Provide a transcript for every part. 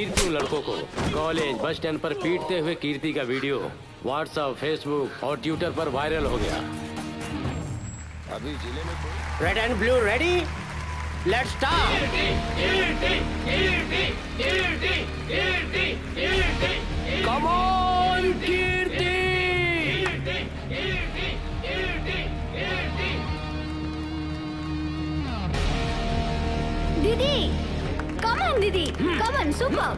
कीर्ति उन लड़कों को कॉलेज बस स्टैंड पर पीटते हुए कीर्ति का वीडियो व्हाट्सएप, फेसबुक और ट्विटर पर वायरल हो गया। अभी जिले में red and blue ready, let's start. Come on Kirti. दीदी, come on दीदी, come on, super।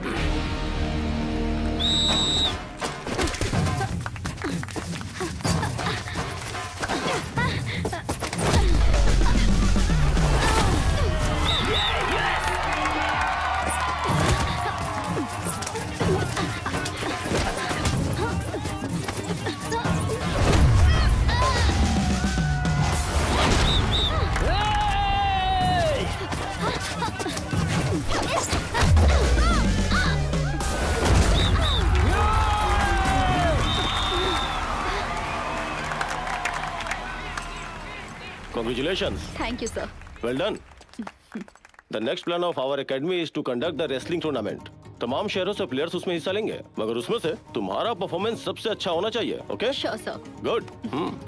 Congratulations. Thank you sir। Well done. The next plan of our academy is to conduct the wrestling tournament. तमाम शहरों से players उसमें हिस्सा लेंगे, मगर उसमें से तुम्हारा परफॉर्मेंस सबसे अच्छा होना चाहिए। ओके? Sure sir। गुड।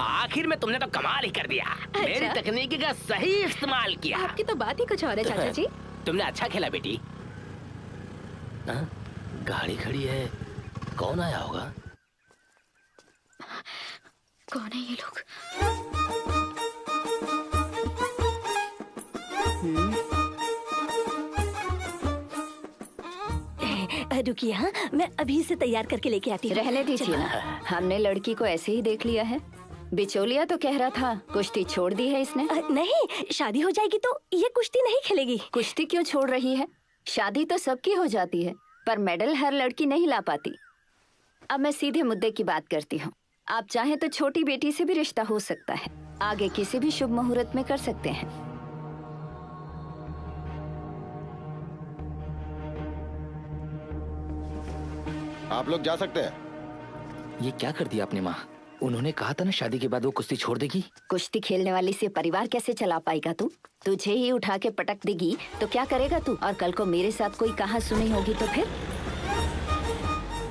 आखिर में तुमने तो कमाल ही कर दिया। मेरी तकनीकी का सही इस्तेमाल किया। आपकी तो बात ही कुछ और है चाचा जी। तुमने अच्छा खेला बेटी। गाड़ी खड़ी है, कौन आया होगा? कौन है ये लोग? रुकिए, हाँ मैं अभी से तैयार करके लेके आती हूँ। रहने दीजिए ना, हमने लड़की को ऐसे ही देख लिया है। बिचौलिया तो कह रहा था कुश्ती छोड़ दी है इसने। नहीं, शादी हो जाएगी तो ये कुश्ती नहीं खेलेगी। कुश्ती क्यों छोड़ रही है? शादी तो सबकी हो जाती है, पर मेडल हर लड़की नहीं ला पाती। अब मैं सीधे मुद्दे की बात करती हूँ। आप चाहें तो छोटी बेटी से भी रिश्ता हो सकता है, आगे किसी भी शुभ मुहूर्त में कर सकते हैं। आप लोग जा सकते हैं। ये क्या कर दिया आपने माँ? उन्होंने कहा था ना शादी के बाद वो कुश्ती छोड़ देगी। कुश्ती खेलने वाली से परिवार कैसे चला पाएगा तू? तुझे ही उठा के पटक देगी तो क्या करेगा तू? और कल को मेरे साथ कोई कहा सुनी होगी तो फिर?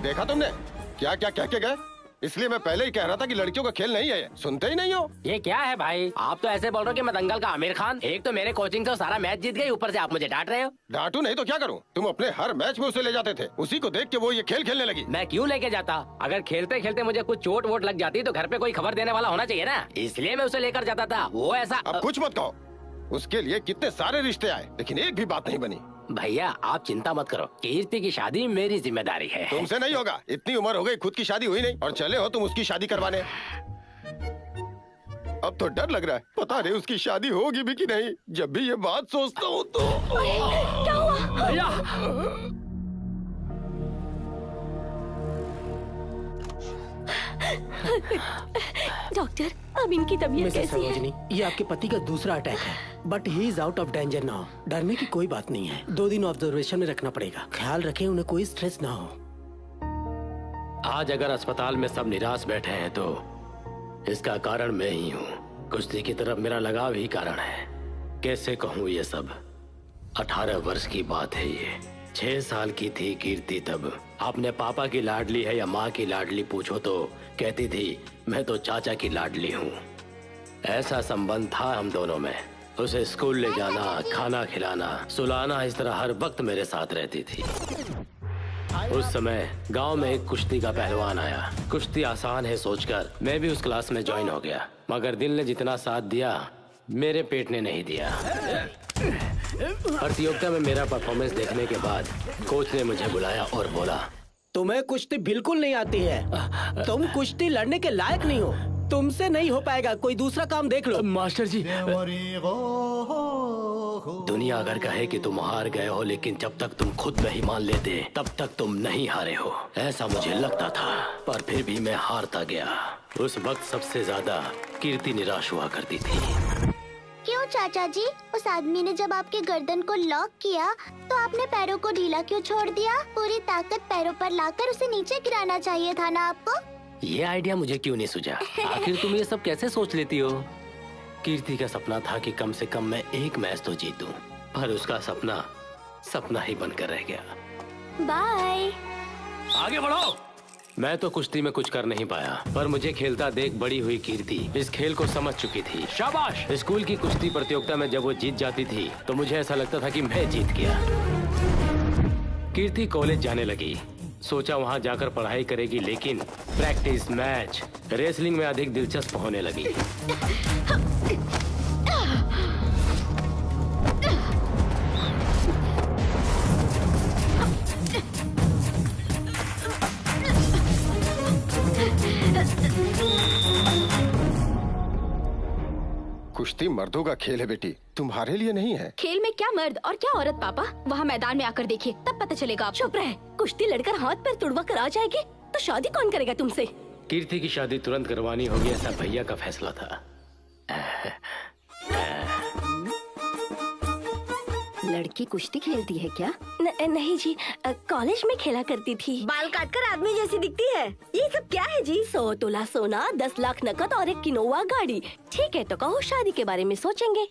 देखा तुमने क्या क्या कह के गए? इसलिए मैं पहले ही कह रहा था कि लड़कियों का खेल नहीं है ये। सुनते ही नहीं हो। ये क्या है भाई? आप तो ऐसे बोल रहे हो कि मैं दंगल का आमिर खान। एक तो मेरे कोचिंग से सारा मैच जीत गई, ऊपर से आप मुझे डांट रहे हो। डांटू नहीं तो क्या करूं? तुम अपने हर मैच में उसे ले जाते थे, उसी को देख के वो ये खेल खेलने लगी। मैं क्यों लेके जाता? अगर खेलते खेलते मुझे कुछ चोट वोट लग जाती तो घर पे कोई खबर देने वाला होना चाहिए ना, इसलिए मैं उसे लेकर जाता था। वो ऐसा अब कुछ मत कहो। उसके लिए कितने सारे रिश्ते आए, लेकिन एक भी बात नहीं बनी। भैया आप चिंता मत करो, कीर्ति की शादी मेरी जिम्मेदारी है। तुमसे नहीं होगा, इतनी उम्र हो गई, खुद की शादी हुई नहीं और चले हो तुम उसकी शादी करवाने। अब तो डर लग रहा है, पता नहीं उसकी शादी होगी भी कि नहीं। जब भी ये बात सोचता हूँ तो क्या हुआ? भैया डॉक्टर, अब इनकी तबीयत मिसेस कैसी है? सरोजिनी, ये आपके पति का दूसरा अटैक है, but he is out of danger now. डरने की कोई बात नहीं है। 2 दिन ऑब्जर्वेशन में रखना पड़ेगा। ख्याल रखें उन्हें कोई स्ट्रेस ना हो। आज अगर अस्पताल में सब निराश बैठे हैं तो इसका कारण मैं ही हूँ। कुश्ती की तरफ मेरा लगाव ही कारण है। कैसे कहूँ ये सब? 18 वर्ष की बात है ये। 6 साल की थी कीर्ति तब। अपने पापा की लाडली है या माँ की लाडली पूछो तो कहती थी मैं तो चाचा की लाडली हूँ। ऐसा संबंध था हम दोनों में। उसे स्कूल ले जाना, खाना खिलाना, सुलाना, इस तरह हर वक्त मेरे साथ रहती थी। उस समय गांव में एक कुश्ती का पहलवान आया। कुश्ती आसान है सोचकर मैं भी उस क्लास में ज्वाइन हो गया, मगर दिल ने जितना साथ दिया मेरे पेट ने नहीं दिया। प्रतियोगिता में मेरा परफॉर्मेंस देखने के बाद कोच ने मुझे बुलाया और बोला, तुम्हें कुश्ती बिल्कुल नहीं आती है। तुम कुश्ती लड़ने के लायक नहीं हो। तुमसे नहीं हो पाएगा, कोई दूसरा काम देख लो। मास्टर जी, दुनिया अगर कहे कि तुम हार गए हो, लेकिन जब तक तुम खुद नहीं मान लेते तब तक तुम नहीं हारे हो, ऐसा मुझे लगता था। पर फिर भी मैं हारता गया। उस वक्त सबसे ज्यादा कीर्ति निराश हुआ करती थी। क्यों चाचा जी? उस आदमी ने जब आपके गर्दन को लॉक किया तो आपने पैरों को ढीला क्यों छोड़ दिया? पूरी ताकत पैरों पर लाकर उसे नीचे गिराना चाहिए था ना आपको। ये आइडिया मुझे क्यों नहीं सूझा? आखिर तुम ये सब कैसे सोच लेती हो? कीर्ति का सपना था कि कम से कम मैं एक मैच तो जीतूं, पर उसका सपना सपना ही बनकर रह गया। बाय। आगे बढ़ो। मैं तो कुश्ती में कुछ कर नहीं पाया, पर मुझे खेलता देख बड़ी हुई कीर्ति इस खेल को समझ चुकी थी। शाबाश। स्कूल की कुश्ती प्रतियोगिता में जब वो जीत जाती थी तो मुझे ऐसा लगता था कि मैं जीत गया। कीर्ति कॉलेज जाने लगी। सोचा वहाँ जाकर पढ़ाई करेगी, लेकिन प्रैक्टिस, मैच, रेसलिंग में अधिक दिलचस्प होने लगी। कुश्ती मर्दों का खेल है बेटी, तुम्हारे लिए नहीं है। खेल में क्या मर्द और क्या औरत पापा, वहाँ मैदान में आकर देखिए तब पता चलेगा। आप चुप रहे। कुश्ती लड़कर हाथ पैर तुड़वा कर आ जाएगी तो शादी कौन करेगा तुमसे? कीर्ति की शादी तुरंत करवानी होगी, ऐसा भैया का फैसला था। लड़की कुश्ती खेलती है क्या? नहीं जी, कॉलेज में खेला करती थी। बाल काटकर आदमी जैसी दिखती है। ये सब क्या है जी? 100 तोला सोना, 10 लाख नकद और एक किनोवा गाड़ी। ठीक है तो कहो, शादी के बारे में सोचेंगे।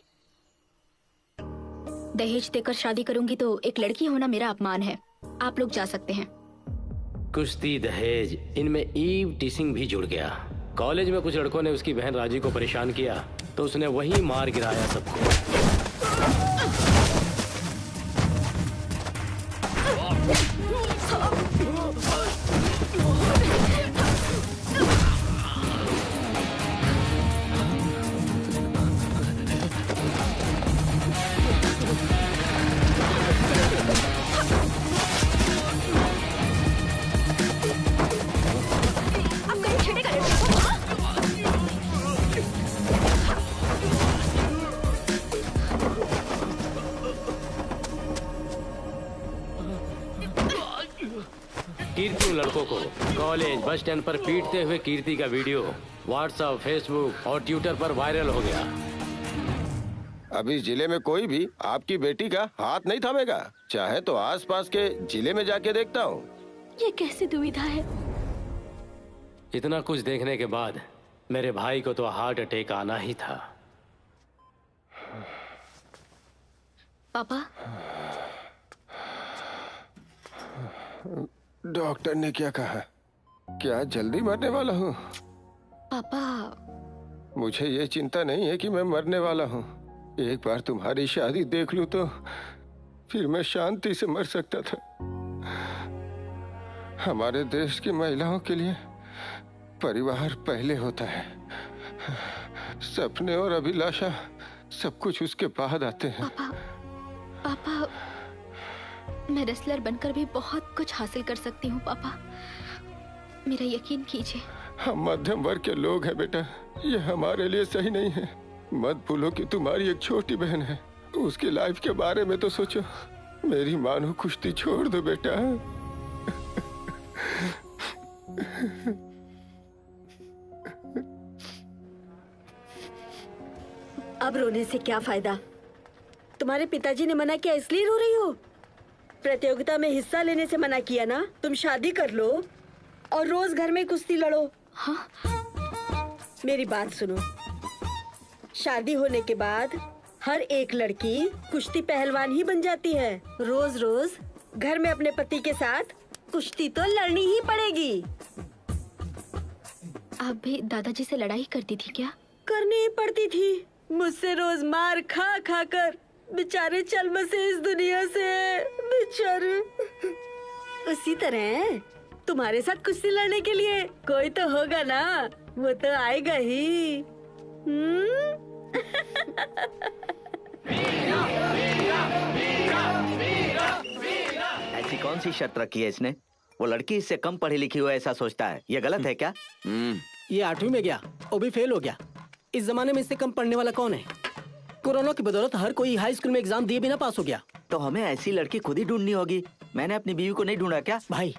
दहेज देकर शादी करूंगी तो एक लड़की होना मेरा अपमान है। आप लोग जा सकते हैं। कुश्ती, दहेज, इनमें ईव टीसिंग भी जुड़ गया। कॉलेज में कुछ लड़कों ने उसकी बहन राजी को परेशान किया तो उसने वही मार गिराया सबको। कीर्ति उन लड़कों को कॉलेज, बस स्टैंड पर पीटते हुए कीर्ति का वीडियो व्हाट्सएप, फेसबुक और ट्विटर पर वायरल हो गया। अभी जिले में कोई भी आपकी बेटी का हाथ नहीं थामेगा। चाहे तो आसपास के जिले में जाके देखता हूँ। ये कैसी दुविधा है? इतना कुछ देखने के बाद मेरे भाई को तो हार्ट अटैक आना ही था। पापा, डॉक्टर ने क्या कहा? क्या जल्दी मरने वाला हूँ? पापा, मुझे ये चिंता नहीं है कि मैं मरने वाला हूँ। एक बार तुम्हारी शादी देख लूं तो फिर मैं शांति से मर सकता था। हमारे देश की महिलाओं के लिए परिवार पहले होता है। सपने और अभिलाषा सब कुछ उसके बाद आते हैं। पापा, मैं रेसलर बनकर भी बहुत कुछ हासिल कर सकती हूँ पापा, मेरा यकीन कीजिए। हम मध्यम वर्ग के लोग हैं बेटा, ये हमारे लिए सही नहीं है। मत भूलो कि तुम्हारी एक छोटी बहन है, उसकी लाइफ के बारे में तो सोचो। मेरी मानो कुश्ती छोड़ दो बेटा। अब रोने से क्या फायदा? तुम्हारे पिताजी ने मना किया इसलिए रो रही हो? प्रतियोगिता में हिस्सा लेने से मना किया ना? तुम शादी कर लो और रोज घर में कुश्ती लड़ो। हाँ? मेरी बात सुनो, शादी होने के बाद हर एक लड़की कुश्ती पहलवान ही बन जाती है। रोज रोज घर में अपने पति के साथ कुश्ती तो लड़नी ही पड़ेगी। आप भी दादाजी से लड़ाई करती थी क्या? करनी ही पड़ती थी, मुझसे रोज मार खा खा कर बेचारे चल बसे इस दुनिया से। बेचारे। उसी तरह तुम्हारे साथ कुश्ती लड़ने के लिए कोई तो होगा ना, वो तो आएगा ही। ऐसी कौन सी शर्त रखी है इसने? वो लड़की इससे कम पढ़ी लिखी हो ऐसा सोचता है, ये गलत है क्या? ये 8वीं में गया, वो भी फेल हो गया। इस जमाने में इससे कम पढ़ने वाला कौन है? कोरोना की बदौलत हर कोई हाई स्कूल में एग्जाम दिए बिना पास हो गया। तो हमें ऐसी लड़की खुद ही ढूंढनी होगी। मैंने अपनी बीवी को नहीं ढूंढा क्या? भाई,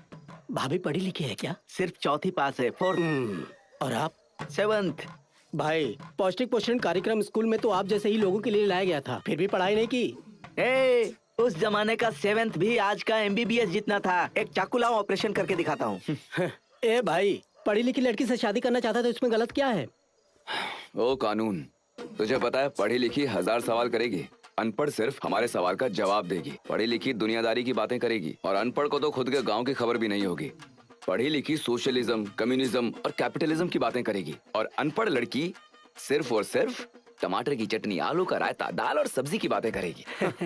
भाभी पढ़ी लिखी है क्या? सिर्फ 4th पास है, 4th। और आप? 7th। भाई, पौष्टिक पोषण कार्यक्रम स्कूल में तो आप जैसे ही लोगों के लिए लाया गया था, फिर भी पढ़ाई नहीं की। उस जमाने का 7th भी आज का MBBS जितना था। एक चाकू लाओ, ऑपरेशन करके दिखाता हूँ। ए भाई, पढ़ी लिखी लड़की से शादी करना चाहता तो इसमें गलत क्या है? ओ कानून, तुझे पता है पढ़ी लिखी 1000 सवाल करेगी अनपढ़ सिर्फ हमारे सवाल का जवाब देगी, पढ़ी लिखी दुनियादारी की बातें करेगी, और अनपढ़ को तो खुद के गांव की खबर भी नहीं होगी। पढ़ी लिखी सोशलिज्म, कम्युनिज्म और कैपिटलिज्म की बातें करेगी, और अनपढ़ लड़की सिर्फ और सिर्फ टमाटर की चटनी, आलू का रायता, दाल और सब्जी की बातें करेगी।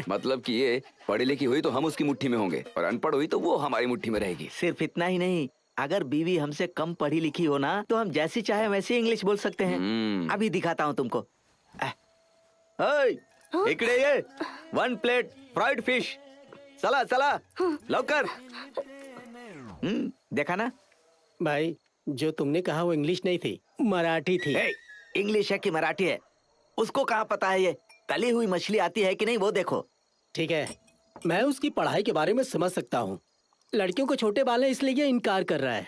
मतलब कि ये पढ़ी लिखी हुई तो हम उसकी मुट्ठी में होंगे, और अनपढ़ हुई तो वो हमारी मुट्ठी में रहेगी। सिर्फ इतना ही नहीं, अगर बीवी हमसे कम पढ़ी लिखी हो ना तो हम जैसी चाहे वैसे इंग्लिश बोल सकते हैं। अभी दिखाता हूँ तुमको। इकड़े ये 1 प्लेट फ्राइड फिश। चला चला लवकर। देखा ना भाई, जो तुमने कहा वो इंग्लिश नहीं थी, मराठी थी। इंग्लिश है कि मराठी है उसको कहाँ पता है? ये तली हुई मछली आती है कि नहीं वो देखो। ठीक है, मैं उसकी पढ़ाई के बारे में समझ सकता हूँ। लड़कियों को छोटे बाल है इसलिए ये इनकार कर रहा है।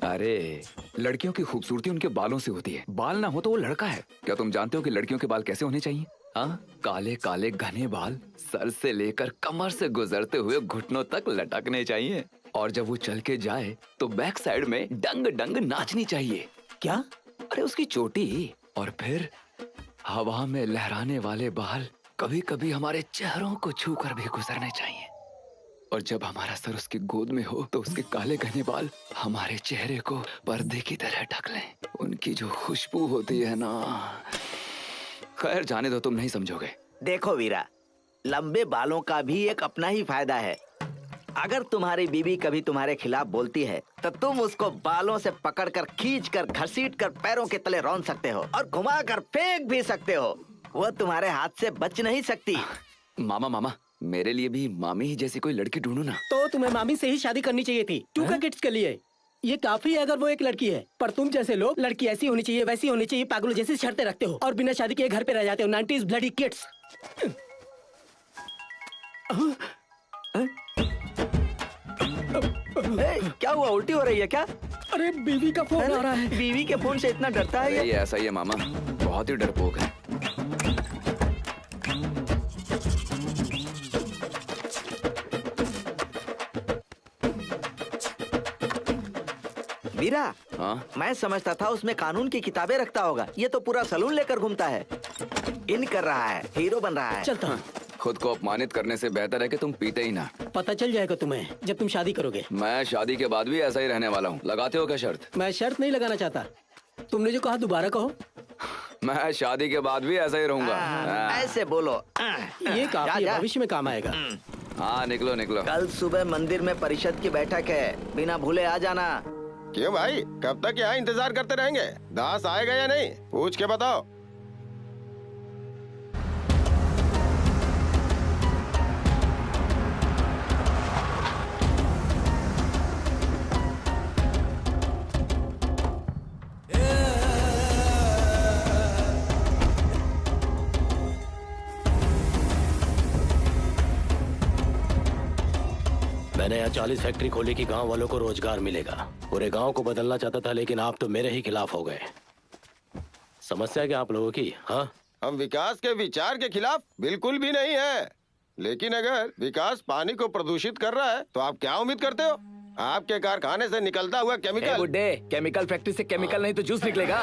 अरे लड़कियों की खूबसूरती उनके बालों से होती है, बाल ना हो तो वो लड़का है। क्या तुम जानते हो कि लड़कियों के बाल कैसे होने चाहिए? हाँ, काले काले घने बाल सर से लेकर कमर से गुजरते हुए घुटनों तक लटकने चाहिए, और जब वो चल के जाए तो बैक साइड में डंग डंग नाचनी चाहिए। क्या? अरे उसकी चोटी और फिर हवा में लहराने वाले बाल कभी कभी हमारे चेहरों को छू कर भी गुजरने चाहिए, और जब हमारा सर उसकी गोद में हो तो उसके काले घने बाल हमारे चेहरे को पर्दे की तरह ढक लें। उनकी जो खुशबू होती है ना, खैर जाने दो, तुम नहीं समझोगे। देखो वीरा, लंबे बालों का भी एक अपना ही फायदा है। अगर तुम्हारी बीवी कभी तुम्हारे खिलाफ बोलती है तो तुम उसको बालों से पकड़कर, खींचकर, घसीटकर पैरों के तले रौंद सकते हो और घुमाकर फेंक भी सकते हो। वो तुम्हारे हाथ से बच नहीं सकती। मामा, मेरे लिए भी मामी ही जैसी कोई लड़की ढूंढो ना। तो तुम्हें मामी से ही शादी करनी चाहिए थी, 2 का किड्स के लिए। ये काफी है अगर वो एक लड़की है, पर तुम जैसे लोग लड़की ऐसी होनी चाहिए, वैसी होनी चाहिए, पागलों जैसी शर्तें रखते हो और बिना शादी के घर पे रह जाते हो। 90s bloody kids. क्या हुआ? उल्टी हो रही है क्या? अरे बीवी का फोन आ रहा है। बीवी के फोन से इतना डरता है ये? ऐसा ही है मामा, बहुत ही डरपोक है। वीरा, हाँ? मैं समझता था उसमें कानून की किताबें रखता होगा। ये तो पूरा सलून लेकर घूमता है, इन कर रहा है, हीरो बन रहा है। चलता हूँ। खुद को अपमानित करने से बेहतर है कि तुम पीते ही ना। पता चल जाएगा तुम्हें जब तुम शादी करोगे। मैं शादी के बाद भी ऐसा ही रहने वाला हूँ। लगाते हो क्या शर्त? मैं शर्त नहीं लगाना चाहता। तुमने जो कहा दोबारा कहो। मैं शादी के बाद भी ऐसा ही रहूंगा। ऐसे बोलो। ये काफी भविष्य में काम आएगा। हाँ, निकलो निकलो। कल सुबह मंदिर में परिषद की बैठक है, बिना भूले आ जाना। क्यों भाई, कब तक यहाँ इंतजार करते रहेंगे? दास आएगा या नहीं, पूछ के बताओ। मैंने यहाँ 40 फैक्ट्री खोली कि गांव वालों को रोजगार मिलेगा। पूरे गांव को बदलना चाहता था, लेकिन आप तो मेरे ही खिलाफ हो गए। समस्या क्या आप लोगों की? हाँ, हम विकास के विचार के खिलाफ बिल्कुल भी नहीं है, लेकिन अगर विकास पानी को प्रदूषित कर रहा है तो आप क्या उम्मीद करते हो? आपके कारखाने से निकलता हुआ केमिकल। बुड्ढे, केमिकल फैक्ट्री से केमिकल नहीं तो जूस निकलेगा।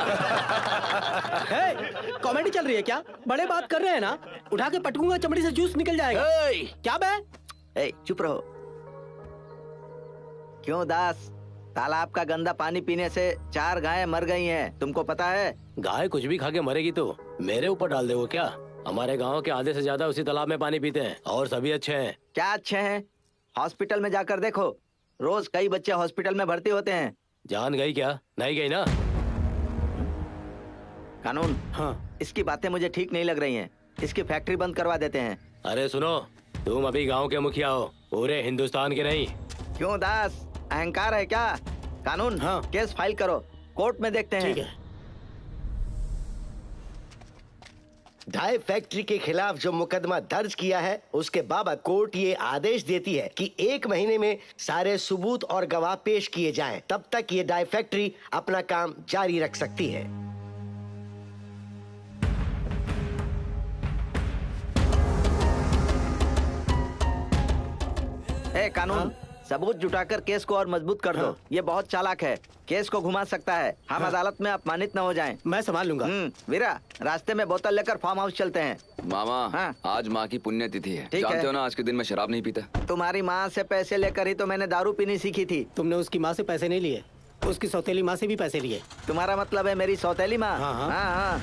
कॉमेडी चल रही है क्या? बड़े बात कर रहे हैं ना, उठा के पटकूंगा, चमड़ी से जूस निकल जाएगा। क्या बे? चुप रहो। क्यों दास, तालाब का गंदा पानी पीने से 4 गायें मर गई हैं, तुमको पता है? गाय कुछ भी खा के मरेगी तो मेरे ऊपर डाल देगा क्या? हमारे गांव के आधे से ज्यादा उसी तालाब में पानी पीते हैं और सभी अच्छे हैं। क्या अच्छे हैं? हॉस्पिटल में जाकर देखो, रोज कई बच्चे हॉस्पिटल में भर्ती होते हैं। जान गई क्या? नहीं गई ना? कानून, हाँ, इसकी बातें मुझे ठीक नहीं लग रही हैं। इसकी फैक्ट्री बंद करवा देते हैं। अरे सुनो, तुम अभी गांव के मुखिया हो, पूरे हिंदुस्तान के नहीं। क्यों दास, अहंकार है क्या? कानून, हाँ, केस फाइल करो, कोर्ट में देखते हैं। ठीक है। डाई फैक्ट्री के खिलाफ जो मुकदमा दर्ज किया है उसके बाबत कोर्ट ये आदेश देती है कि 1 महीने में सारे सबूत और गवाह पेश किए जाएं, तब तक ये डाई फैक्ट्री अपना काम जारी रख सकती है। कानून, सबूत जुटाकर केस को और मजबूत कर दो। ये बहुत चालाक है, केस को घुमा सकता है। हम अदालत में अपमानित न हो जाएं। मैं संभाल लूंगा। वीरा, रास्ते में बोतल लेकर फार्म हाउस चलते हैं। मामा, आज माँ की पुण्यतिथि है। ठीक जानते है। हो ना, आज के दिन मैं शराब नहीं पीता। तुम्हारी माँ से पैसे लेकर ही तो मैंने दारू पीनी सीखी थी। तुमने उसकी माँ से पैसे नहीं लिए, उसकी सौतेली माँ से भी पैसे लिए। तुम्हारा मतलब है मेरी सौतेली माँ? हाँ, हाँ। हाँ, हाँ।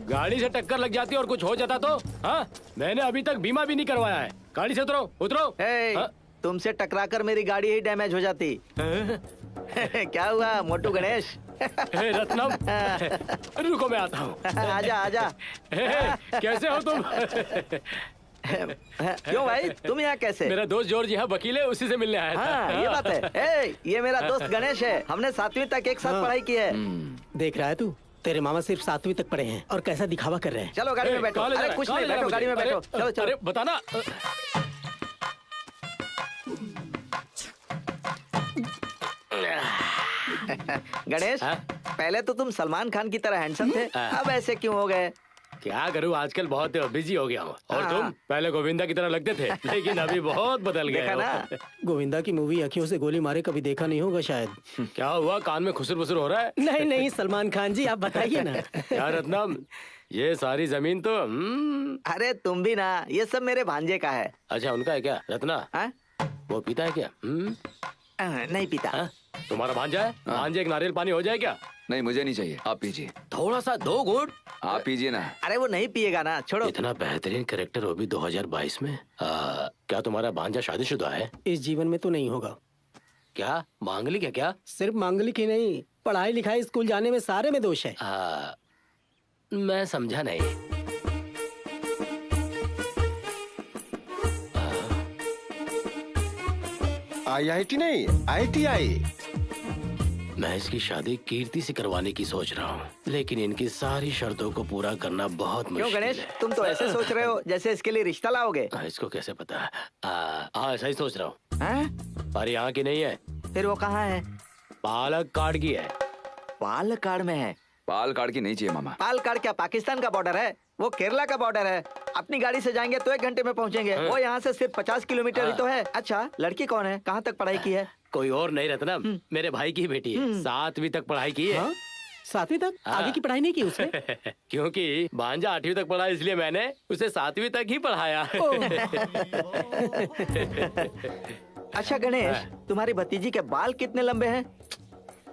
गाड़ी से टक्कर लग जाती और कुछ हो जाता तो? हाँ, मैंने अभी तक बीमा भी नहीं करवाया है। गाड़ी से उतरो, उतरो। तुमसे टकराकर मेरी गाड़ी ही डैमेज हो जाती। क्या हुआ मोटू गणेश? रत्नम, रुको मैं आता हूँ। आजा आजा। कैसे हो तुम? क्यों भाई, तुम यहाँ कैसे? मेरा दोस्त जॉर्ज यहाँ वकील है, उसी से मिलने आया था। हाँ, ये बात है। ये मेरा दोस्त गणेश है, हमने 7वीं तक एक साथ पढ़ाई की है। देख रहा है तू, तेरे मामा सिर्फ 7वीं तक पढ़े हैं और कैसा दिखावा कर रहे हैं। चलो गाड़ी में बैठो। अरे कुछ नहीं, बैठो गाड़ी में बैठो। चलो चलो। अरे बताना। गणेश, पहले तो तुम सलमान खान की तरह हैंडसम थे, अब ऐसे क्यों हो गए? क्या करूँ, आजकल बहुत बिजी हो गया हूँ। और हाँ। तुम पहले गोविंदा की तरह लगते थे, लेकिन अभी बहुत बदल गए हो। गोविंदा की मूवी अखियों से गोली मारे कभी देखा नहीं होगा शायद। क्या हुआ, कान में खुसर फुसर हो रहा है? नहीं नहीं सलमान खान जी, आप बताइए ना। क्या रत्नम, ये सारी जमीन तो अरे तुम भी ना, ये सब मेरे भांजे का है। अच्छा, उनका है क्या? रत्ना, वो पीता है क्या? नहीं पीता। तुम्हारा भांजा है? भांजे एक नारियल पानी हो जाए क्या? नहीं, मुझे नहीं चाहिए, आप पीजिए। थोड़ा सा 2 घूंट। आप पीजिए ना। अरे वो नहीं पिएगा ना, छोड़ो। इतना बेहतरीन कैरेक्टर वो भी 2022 में। क्या तुम्हारा भांजा शादीशुदा है? इस जीवन में तो नहीं होगा। क्या मांगलिक है क्या? सिर्फ मांगलिक ही नहीं, पढ़ाई लिखाई स्कूल जाने में सारे में दोष है। मैं समझा नहीं। IIT नहीं, ITI। मैं इसकी शादी कीर्ति से करवाने की सोच रहा हूँ, लेकिन इनकी सारी शर्तों को पूरा करना बहुत क्यों मुश्किल गणेश, है। तुम तो ऐसे सोच रहे हो जैसे इसके लिए रिश्ता लाओगे। इसको कैसे पता है? हाँ, ऐसा ही सोच रहा हूँ। पर यहाँ की नहीं है। फिर वो कहाँ है? पालक्काड की है। पालक्काड में है? पालक्काड की नहीं चाहिए मामा। पालक्काड क्या पाकिस्तान का बॉर्डर है? वो केरला का बॉर्डर है। अपनी गाड़ी से जाएंगे तो 1 घंटे में पहुंचेंगे। वो यहाँ से सिर्फ 50 किलोमीटर ही तो है। अच्छा, लड़की कौन है, कहाँ तक पढ़ाई की है? कोई और नहीं रत्ना, मेरे भाई की बेटी है। 7वीं तक पढ़ाई की है। 7वीं तक? आगे की पढ़ाई नहीं की उसने? क्योंकि भांजा 8वीं तक पढ़ा, इसलिए मैंने उसे 7वीं तक ही पढ़ाया। अच्छा गणेश, तुम्हारी भतीजी के बाल कितने लंबे हैं?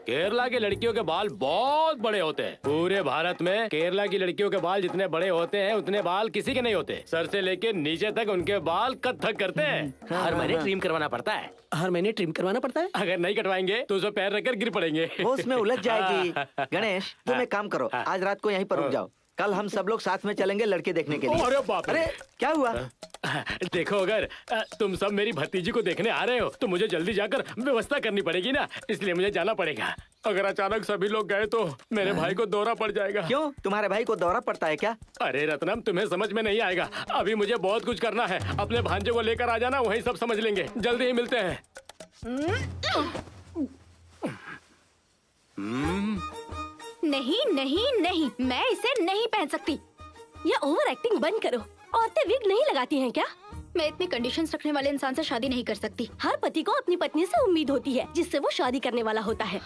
केरला की लड़कियों के बाल बहुत बड़े होते हैं। पूरे भारत में केरला की लड़कियों के बाल जितने बड़े होते हैं उतने बाल किसी के नहीं होते। सर से लेके नीचे तक उनके बाल कत्थक करते हैं। हर महीने ट्रिम करवाना पड़ता है। हर महीने ट्रिम करवाना पड़ता है? अगर नहीं कटवाएंगे तो उसे पैर रखकर गिर पड़ेंगे। वो उसमें उलझ जाएगी। गणेश, तुम एक काम करो, आज रात को यहीं पर रुक जाओ। कल हम सब लोग साथ में चलेंगे लड़के देखने के लिए। अरे बाप रे! अरे क्या हुआ? देखो, अगर तुम सब मेरी भतीजी को देखने आ रहे हो तो मुझे जल्दी जाकर व्यवस्था करनी पड़ेगी ना, इसलिए मुझे जाना पड़ेगा। अगर अचानक सभी लोग गए तो मेरे भाई को दौरा पड़ जाएगा। क्यों, तुम्हारे भाई को दौरा पड़ता है क्या? अरे रत्नम, तुम्हें समझ में नहीं आएगा। अभी मुझे बहुत कुछ करना है। अपने भांजे को लेकर आ जाना, वहीं सब समझ लेंगे। जल्दी ही मिलते हैं। नहीं नहीं नहीं, मैं इसे नहीं पहन सकती। ये ओवर एक्टिंग बंद करो। औरतें विग नहीं लगाती हैं क्या? मैं इतने कंडीशंस रखने वाले इंसान से शादी नहीं कर सकती। हर पति को अपनी पत्नी से उम्मीद होती है जिससे वो शादी करने वाला होता है।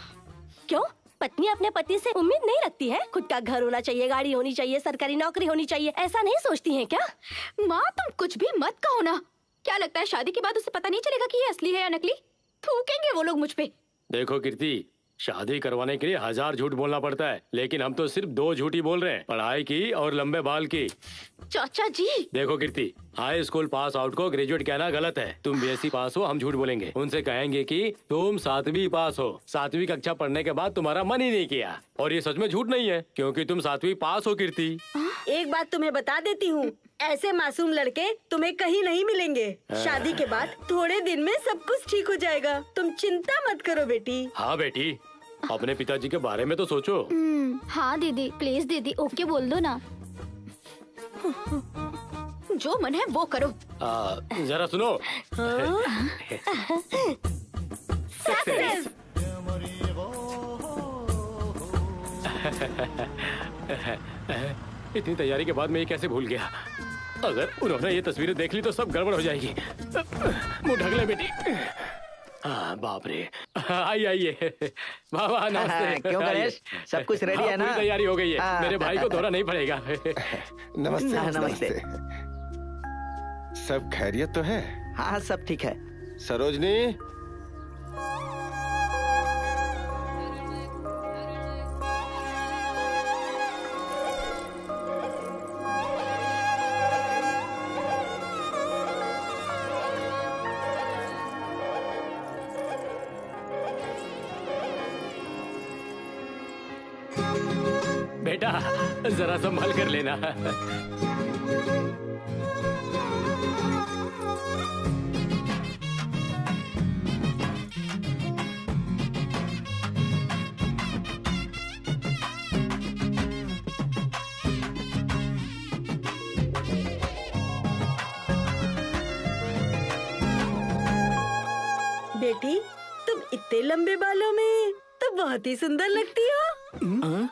क्यों, पत्नी अपने पति से उम्मीद नहीं रखती है? खुद का घर होना चाहिए, गाड़ी होनी चाहिए, सरकारी नौकरी होनी चाहिए, ऐसा नहीं सोचती हैं क्या? माँ, तुम कुछ भी मत कहो ना। क्या लगता है शादी के बाद उसे पता नहीं चलेगा कि ये असली है या नकली? थूकेंगे वो लोग मुझ पे। देखो कीर्ति, शादी करवाने के लिए 1000 झूठ बोलना पड़ता है, लेकिन हम तो सिर्फ 2 झूठ ही बोल रहे हैं, पढ़ाई की और लंबे बाल की। चाचा जी, देखो कीर्ति, हाई स्कूल पास आउट को ग्रेजुएट कहना गलत है। तुम BSc पास हो, हम झूठ बोलेंगे। उनसे कहेंगे कि तुम 7वीं पास हो। 7वीं कक्षा पढ़ने के बाद तुम्हारा मन ही नहीं किया, और ये सच में झूठ नहीं है, क्योंकि तुम 7वीं पास हो कीर्ति। एक बात तुम्हें बता देती हूँ, ऐसे मासूम लड़के तुम्हें कहीं नहीं मिलेंगे। शादी के बाद थोड़े दिन में सब कुछ ठीक हो जाएगा। तुम चिंता मत करो बेटी। हाँ बेटी, अपने पिताजी के बारे में तो सोचो। हाँ दीदी, प्लीज दीदी ओके बोल दो ना। जो मन है वो करो। जरा सुनो। सक्सेस। इतनी तैयारी के बाद मैं ये कैसे भूल गया? अगर उन्होंने ये तस्वीरें देख ली तो सब गड़बड़ हो जाएगी। मुंह ढक ले बेटी। बाप रे। आइए बाबा नमस्ते। क्यों गणेश, सब कुछ रेडी है ना? पूरी तैयारी हो गई है, मेरे भाई को धोना नहीं पड़ेगा। नमस्ते। नमस्ते। सब खैरियत तो है? हाँ सब ठीक है। सरोजनी, बेटा जरा संभाल कर लेना। बेटी तुम इतने लंबे बालों में तो बहुत ही सुंदर लगती हो।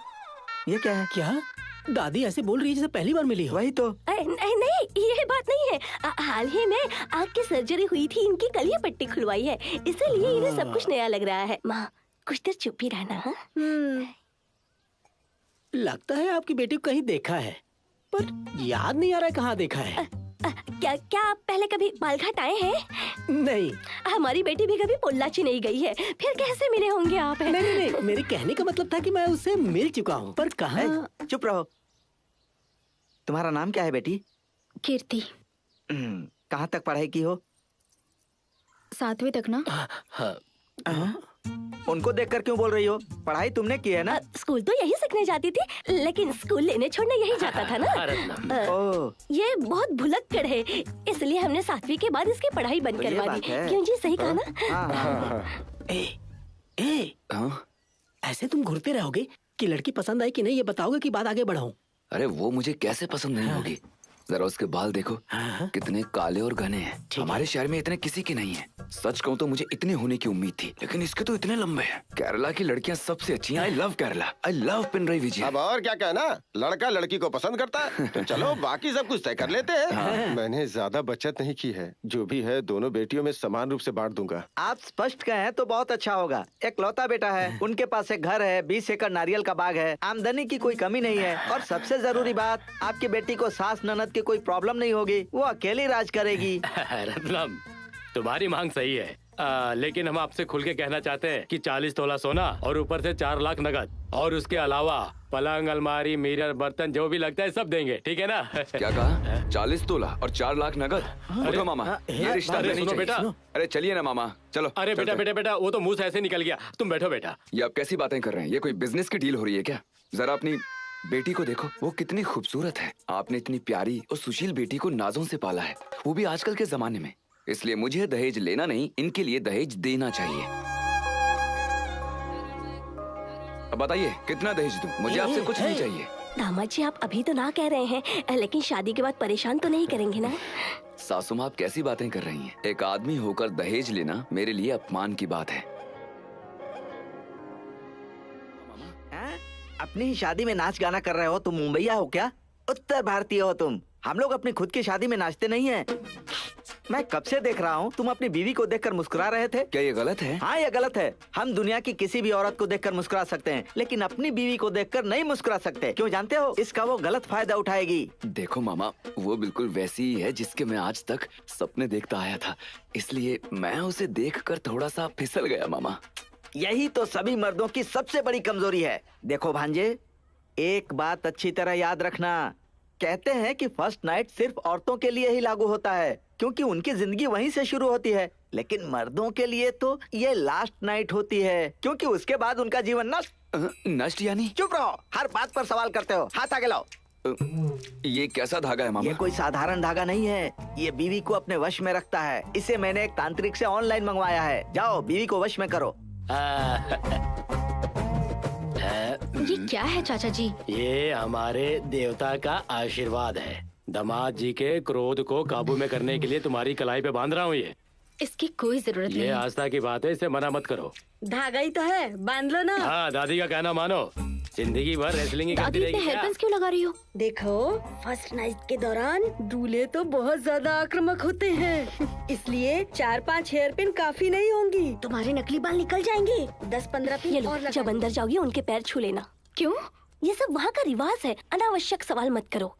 ये क्या है? क्या दादी ऐसे बोल रही है जैसे पहली बार मिली हो? वही तो। नहीं ये बात नहीं है। हाल ही में आँख की सर्जरी हुई थी, इनकी कल ही पट्टी खुलवाई है, इसीलिए इन्हें सब कुछ नया लग रहा है। माँ कुछ देर चुप ही रहना। लगता है आपकी बेटी को कहीं देखा है, पर याद नहीं आ रहा है कहाँ देखा है। क्या आप पहले कभी बालघाट आए हैं? नहीं। हमारी बेटी भी कभी पोल्लाची नहीं गई है, फिर कैसे मिले होंगे आप? नहीं, मेरे कहने का मतलब था कि मैं उससे मिल चुका हूँ, पर कहाँ। चुप रहो। तुम्हारा नाम क्या है बेटी? कीर्ति। कहाँ तक पढ़ाई की हो? 7वीं तक ना। उनको देखकर क्यों बोल रही हो? पढ़ाई तुमने की है ना? स्कूल तो यही सीखने जाती थी, लेकिन स्कूल लेने छोड़ने यही जाता था ना। ये बहुत भुलक्कड़ है, इसलिए हमने 7वीं के बाद इसकी पढ़ाई बंद करवा दी। क्यों जी, सही कहा ना? ऐसे तुम घूरते रहोगे कि लड़की पसंद आई कि नहीं ये बताओगे कि बात आगे बढ़ाऊं? अरे वो मुझे कैसे पसंद नहीं होगी? जरा उसके बाल देखो, कितने काले और घने हैं। हमारे शहर में इतने किसी के नहीं है। सच कहूँ तो मुझे इतने होने की उम्मीद थी, लेकिन इसके तो इतने लंबे हैं। केरला की लड़कियाँ सबसे अच्छी हैं। I love Kerala, I love Pinarayi Vijay. अब और क्या कहना, लड़का लड़की को पसंद करता है तो चलो बाकी सब कुछ तय कर लेते हैं। मैंने ज्यादा बचत नहीं की है, जो भी है दोनों बेटियों में समान रूप से बांट दूंगा। आप स्पष्ट कहें तो बहुत अच्छा होगा। एक लौता बेटा है, उनके पास एक घर है, 20 एकड़ नारियल का बाग है, आमदनी की कोई कमी नहीं है, और सबसे जरूरी बात, आपकी बेटी को सास ननद की कोई प्रॉब्लम नहीं होगी, वो अकेली राज करेगी। रत्नम, तुम्हारी मांग सही है, लेकिन हम आपसे खुल के कहना चाहते हैं कि 40 तोला सोना और ऊपर से 4 लाख नगद, और उसके अलावा पलंग, अलमारी, मिरर, बर्तन जो भी लगता है सब देंगे, ठीक है ना? क्या कहा? 40 तोला और 4 लाख नगद? उठो मामा, ये रिश्ता नहीं चाहिए। बेटा, अरे चलिए ना मामा, चलो। अरे बेटा, वो तो मुंह से ऐसे निकल गया। तुम बैठो बेटा। ये आप कैसी बातें कर रहे हैं? ये कोई बिजनेस की डील हो रही है क्या? जरा अपनी बेटी को देखो, वो कितनी खूबसूरत है। आपने इतनी प्यारी और सुशील बेटी को नाजों से पाला है, वो भी आजकल के जमाने में। इसलिए मुझे दहेज लेना नहीं, इनके लिए दहेज देना चाहिए। अब बताइए कितना दहेज दूं? मुझे आपसे कुछ नहीं चाहिए। दामाद जी, आप अभी तो ना कह रहे हैं, लेकिन शादी के बाद परेशान तो नहीं करेंगे ना? सासू माँ, आप कैसी बातें कर रही हैं? एक आदमी होकर दहेज लेना मेरे लिए अपमान की बात है। अपनी ही शादी में नाच गाना कर रहे हो? तुम मुंबईया हो क्या? उत्तर भारतीय हो तुम? हम लोग अपनी खुद की शादी में नाचते नहीं हैं। मैं कब से देख रहा हूँ तुम अपनी बीवी को देखकर मुस्कुरा रहे थे। क्या ये गलत है? हाँ ये गलत है। हम दुनिया की किसी भी औरत को देखकर मुस्कुरा सकते हैं, लेकिन अपनी बीवी को देखकर नहीं मुस्कुरा सकते। क्यों जानते हो? इसका वो गलत फायदा उठाएगी। देखो मामा, वो बिल्कुल वैसी ही है जिसके मैं आज तक सपने देखता आया था, इसलिए मैं उसे देखकर थोड़ा सा फिसल गया मामा। यही तो सभी मर्दों की सबसे बड़ी कमजोरी है। देखो भांजे, एक बात अच्छी तरह याद रखना, कहते हैं कि फर्स्ट नाइट सिर्फ औरतों के लिए ही लागू होता है, क्योंकि उनकी जिंदगी वहीं से शुरू होती है। लेकिन मर्दों के लिए तो ये लास्ट नाइट होती है, क्योंकि उसके बाद उनका जीवन नष्ट यानी? चुप रहो, हर बात पर सवाल करते हो। हाथ आगे लाओ। ये कैसा धागा है मामा? ये कोई साधारण धागा नहीं है, ये बीवी को अपने वश में रखता है। इसे मैंने एक तांत्रिक से ऑनलाइन मंगवाया है। जाओ बीवी को वश में करो। ये क्या है चाचा जी? ये हमारे देवता का आशीर्वाद है। दामाद जी के क्रोध को काबू में करने के लिए तुम्हारी कलाई पे बांध रहा हूँ। ये इसकी कोई जरूरत नहीं। ये आस्था की बात है, इसे मना मत करो। धागा ही तो है, बांध लो ना। हाँ, दादी का कहना मानो। जिंदगी भर रेसलिंग ही करती दादी रहेगी इतने क्या? हेयरपिन्स क्यों लगा रही हो? देखो, फर्स्ट नाइट के दौरान दूल्हे तो बहुत ज्यादा आक्रामक होते हैं, इसलिए 4-5 हेयर पिन काफी नहीं होंगी। तुम्हारे नकली बाल निकल जाएंगे। 10-15 ये पिन लो, और लगा जब अंदर जाओगी उनके पैर छू लेना। क्यों? ये सब वहाँ का रिवाज है, अनावश्यक सवाल मत करो।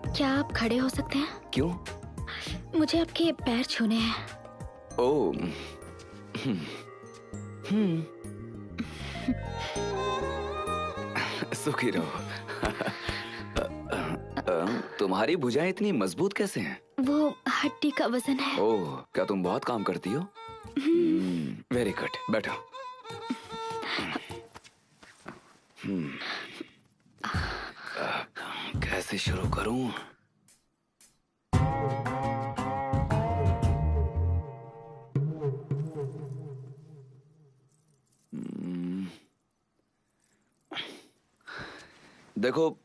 क्या आप खड़े हो सकते हैं? क्यों? मुझे आपके पैर छूने हैं। ओ, सुखी रहो। तुम्हारी भुजाएं इतनी मजबूत कैसे हैं? वो हड्डी का वजन है। ओह, क्या तुम बहुत काम करती हो? वेरी गुड, बैठो। कैसे शुरू करूं? देखो,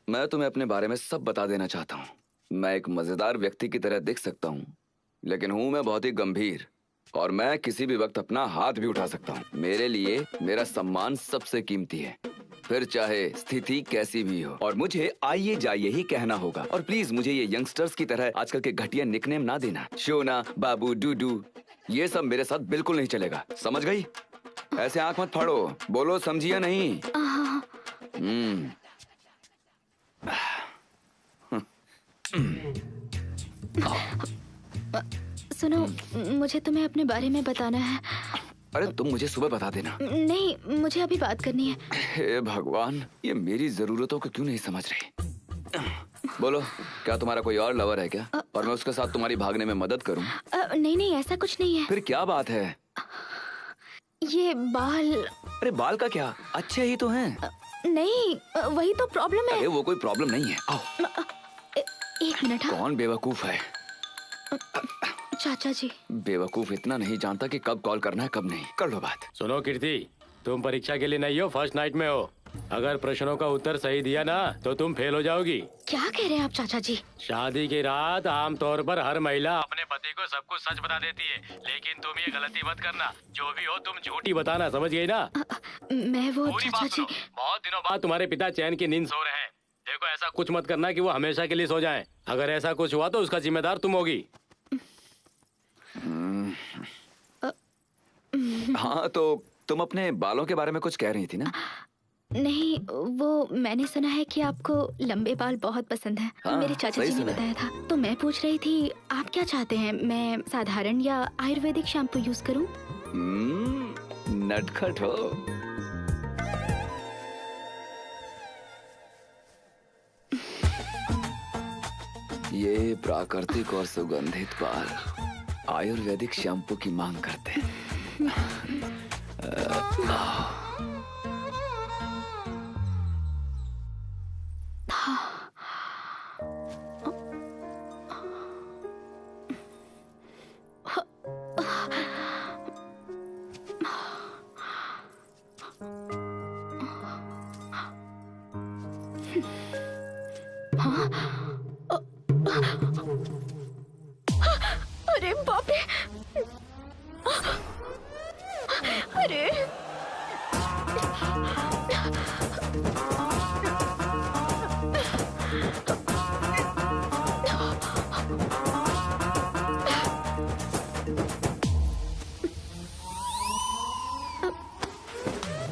मैं तुम्हें अपने बारे में सब बता देना चाहता हूँ। मैं एक मजेदार व्यक्ति की तरह दिख सकता हूँ, लेकिन हूँ मैं बहुत ही गंभीर, और मैं किसी भी वक्त अपना हाथ भी उठा सकता हूँ। मेरे लिए मेरा सम्मान सबसे कीमती है, फिर चाहे स्थिति कैसी भी हो। और मुझे आइए जाइए ही कहना होगा। और प्लीज मुझे ये यंगस्टर्स की तरह आजकल के घटिया निकनेम ना देना। शोना, बाबू, डूडू, ये सब मेरे साथ बिल्कुल नहीं चलेगा, समझ गई? ऐसे आंख मत फाड़ो, बोलो समझी या नहीं? सुनो, मुझे तुम्हें अपने बारे में बताना है। अरे तुम मुझे सुबह बता देना। नहीं, मुझे अभी बात करनी है। हे भगवान, ये मेरी जरूरतों को क्यों नहीं समझ रही? बोलो, क्या तुम्हारा कोई और लवर है क्या? और मैं उसके साथ तुम्हारी भागने में मदद करूं? नहीं नहीं, ऐसा कुछ नहीं है। फिर क्या बात है? ये बाल। अरे बाल का क्या, अच्छे ही तो हैं। नहीं, वही तो प्रॉब्लम है। अरे वो कोई प्रॉब्लम नहीं है। आओ। एक मिनट। कौन बेवकूफ है? चाचा जी। बेवकूफ इतना नहीं जानता कि कब कॉल करना है कब नहीं। कर लो बात। सुनो कीर्ति, तुम परीक्षा के लिए नहीं हो, फर्स्ट नाइट में हो। अगर प्रश्नों का उत्तर सही दिया ना तो तुम फेल हो जाओगी। क्या कह रहे हैं आप चाचा जी? शादी की रात आमतौर पर हर महिला अपने पति को सब कुछ सच बता देती है, लेकिन तुम ये गलती मत करना। जो भी हो तुम झूठी बताना, समझ गई ना? मैं वो पूरी चाचा बात जी। सुनो। बहुत दिनों बाद तुम्हारे पिता चैन की नींद सो रहे हैं। देखो, ऐसा कुछ मत करना कि वो हमेशा के लिए सो जाएं। अगर ऐसा कुछ हुआ तो उसका जिम्मेदार तुम होगी। हाँ, तो तुम अपने बालों के बारे में कुछ कह रही थी ना? नहीं, वो मैंने सुना है कि आपको लंबे बाल बहुत पसंद है। हाँ, मेरे चाचा सही जी ने सुना है। बताया था। तो मैं पूछ रही थी, आप क्या चाहते हैं? मैं साधारण या आयुर्वेदिक शैम्पू यूज करूं? नटखट हो। ये प्राकृतिक और सुगंधित बाल आयुर्वेदिक शैम्पू की मांग करते हैं। अरे बाप रे! अरे!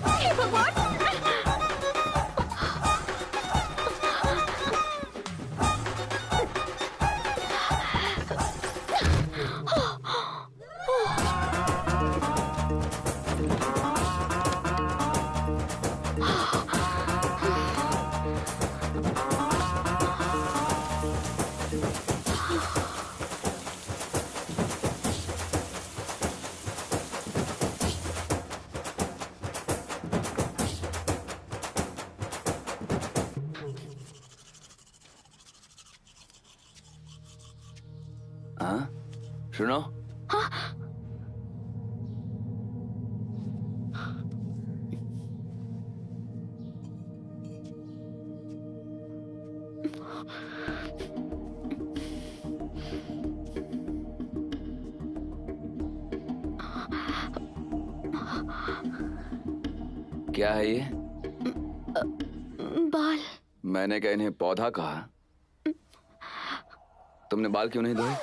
हे भगवान! हाँ, सुनो, क्या है ये? बाल। मैंने क्या इन्हें पौधा कहा? तुमने बाल क्यों नहीं धोए?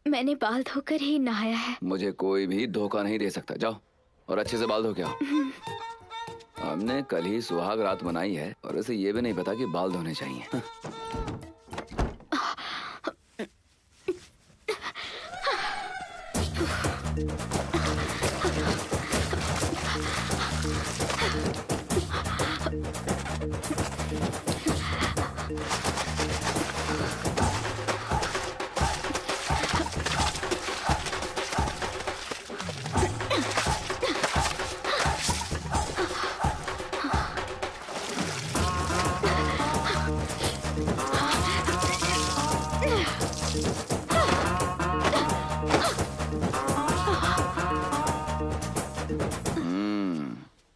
मैंने बाल धोकर ही नहाया है। मुझे कोई भी धोखा नहीं दे सकता। जाओ और अच्छे से बाल धो के आओ। हमने कल ही सुहाग रात मनाई है और उसे ये भी नहीं पता कि बाल धोने चाहिए।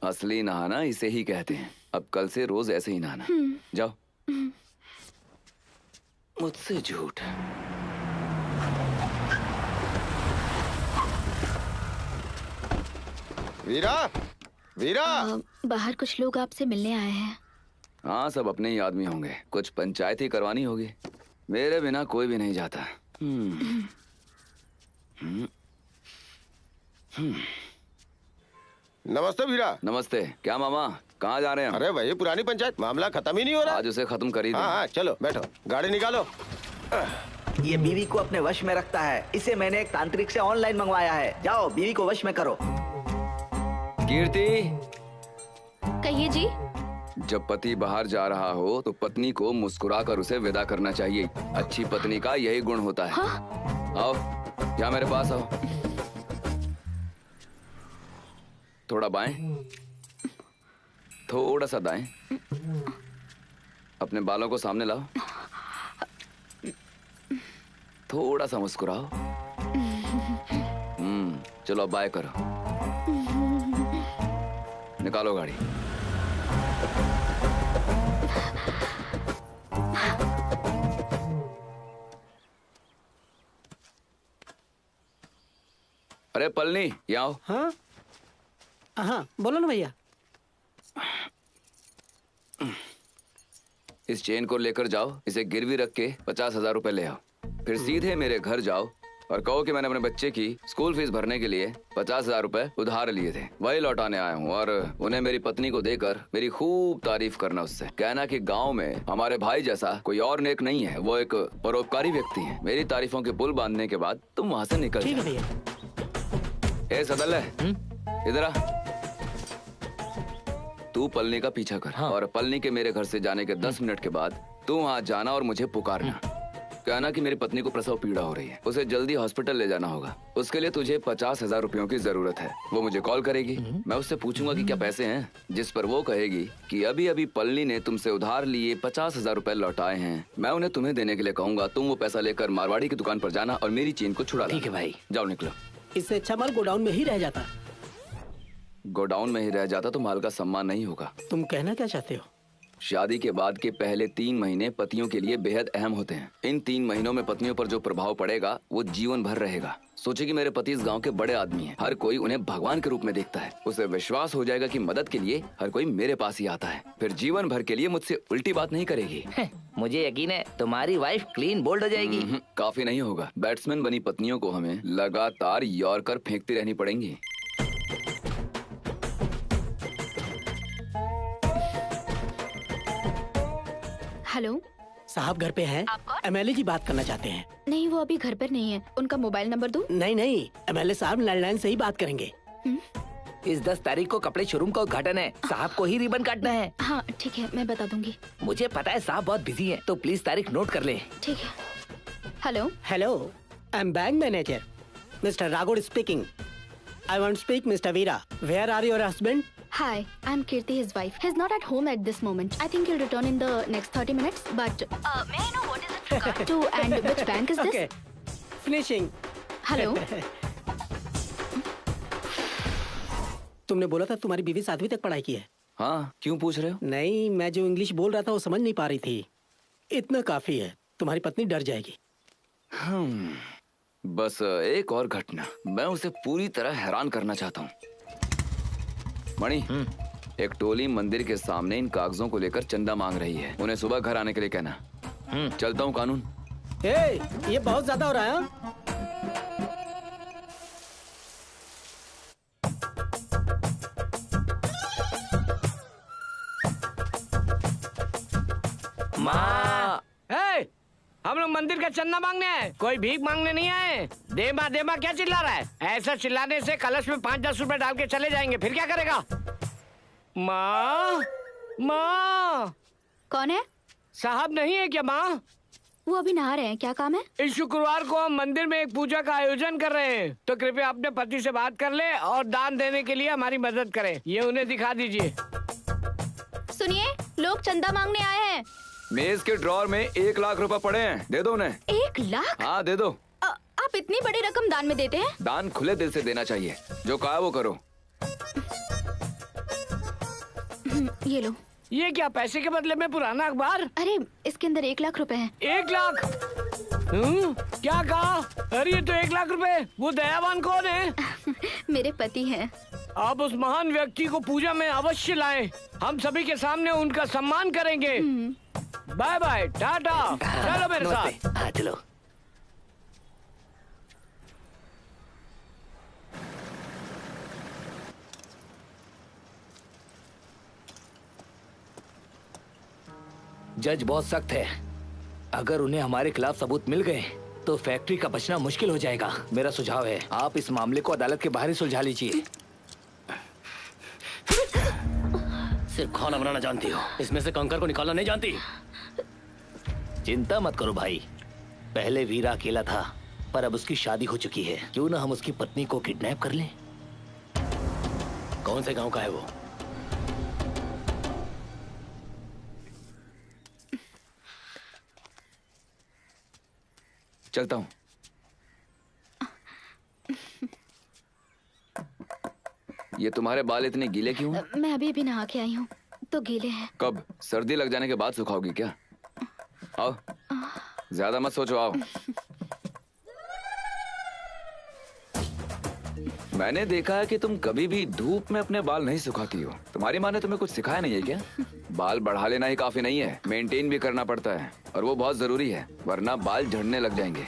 असली नहाना इसे ही कहते हैं। अब कल से रोज ऐसे ही नहाना। जाओ। मुझसे झूठ। वीरा, वीरा। बाहर कुछ लोग आपसे मिलने आए हैं। हाँ, सब अपने ही आदमी होंगे। कुछ पंचायत ही करवानी होगी। मेरे बिना कोई भी नहीं जाता। नमस्ते वीरा। नमस्ते। क्या मामा, कहाँ जा रहे हैं? अरे वही पुरानी पंचायत, मामला खत्म ही नहीं हो रहा। आज उसे खत्म कर ही दो। हाँ, चलो बैठो, गाड़ी निकालो। ये बीवी को अपने वश में रखता है। इसे मैंने एक तांत्रिक से ऑनलाइन मंगवाया है। जाओ बीवी को वश में करो। कीर्ति, कहिए जी। जब पति बाहर जा रहा हो तो पत्नी को मुस्कुराकर उसे विदा करना चाहिए। अच्छी पत्नी का यही गुण होता है। हाँ? आओ, क्या मेरे पास आओ। थोड़ा बाएं, थोड़ा सा दाएं। अपने बालों को सामने लाओ। थोड़ा सा मुस्कुराओ। चलो अब बाएं करो। निकालो गाड़ी। अरे पलनी, यहाँ आओ। हाँ हाँ, बोलो ना भैया। इस चेन को लेकर जाओ, इसे गिरवी रख के 50,000 रुपए ले आओ। फिर सीधे मेरे घर जाओ और कहो कि मैंने अपने बच्चे की स्कूल फीस भरने के लिए 50,000 रुपए उधार लिए थे, वही लौटाने आया हूँ। और उन्हें मेरी पत्नी को देकर मेरी खूब तारीफ करना उससे। कहना कि गांव में हमारे भाई जैसा कोई और नेक नहीं है, वो एक परोपकारी व्यक्ति है। मेरी तारीफों के पुल बांधने के बाद तुम वहाँ से निकल ठीक है भैया। ए सदल है, इधर आ। तू पलनी का पीछा कर। हाँ। और पलनी के मेरे घर से जाने के 10 मिनट के बाद तू वहाँ जाना और मुझे पुकारना। कहना कि मेरी पत्नी को प्रसव पीड़ा हो रही है, उसे जल्दी हॉस्पिटल ले जाना होगा। उसके लिए तुझे 50,000 रुपयों की जरूरत है। वो मुझे कॉल करेगी, मैं उससे पूछूंगा कि क्या पैसे हैं, जिस पर वो कहेगी कि अभी अभी पलनी ने तुमसे उधार लिए 50,000 रुपए लौटाए हैं। मैं उन्हें तुम्हें देने के लिए कहूंगा। तुम वो पैसा लेकर मारवाड़ी की दुकान पर जाना और मेरी चेन को छुड़ा। ठीक है भाई। जाओ निकलो। इससे अच्छा माल गोडाउन में ही रह जाता। गोडाउन में ही रह जाता तो माल का सम्मान नहीं होगा। तुम कहना क्या चाहते हो? शादी के बाद के पहले 3 महीने पतियों के लिए बेहद अहम होते हैं। इन 3 महीनों में पत्नियों पर जो प्रभाव पड़ेगा वो जीवन भर रहेगा। सोचे कि मेरे पति इस गांव के बड़े आदमी हैं। हर कोई उन्हें भगवान के रूप में देखता है। उसे विश्वास हो जाएगा कि मदद के लिए हर कोई मेरे पास ही आता है। फिर जीवन भर के लिए मुझसे उल्टी बात नहीं करेगी। मुझे यकीन है तुम्हारी वाइफ क्लीन बोल्ड हो जाएगी। काफी नहीं होगा। बैट्समैन बनी पत्नियों को हमें लगातार यॉर्कर फेंकती रहनी पड़ेंगी। हेलो साहब घर पे हैं? एमएलए जी बात करना चाहते हैं। नहीं, वो अभी घर पर नहीं है। उनका मोबाइल नंबर दूं? नहीं नहीं, एमएलए साहब लैंडलाइन से ही बात करेंगे। इस 10 तारीख को कपड़े शोरूम का उद्घाटन है। साहब को ही रिबन काटना है। हाँ ठीक है, मैं बता दूंगी। मुझे पता है साहब बहुत बिजी हैं, तो प्लीज तारीख नोट कर ले। ठीक है। Hello hello, I am bank manager mister Raghod speaking. I want speak mister Veera. Where are your husband? Hi, I'm Kirti, his wife. He's not at home at this moment. I think he'll return in the next 30 minutes, but... may I know what is it to and which bank is this? Okay, finishing. Hello. तुमने बोला था तुम्हारी बीवी 7वीं तक पढ़ाई की है। हाँ, क्यों पूछ रहे हो? नहीं, मैं जो इंग्लिश बोल रहा था वो समझ नहीं पा रही थी। इतना काफी है, तुम्हारी पत्नी डर जाएगी। बस एक और घटना, मैं उसे पूरी तरह हैरान करना चाहता हूँ। मणि, एक टोली मंदिर के सामने इन कागजों को लेकर चंदा मांग रही है। उन्हें सुबह घर आने के लिए कहना। चलता हूँ कानून। ये बहुत ज्यादा हो रहा है। माँ, हम लोग मंदिर का चंदा मांगने आए, कोई भीख मांगने नहीं आए। देमा क्या चिल्ला रहा है? ऐसा चिल्लाने से कलश में 5-10 रुपए डाल के चले जाएंगे, फिर क्या करेगा? माँ, माँ। कौन है? साहब नहीं है क्या माँ? वो अभी नहा रहे हैं, क्या काम है? इस शुक्रवार को हम मंदिर में एक पूजा का आयोजन कर रहे हैं, तो कृपया अपने पति से बात कर ले और दान देने के लिए हमारी मदद करें। ये उन्हें दिखा दीजिए। सुनिए, लोग चंदा मांगने आए हैं। मेज के ड्रॉर में 1 लाख रुपए पड़े हैं, दे दो उन्हें। 1 लाख? हाँ, दे दो। आप इतनी बड़ी रकम दान में देते हैं? दान खुले दिल से देना चाहिए, जो कहा वो करो। ये लो। ये क्या, पैसे के बदले में पुराना अखबार? अरे, इसके अंदर 1 लाख रुपए हैं। 1 लाख? क्या कहा? अरे ये तो 1 लाख रुपए। वो दयावान कौन है? मेरे पति हैं। आप उस महान व्यक्ति को पूजा में अवश्य लाएं। हम सभी के सामने उनका सम्मान करेंगे। Bye bye, tata. चलो मेरे साथ। हाँ, चलो। जज बहुत सख्त है। अगर उन्हें हमारे खिलाफ सबूत मिल गए तो फैक्ट्री का बचना मुश्किल हो जाएगा। मेरा सुझाव है आप इस मामले को अदालत के बाहर ही सुलझा लीजिए। सिर्फ खाना बनाना जानती हो, इसमें से कंकर को निकालना नहीं जानती। चिंता मत करो भाई, पहले वीरा अकेला था पर अब उसकी शादी हो चुकी है। क्यों ना हम उसकी पत्नी को किडनैप कर लें। कौन से गांव का है वो? चलता हूँ। ये तुम्हारे बाल इतने गीले क्यों हैं? मैं अभी अभी नहा के आई हूँ, तो गीले हैं। कब? सर्दी लग जाने के बाद सुखाओगी क्या? आओ, ज्यादा मत सोचो, आओ। मैंने देखा है कि तुम कभी भी धूप में अपने बाल नहीं सुखाती हो। तुम्हारी माँ ने तुम्हें कुछ सिखाया नहीं है क्या? बाल बढ़ा लेना ही काफी नहीं है, मेंटेन भी करना पड़ता है और वो बहुत जरूरी है, वरना बाल झड़ने लग जाएंगे।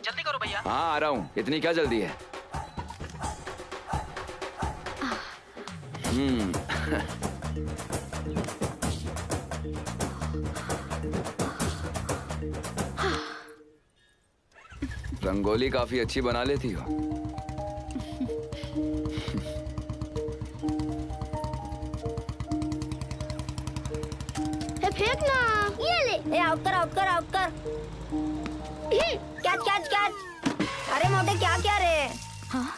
जल्दी करो भैया। हाँ, आ रहा हूँ। इतनी क्या जल्दी है? रंगोली काफी अच्छी बना लेती हो। फेंकना। ये ले। आउट कर। कैच। अरे मोटे क्या रे? हाँ?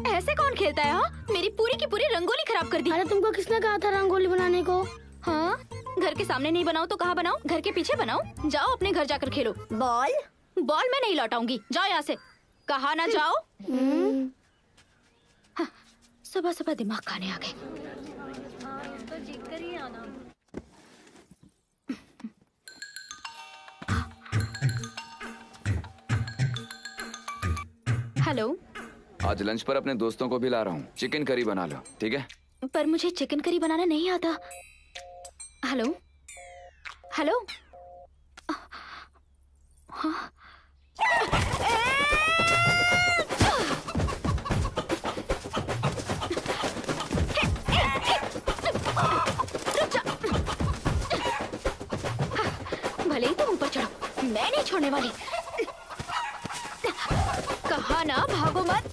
ऐसे कौन खेलता है? हाँ, मेरी पूरी की पूरी रंगोली खराब कर दी। अरे तुमको किसने कहा था रंगोली बनाने को? हाँ, घर के सामने नहीं बनाओ तो कहाँ बनाओ? घर के पीछे बनाओ। जाओ अपने घर जाकर खेलो। बॉल मैं नहीं लौटाऊंगी। जाओ यहाँ से। कहा ना जाओ। हाँ, सुबह दिमाग खाने आ गए। हेलो। आज लंच पर अपने दोस्तों को भी ला रहा हूँ। चिकन करी बना लो, ठीक है? पर मुझे चिकन करी बनाना नहीं आता। हेलो। हाँ? भले ही तुम ऊपर चढ़ो, मैं नहीं छोड़ने वाली। कहा ना भागो मत।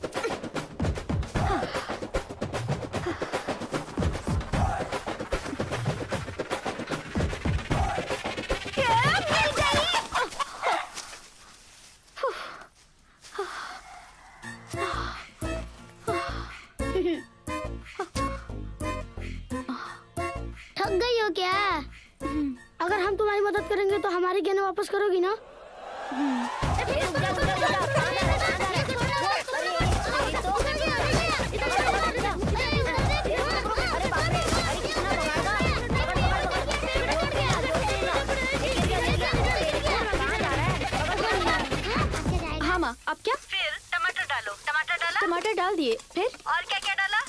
थक गई हो क्या? अगर हम तुम्हारी मदद करेंगे तो हमारी गहने वापस करोगी ना? हाँ माँ, अब क्या? फिर टमाटर डालो। टमाटर डाला? टमाटर डाल दिए। फिर और क्या क्या डाला?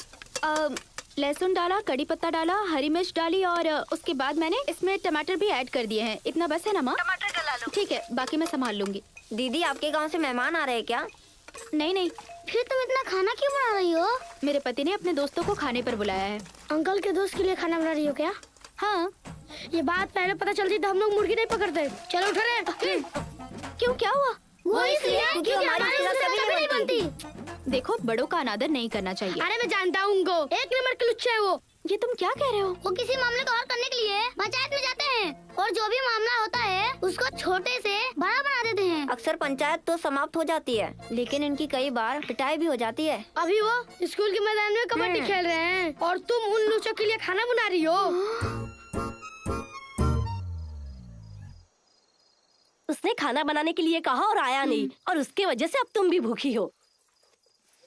लहसुन डाला, कड़ी पत्ता डाला, हरी मिर्च डाली और उसके बाद मैंने इसमें टमाटर भी ऐड कर दिए हैं। इतना बस है ना माँ? टमाटर डला लो। ठीक है, बाकी मैं संभाल लूंगी। दीदी आपके गांव से मेहमान आ रहे हैं क्या? नहीं नहीं, फिर तुम इतना खाना क्यों बना रही हो? मेरे पति ने अपने दोस्तों को खाने पर बुलाया है। अंकल के दोस्त के लिए खाना बना रही हो क्या? हाँ। ये बात पहले पता चलती तो हम लोग मुर्गी नहीं पकड़ते। चलो उठ रहे। क्यों, क्या हुआ? वो इसलिए क्योंकि हमारी कभी नहीं बनती। देखो, बड़ों का अनादर नहीं करना चाहिए। अरे मैं जानता हूँ उनको, एक नंबर के लुच्चे है वो। ये तुम क्या कह रहे हो? वो किसी मामले को हल करने के लिए पंचायत में जाते हैं और जो भी मामला होता है उसको छोटे से बड़ा बना देते हैं। अक्सर पंचायत तो समाप्त हो जाती है, लेकिन इनकी कई बार पिटाई भी हो जाती है। अभी वो स्कूल के मैदान में कबड्डी खेल रहे हैं और तुम उन लुच्चों के लिए खाना बना रही हो। उसने खाना बनाने के लिए कहा और आया नहीं, और उसके वजह से अब तुम भी भूखी हो।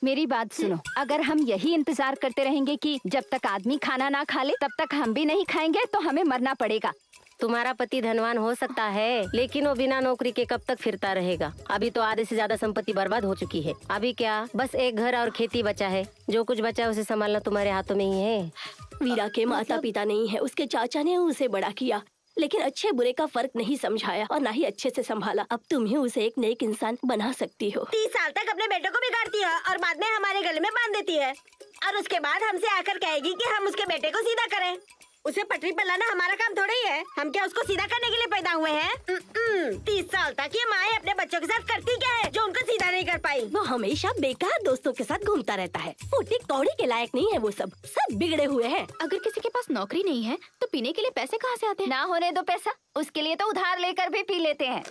मेरी बात सुनो, अगर हम यही इंतजार करते रहेंगे कि जब तक आदमी खाना ना खा ले तब तक हम भी नहीं खाएंगे तो हमें मरना पड़ेगा। तुम्हारा पति धनवान हो सकता है, लेकिन वो बिना नौकरी के कब तक फिरता रहेगा? अभी तो आधे से ज्यादा संपत्ति बर्बाद हो चुकी है। अभी क्या, बस एक घर और खेती बचा है। जो कुछ बचा है उसे संभालना तुम्हारे हाथों में ही है। वीरा के माता पिता नहीं है, उसके चाचा ने उसे बड़ा किया, लेकिन अच्छे बुरे का फर्क नहीं समझाया और ना ही अच्छे से संभाला। अब तुम ही उसे एक नेक इंसान बना सकती हो। 30 साल तक अपने बेटे को बिगाड़ती है और बाद में हमारे गले में बांध देती है, और उसके बाद हमसे आकर कहेगी कि हम उसके बेटे को सीधा करें। उसे पटरी पर लाना हमारा काम थोड़ा ही है। हम क्या उसको सीधा करने के लिए पैदा हुए हैं? 30 साल तक ये माएं अपने बच्चों के साथ करती क्या है जो उनको सीधा नहीं कर पाई? वो हमेशा बेकार दोस्तों के साथ घूमता रहता है। फूटी कौड़ी के लायक नहीं है वो सब बिगड़े हुए हैं। अगर किसी के पास नौकरी नहीं है तो पीने के लिए पैसे कहाँ से आते हैं? ना होने दो पैसा, उसके लिए तो उधार लेकर भी पी लेते हैं।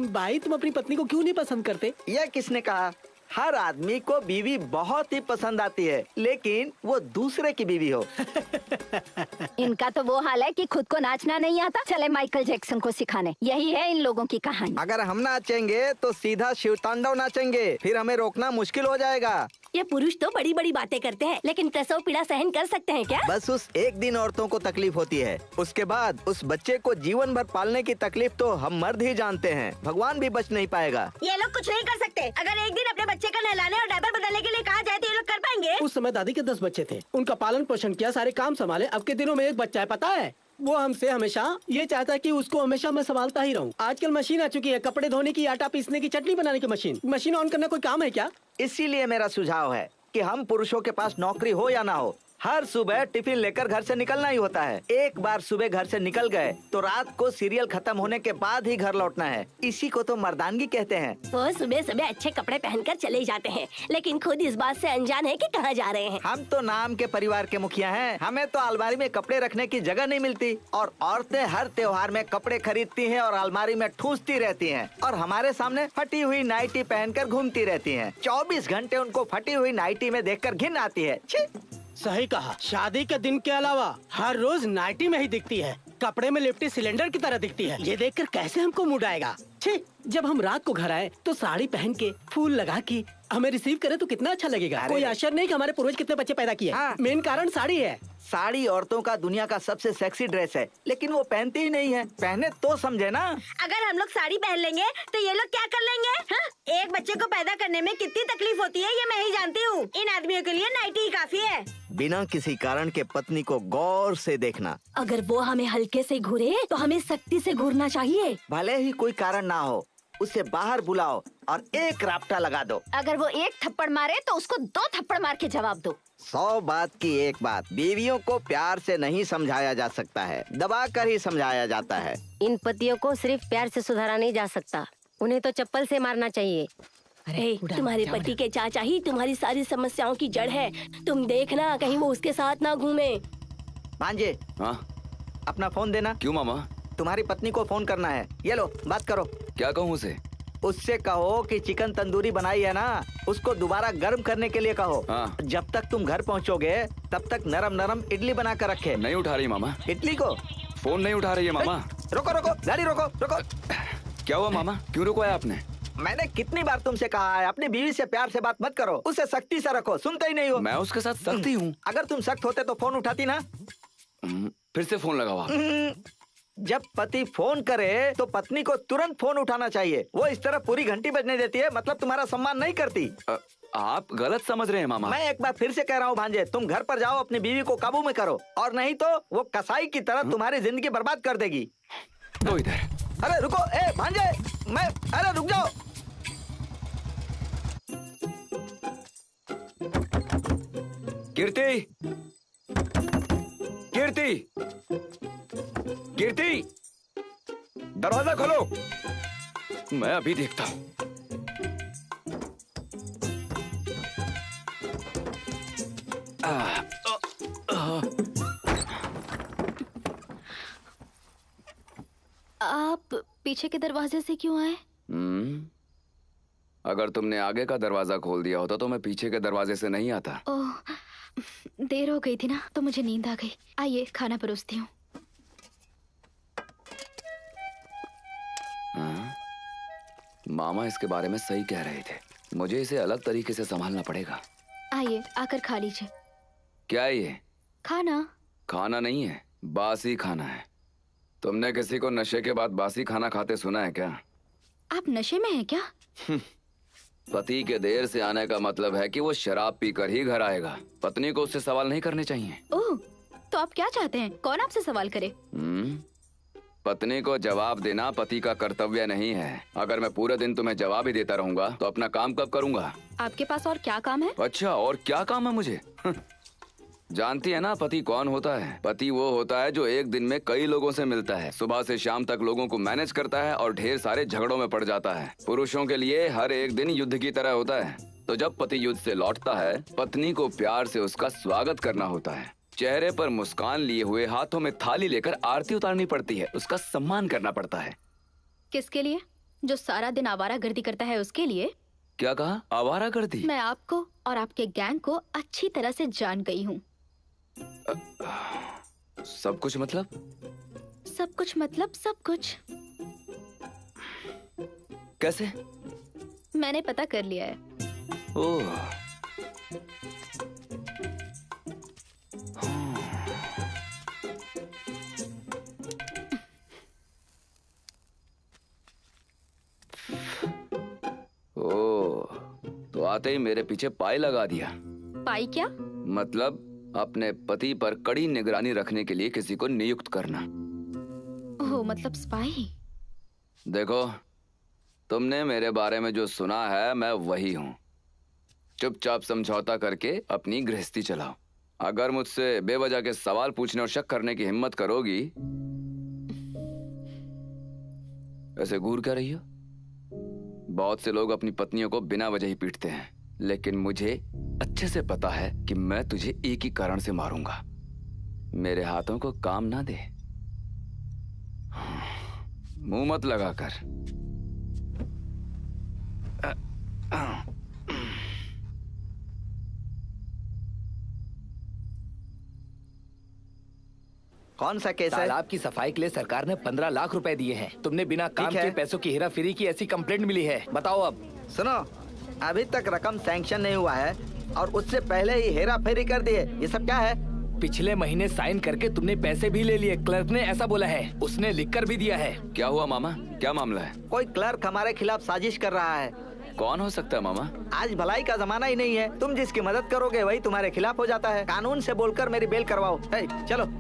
भाई, तुम अपनी पत्नी को क्यों नहीं पसंद करते? यह किसने कहा? हर आदमी को बीवी बहुत ही पसंद आती है, लेकिन वो दूसरे की बीवी हो। इनका तो वो हाल है कि खुद को नाचना नहीं आता, चले माइकल जैक्सन को सिखाने। यही है इन लोगों की कहानी। अगर हम नाचेंगे तो सीधा शिव तांडव नाचेंगे, फिर हमें रोकना मुश्किल हो जाएगा। ये पुरुष तो बड़ी बड़ी बातें करते हैं, लेकिन प्रसव पीड़ा सहन कर सकते हैं क्या? बस उस एक दिन औरतों को तकलीफ होती है, उसके बाद उस बच्चे को जीवन भर पालने की तकलीफ तो हम मर्द ही जानते हैं। भगवान भी बच नहीं पाएगा। ये लोग कुछ नहीं कर सकते। अगर एक दिन अपने बच्चे का नहलाने और डायपर बदलने के लिए कहा जाए तो ये लोग कर पाएंगे? उस समय दादी के 10 बच्चे थे, उनका पालन पोषण किया, सारे काम संभाले। अब के दिनों में एक बच्चा है, पता है? वो हमसे हमेशा ये चाहता है कि उसको हमेशा मैं संभालता ही रहूं। आजकल मशीन आ चुकी है, कपड़े धोने की, आटा पीसने की, चटनी बनाने की मशीन। मशीन ऑन करना कोई काम है क्या? इसीलिए मेरा सुझाव है कि हम पुरुषों के पास नौकरी हो या ना हो, हर सुबह टिफिन लेकर घर से निकलना ही होता है। एक बार सुबह घर से निकल गए तो रात को सीरियल खत्म होने के बाद ही घर लौटना है। इसी को तो मर्दानगी कहते हैं। वो सुबह सुबह अच्छे कपड़े पहनकर चले जाते हैं, लेकिन खुद इस बात से अनजान है कि कहाँ जा रहे हैं। हम तो नाम के परिवार के मुखिया हैं, हमें तो अलमारी में कपड़े रखने की जगह नहीं मिलती, और औरतें हर त्योहार में कपड़े खरीदती हैं और अलमारी में ठूंसती रहती हैं, और हमारे सामने फटी हुई नाइटी पहनकर घूमती रहती हैं। 24 घंटे उनको फटी हुई नाइटी में देखकर घिन आती है। छी! सही कहा, शादी के दिन के अलावा हर रोज नाइटी में ही दिखती है, कपड़े में लिपटी सिलेंडर की तरह दिखती है। ये देखकर कैसे हमको मूड आएगा? छी! जब हम रात को घर आए तो साड़ी पहन के, फूल लगा के हमें रिसीव करे तो कितना अच्छा लगेगा। कोई आश्चर्य नहीं कि हमारे पूर्वज कितने बच्चे पैदा किए। मेन कारण साड़ी है। साड़ी औरतों का दुनिया का सबसे सेक्सी ड्रेस है, लेकिन वो पहनती ही नहीं है। पहने तो समझे ना। अगर हम लोग साड़ी पहन लेंगे तो ये लोग क्या कर लेंगे? हाँ? एक बच्चे को पैदा करने में कितनी तकलीफ होती है ये मैं ही जानती हूँ। इन आदमियों के लिए नाइटी ही काफी है। बिना किसी कारण के पत्नी को गौर से देखना। अगर वो हमें हल्के से घूरे तो हमें सख्ती से घूरना चाहिए। भले ही कोई कारण ना हो, उसे बाहर बुलाओ और एक राप्टा लगा दो। अगर वो एक थप्पड़ मारे तो उसको 2 थप्पड़ मार के जवाब दो। 100 बात की एक बात। बीवियों को प्यार से नहीं समझाया जा सकता है, दबा कर ही समझाया जाता है। इन पतियों को सिर्फ प्यार से सुधारा नहीं जा सकता, उन्हें तो चप्पल से मारना चाहिए। अरे तुम्हारे पति के चाचा ही तुम्हारी सारी समस्याओं की जड़ है। तुम देखना कहीं वो उसके साथ ना घूमे। भांजे, हाँ? अपना फोन देना। क्यों मामा? तुम्हारी पत्नी को फोन करना है। ये लो, बात करो। क्या कहूँ उसे? उससे कहो कि चिकन तंदूरी बनाई है ना, उसको दोबारा गर्म करने के लिए कहो। हाँ। जब तक तुम घर पहुंचोगे तब तक नरम नरम इडली बना कर रखे। नहीं उठा रही मामा। इडली को फोन नहीं उठा रही है मामा। रोको रोको गाड़ी रोको रोको। क्या हुआ मामा, क्यों रुकवाया आपने? मैंने कितनी बार तुमसे कहा है अपनी बीवी से प्यार से बात मत करो, उसे सख्ती से रखो, सुनते ही नहीं हो। मैं उसके साथ सख्त ही हूँ। अगर तुम सख्त होते तो फोन उठाती ना। फिर से फोन लगावा। जब पति फोन करे तो पत्नी को तुरंत फोन उठाना चाहिए। वो इस तरह पूरी घंटी बजने देती है, मतलब तुम्हारा सम्मान नहीं करती। आप गलत समझ रहे हैं मामा। मैं एक बार फिर से कह रहा हूँ भांजे, तुम घर पर जाओ, अपनी बीवी को काबू में करो, और नहीं तो वो कसाई की तरह तुम्हारी जिंदगी बर्बाद कर देगी। तो इधर। अरे रुको, ए भांजे, अरे रुक जाओ। कीर्ति, कीर्ति, कीर्ति, दरवाजा खोलो। मैं अभी देखता हूँ। आप पीछे के दरवाजे से क्यों आए? अगर तुमने आगे का दरवाजा खोल दिया होता तो मैं पीछे के दरवाजे से नहीं आता। ओह, देर हो गई थी ना तो मुझे नींद आ गई। आइए खाना परोसती हूँ। मामा इसके बारे में सही कह रहे थे, मुझे इसे अलग तरीके से संभालना पड़ेगा। आइए आकर खा लीजिए। क्या है ये? खाना। खाना नहीं है, बासी खाना है। तुमने किसी को नशे के बाद बासी खाना खाते सुना है क्या? आप नशे में हैं क्या? पति के देर से आने का मतलब है कि वो शराब पीकर ही घर आएगा। पत्नी को उससे सवाल नहीं करने चाहिए। ओह, तो आप क्या चाहते हैं? कौन आपसे सवाल करे? पत्नी को जवाब देना पति का कर्तव्य नहीं है। अगर मैं पूरे दिन तुम्हें जवाब ही देता रहूंगा तो अपना काम कब करूंगा? आपके पास और क्या काम है? अच्छा, और क्या काम है मुझे? जानती है ना पति कौन होता है? पति वो होता है जो एक दिन में कई लोगों से मिलता है, सुबह से शाम तक लोगों को मैनेज करता है और ढेर सारे झगड़ों में पड़ जाता है। पुरुषों के लिए हर एक दिन युद्ध की तरह होता है। तो जब पति युद्ध से लौटता है, पत्नी को प्यार से उसका स्वागत करना होता है। चेहरे पर मुस्कान लिए हुए, हाथों में थाली लेकर आरती उतारनी पड़ती है, उसका सम्मान करना पड़ता है। किसके लिए? जो सारा दिन आवारागर्दी करता है उसके लिए? क्या कहा? आवारागर्दी? मैं आपको और आपके गैंग को अच्छी तरह से जान गई हूँ। सब कुछ मतलब? सब कुछ मतलब सब कुछ। कैसे? मैंने पता कर लिया है। ओह, तो आते ही मेरे पीछे पाई लगा दिया। पाई क्या? मतलब अपने पति पर कड़ी निगरानी रखने के लिए किसी को नियुक्त करना। ओह, मतलब स्पाई। देखो, तुमने मेरे बारे में जो सुना है मैं वही हूँ। चुपचाप समझौता करके अपनी गृहस्थी चलाओ। अगर मुझसे बेवजह के सवाल पूछने और शक करने की हिम्मत करोगी। ऐसे घूर क्या रही हो? बहुत से लोग अपनी पत्नियों को बिना वजह ही पीटते हैं, लेकिन मुझे अच्छे से पता है कि मैं तुझे एक ही कारण से मारूंगा। मेरे हाथों को काम ना दे, मुंह मत लगाकर। कौन सा केस है? तालाब की सफाई के लिए सरकार ने 15 लाख रुपए दिए हैं। तुमने बिना काम के पैसों की हेराफेरी की ऐसी कंप्लेंट मिली है। बताओ अब। सुनो, अभी तक रकम सैंक्शन नहीं हुआ है और उससे पहले ही हेरा फेरी कर दिए। ये सब क्या है? पिछले महीने साइन करके तुमने पैसे भी ले लिए। क्लर्क ने ऐसा बोला है, उसने लिखकर भी दिया है। क्या हुआ मामा? क्या मामला है? कोई क्लर्क हमारे खिलाफ साजिश कर रहा है। कौन हो सकता है मामा? आज भलाई का जमाना ही नहीं है। तुम जिसकी मदद करोगे वही तुम्हारे खिलाफ हो जाता है। कानून से बोलकर मेरी बेल करवाओ। चलो।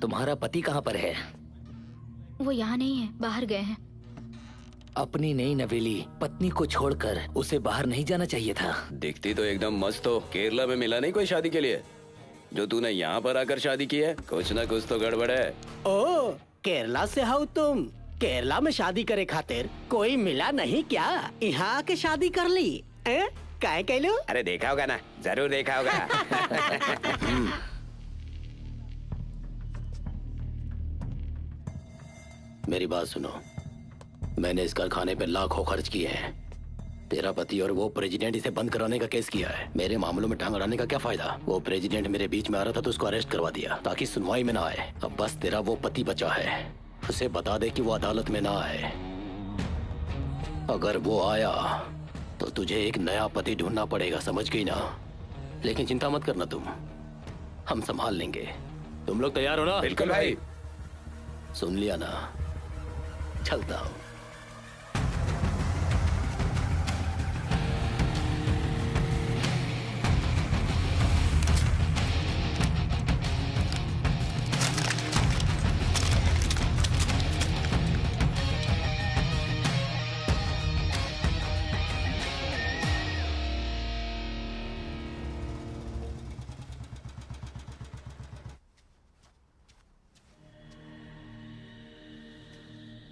तुम्हारा पति कहाँ पर है? वो यहाँ नहीं है, बाहर गए हैं। अपनी नई नवेली पत्नी को छोड़कर उसे बाहर नहीं जाना चाहिए था। दिखती तो एकदम मस्त हो। केरला में मिला नहीं कोई शादी के लिए? जो तूने यहाँ पर आकर शादी की है, कुछ ना कुछ तो गड़बड़ है। ओ, केरला से हो तुम? केरला में शादी करे खातिर कोई मिला नहीं क्या? यहाँ आके शादी कर ली? काय कहलो? अरे देखा होगा ना, जरूर देखा होगा। मेरी बात सुनो, मैंने इस कारखाने पे लाखों खर्च किए हैं। तेरा पति और वो प्रेसिडेंट इसे बंद कराने का केस किया है। मेरे मामलों में टांग अड़ाने का क्या फायदा? वो प्रेसिडेंट मेरे बीच में आ रहा था तो उसको अरेस्ट करवा दिया ताकि सुनवाई में ना आए। अब बस तेरा वो पति बचा है, उसे बता दे कि वो अदालत में ना आए। अगर वो आया तो तुझे एक नया पति ढूंढना पड़ेगा, समझ गई ना? लेकिन चिंता मत करना तुम, हम संभाल लेंगे। तुम लोग तैयार हो ना? बिल्कुल भाई। सुन लिया ना, चलता हूँ।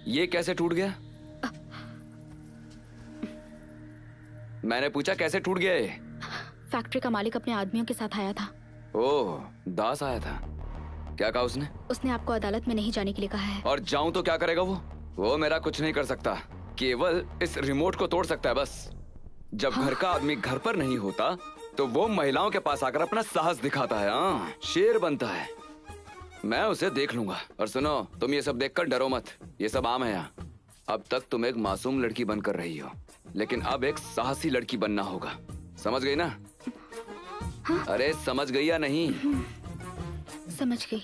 ये कैसे टूट गया? मैंने पूछा कैसे टूट गया ये? फैक्ट्री का मालिक अपने आदमियों के साथ आया था। ओह, दास आया था। क्या कहा उसने? उसने आपको अदालत में नहीं जाने के लिए कहा है। और जाऊं तो क्या करेगा वो? वो मेरा कुछ नहीं कर सकता, केवल इस रिमोट को तोड़ सकता है बस। जब घर का आदमी घर पर नहीं होता तो वो महिलाओं के पास आकर अपना साहस दिखाता है। हाँ, शेर बनता है। मैं उसे देख लूंगा। और सुनो, तुम ये सब देखकर डरो मत, ये सब आम है यहाँ। अब तक तुम एक मासूम लड़की बनकर रही हो, लेकिन अब एक साहसी लड़की बनना होगा, समझ गई ना? हाँ? अरे समझ गई या नहीं? समझ गई।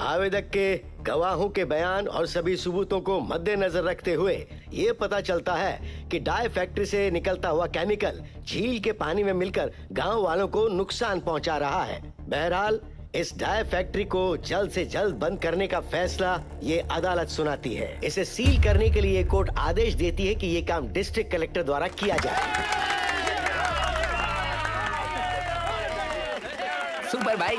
आवेदक के गवाहों के बयान और सभी सबूतों को मद्देनजर रखते हुए ये पता चलता है कि डाई फैक्ट्री से निकलता हुआ केमिकल झील के पानी में मिलकर गांव वालों को नुकसान पहुंचा रहा है। बहरहाल इस डाई फैक्ट्री को जल्द से जल्द बंद करने का फैसला ये अदालत सुनाती है। इसे सील करने के लिए कोर्ट आदेश देती है कि ये काम डिस्ट्रिक्ट कलेक्टर द्वारा किया जाए। सुपर भाई।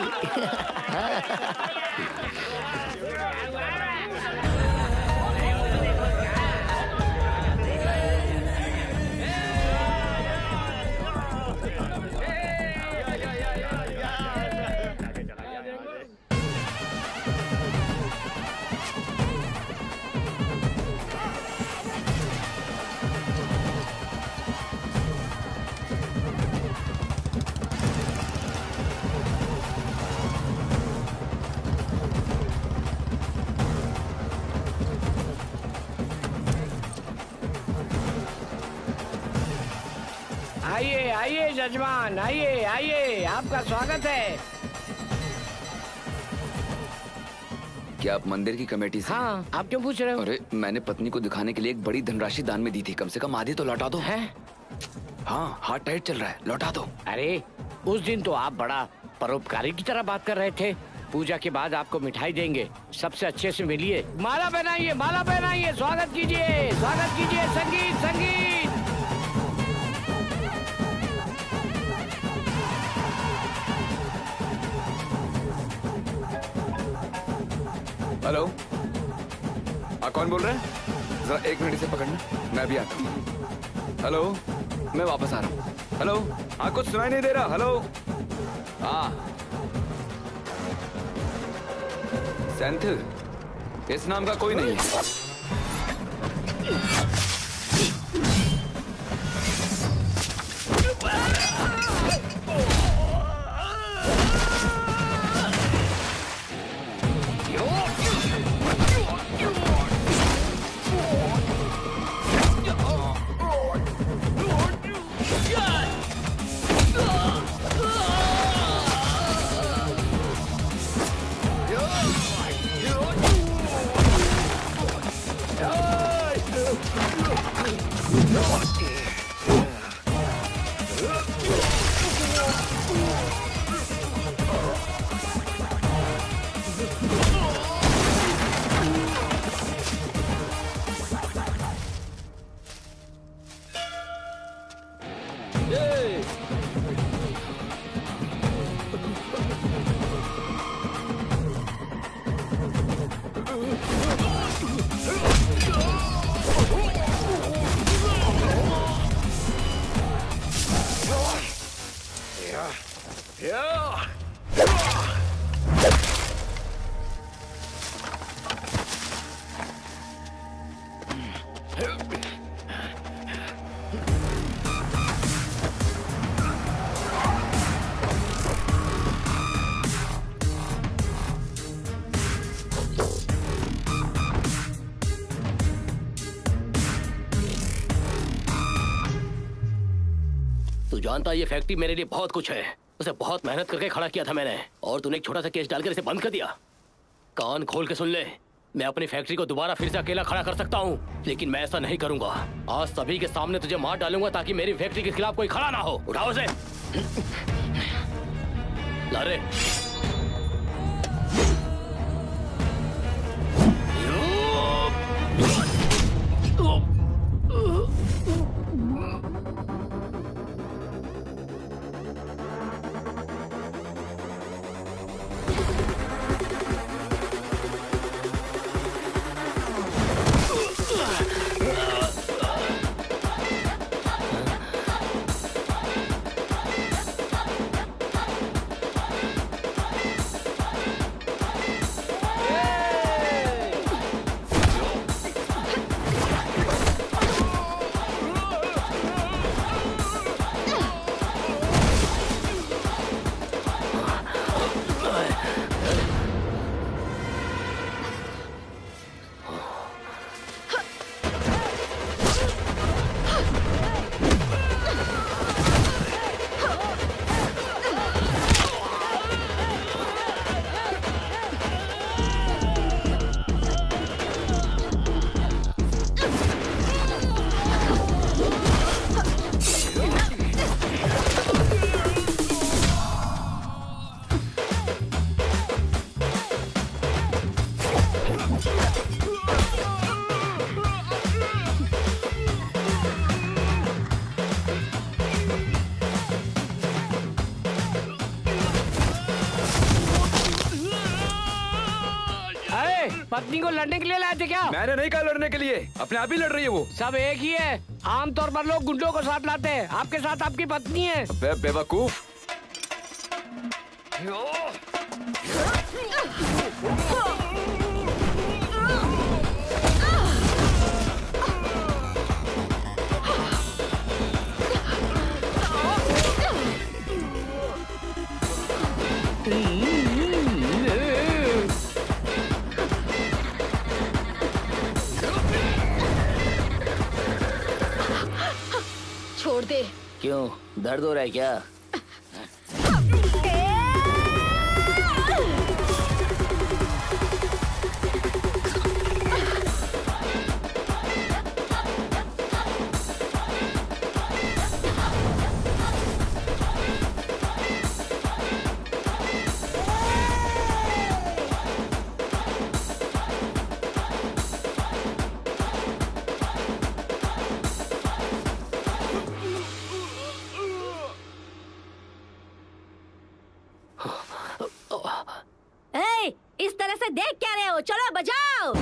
आइए आइए जजमान, आइए आइए, आपका स्वागत है। क्या आप मंदिर की कमेटी से? हाँ, आप क्यों पूछ रहे हो? अरे मैंने पत्नी को दिखाने के लिए एक बड़ी धनराशि दान में दी थी, कम से कम आधी तो लौटा दो। है? हाँ, हाथ टाइट चल रहा है, लौटा दो। अरे उस दिन तो आप बड़ा परोपकारी की तरह बात कर रहे थे। पूजा के बाद आपको मिठाई देंगे, सबसे अच्छे से मिलिए। माला पहनाइए, माला पहनाइए, स्वागत कीजिए, स्वागत कीजिए। संगीत संगीत। हेलो, कौन बोल रहे हैं? जरा एक मिनट से पकड़ना, मैं भी आता हूँ। हेलो, मैं वापस आ रहा हूँ। हेलो, हाँ कुछ सुनाई नहीं दे रहा। हेलो, हाँ सेंथिल, इस नाम का कोई नहीं है। जानता है ये फैक्ट्री मेरे लिए बहुत कुछ है। उसे बहुत मेहनत करके खड़ा किया था मैंने, और तूने एक छोटा सा केस डालकर इसे बंद कर दिया। कान खोल के सुन ले, मैं अपनी फैक्ट्री को दोबारा फिर से अकेला खड़ा कर सकता हूँ, लेकिन मैं ऐसा नहीं करूंगा। आज सभी के सामने तुझे मार डालूंगा ताकि मेरी फैक्ट्री के खिलाफ कोई खड़ा ना हो। उठाओ उसे। ला रे। पत्नी को लड़ने के लिए लाए थे क्या? मैंने नहीं कहा लड़ने के लिए, अपने आप ही लड़ रही है वो। सब एक ही है। आमतौर पर लोग गुंडों को साथ लाते हैं, आपके साथ आपकी पत्नी है। बेवकूफ। छोड़ दे। क्यों, दर्द हो रहा है क्या? इस तरह से देख क्या रहे हो? चलो बजाओ।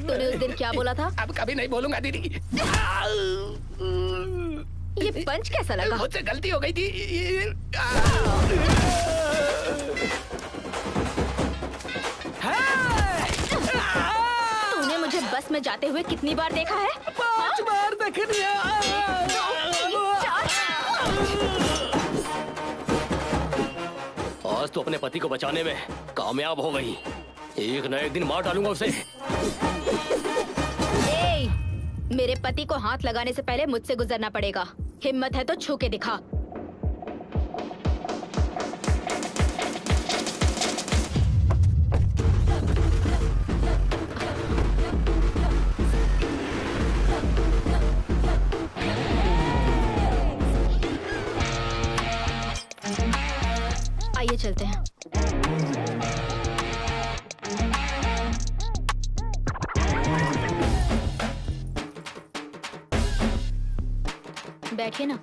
तूने उस दिन क्या बोला था? अब कभी नहीं बोलूंगा दीदी। ये पंच कैसा लगा? मुझसे गलती हो गई थी। तूने मुझे बस में जाते हुए कितनी बार देखा है? 5 बार देख लिया। आज तो अपने पति को बचाने में कामयाब हो गई। एक न एक दिन मार डालूंगा उसे। मेरे पति को हाथ लगाने से पहले मुझसे गुजरना पड़ेगा। हिम्मत है तो छू के दिखा। आइए चलते हैं। बैठिए ना।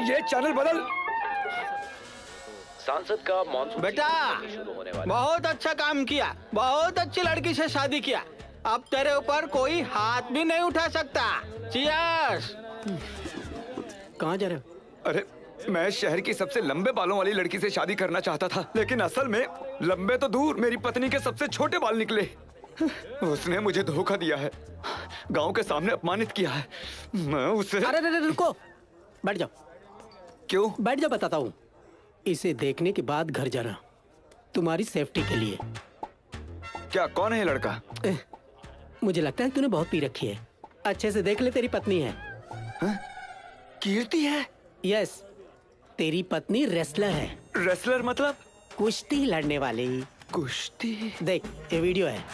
ये चैनल बदल। सांसद का मॉनसून बेटा बहुत अच्छा काम किया, बहुत अच्छी लड़की से शादी किया। अब तेरे ऊपर कोई हाथ भी नहीं उठा सकता। चीयर्स। कहाँ जा रहे हो? अरे मैं शहर की सबसे लंबे बालों वाली लड़की से शादी करना चाहता था, लेकिन असल में लंबे तो दूर मेरी पत्नी के सबसे छोटे बाल निकले। उसने मुझे धोखा दिया है, गांव के सामने अपमानित किया है। मैं उसे अरे रुको, बैठ जाओ। क्यों? बैठ जाओ, बताता हूँ। इसे देखने के बाद घर जाना, तुम्हारी सेफ्टी के लिए। क्या? कौन है ये लड़का? मुझे लगता है तूने बहुत पी रखी है। अच्छे से देख ले, तेरी पत्नी है। कीर्ति है? यस, तेरी पत्नी रेसलर है। रेसलर मतलब? कुश्ती लड़ने वाली। कुश्ती? देख, ये वीडियो है।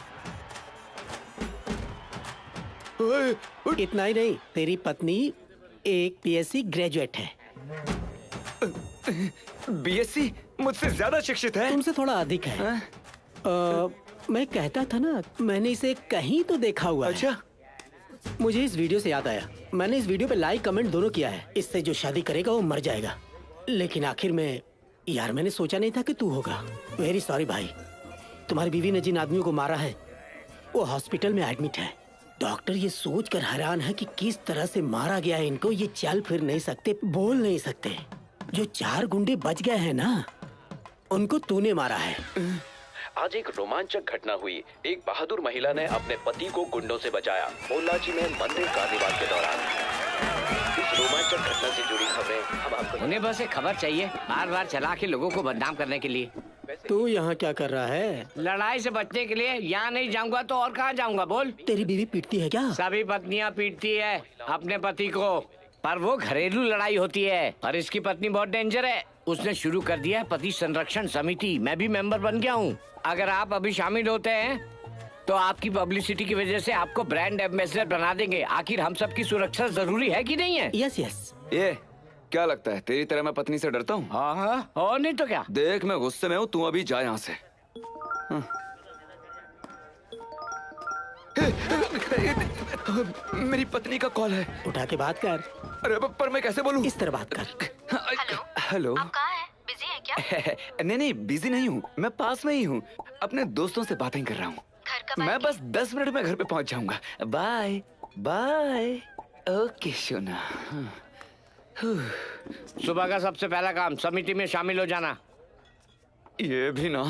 इतना ही नहीं, तेरी पत्नी एक बीएससी ग्रेजुएट है। बीएससी? मुझसे ज्यादा शिक्षित है। तुमसे थोड़ा अधिक है। मैं कहता था ना, मैंने इसे कहीं तो देखा हुआ है। अच्छा? मुझे इस वीडियो से याद आया, मैंने इस वीडियो पे लाइक कमेंट दोनों किया है। इससे जो शादी करेगा वो मर जाएगा। लेकिन आखिर में यार, मैंने सोचा नहीं था कि तू होगा। वेरी सॉरी भाई। तुम्हारी बीवी ने जिन आदमियों को मारा है वो हॉस्पिटल में एडमिट है। डॉक्टर ये सोचकर हैरान है कि किस तरह से मारा गया है इनको। ये चल फिर नहीं सकते, बोल नहीं सकते। जो 4 गुंडे बच गए हैं ना, उनको तूने मारा है। आज एक रोमांचक घटना हुई। एक बहादुर महिला ने अपने पति को गुंडों से बचाया, पोल्लाची में मंदिर कार्निवाल के दौरान। इस रोमांचक घटना से जुड़ी खबरें हम आपको। उन्हें बस एक खबर चाहिए, बार बार चला के लोगों को बदनाम करने के लिए। तू यहाँ क्या कर रहा है? लड़ाई से बचने के लिए। यहाँ नहीं जाऊंगा तो और कहाँ जाऊंगा? बोल। तेरी बीवी पीटती है क्या? सभी पत्नियाँ पीटती है अपने पति को, पर वो घरेलू लड़ाई होती है। और इसकी पत्नी बहुत डेंजर है। उसने शुरू कर दिया है पति संरक्षण समिति। मैं भी मेंबर बन गया हूँ। अगर आप अभी शामिल होते हैं तो आपकी पब्लिसिटी की वजह से आपको ब्रांड एम्बेसडर बना देंगे। आखिर हम सब की सुरक्षा जरूरी है कि नहीं है? Yes yes. ये क्या लगता है, तेरी तरह मैं पत्नी से डरता हूँ? हाँ, और नहीं तो क्या। देख, मैं गुस्से में हूँ, तू अभी जा यहाँ से। मेरी पत्नी का कॉल है। उठा के बात कर। अरे पर मैं कैसे बोलूँ? इस तरह बात कर। हेलो। आप कहाँ हैं? बिजी हैं क्या? नहीं, बिजी नहीं हूँ, मैं पास में ही हूँ। अपने दोस्तों से बातें कर रहा हूँ। मैं बस 10 मिनट में घर पे पहुँच जाऊंगा। Bye bye. ओके सोना। सुबह का सबसे पहला काम समिति में शामिल हो जाना। ये भी ना।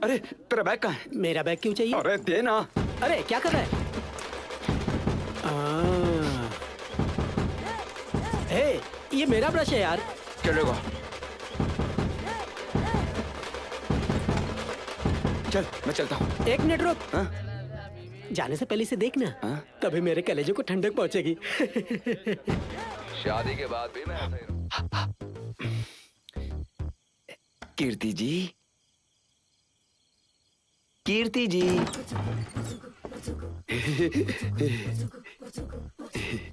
अरे तेरा बैग कहाँ है? मेरा बैग क्यों चाहिए? अरे दे ना। अरे क्या कर रहा है? हे, ये मेरा ब्रश है यार। चलेगा। चल मैं चलता हूँ। 1 मिनट रुक। जाने से पहले इसे देखना। तभी मेरे कलेजे को ठंडक पहुंचेगी। शादी के बाद भी मैं ऐसा ही रहूं। कीर्ति जी, कीर्ति जी।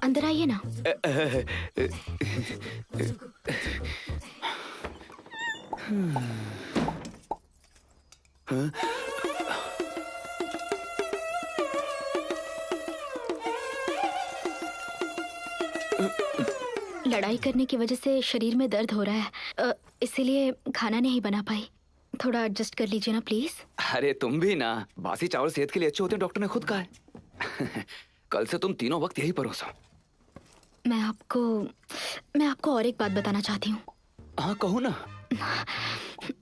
अंदर आइए ना। लड़ाई करने की वजह से शरीर में दर्द हो रहा है, इसीलिए खाना नहीं बना पाई। थोड़ा एडजस्ट कर लीजिए ना प्लीज। अरे तुम भी ना, बासी चावल सेहत के लिए अच्छे होते हैं, डॉक्टर ने खुद कहा है। कल से तुम तीनों वक्त यही परोसो। मैं आपको और एक बात बताना चाहती हूँ। हाँ कहो ना।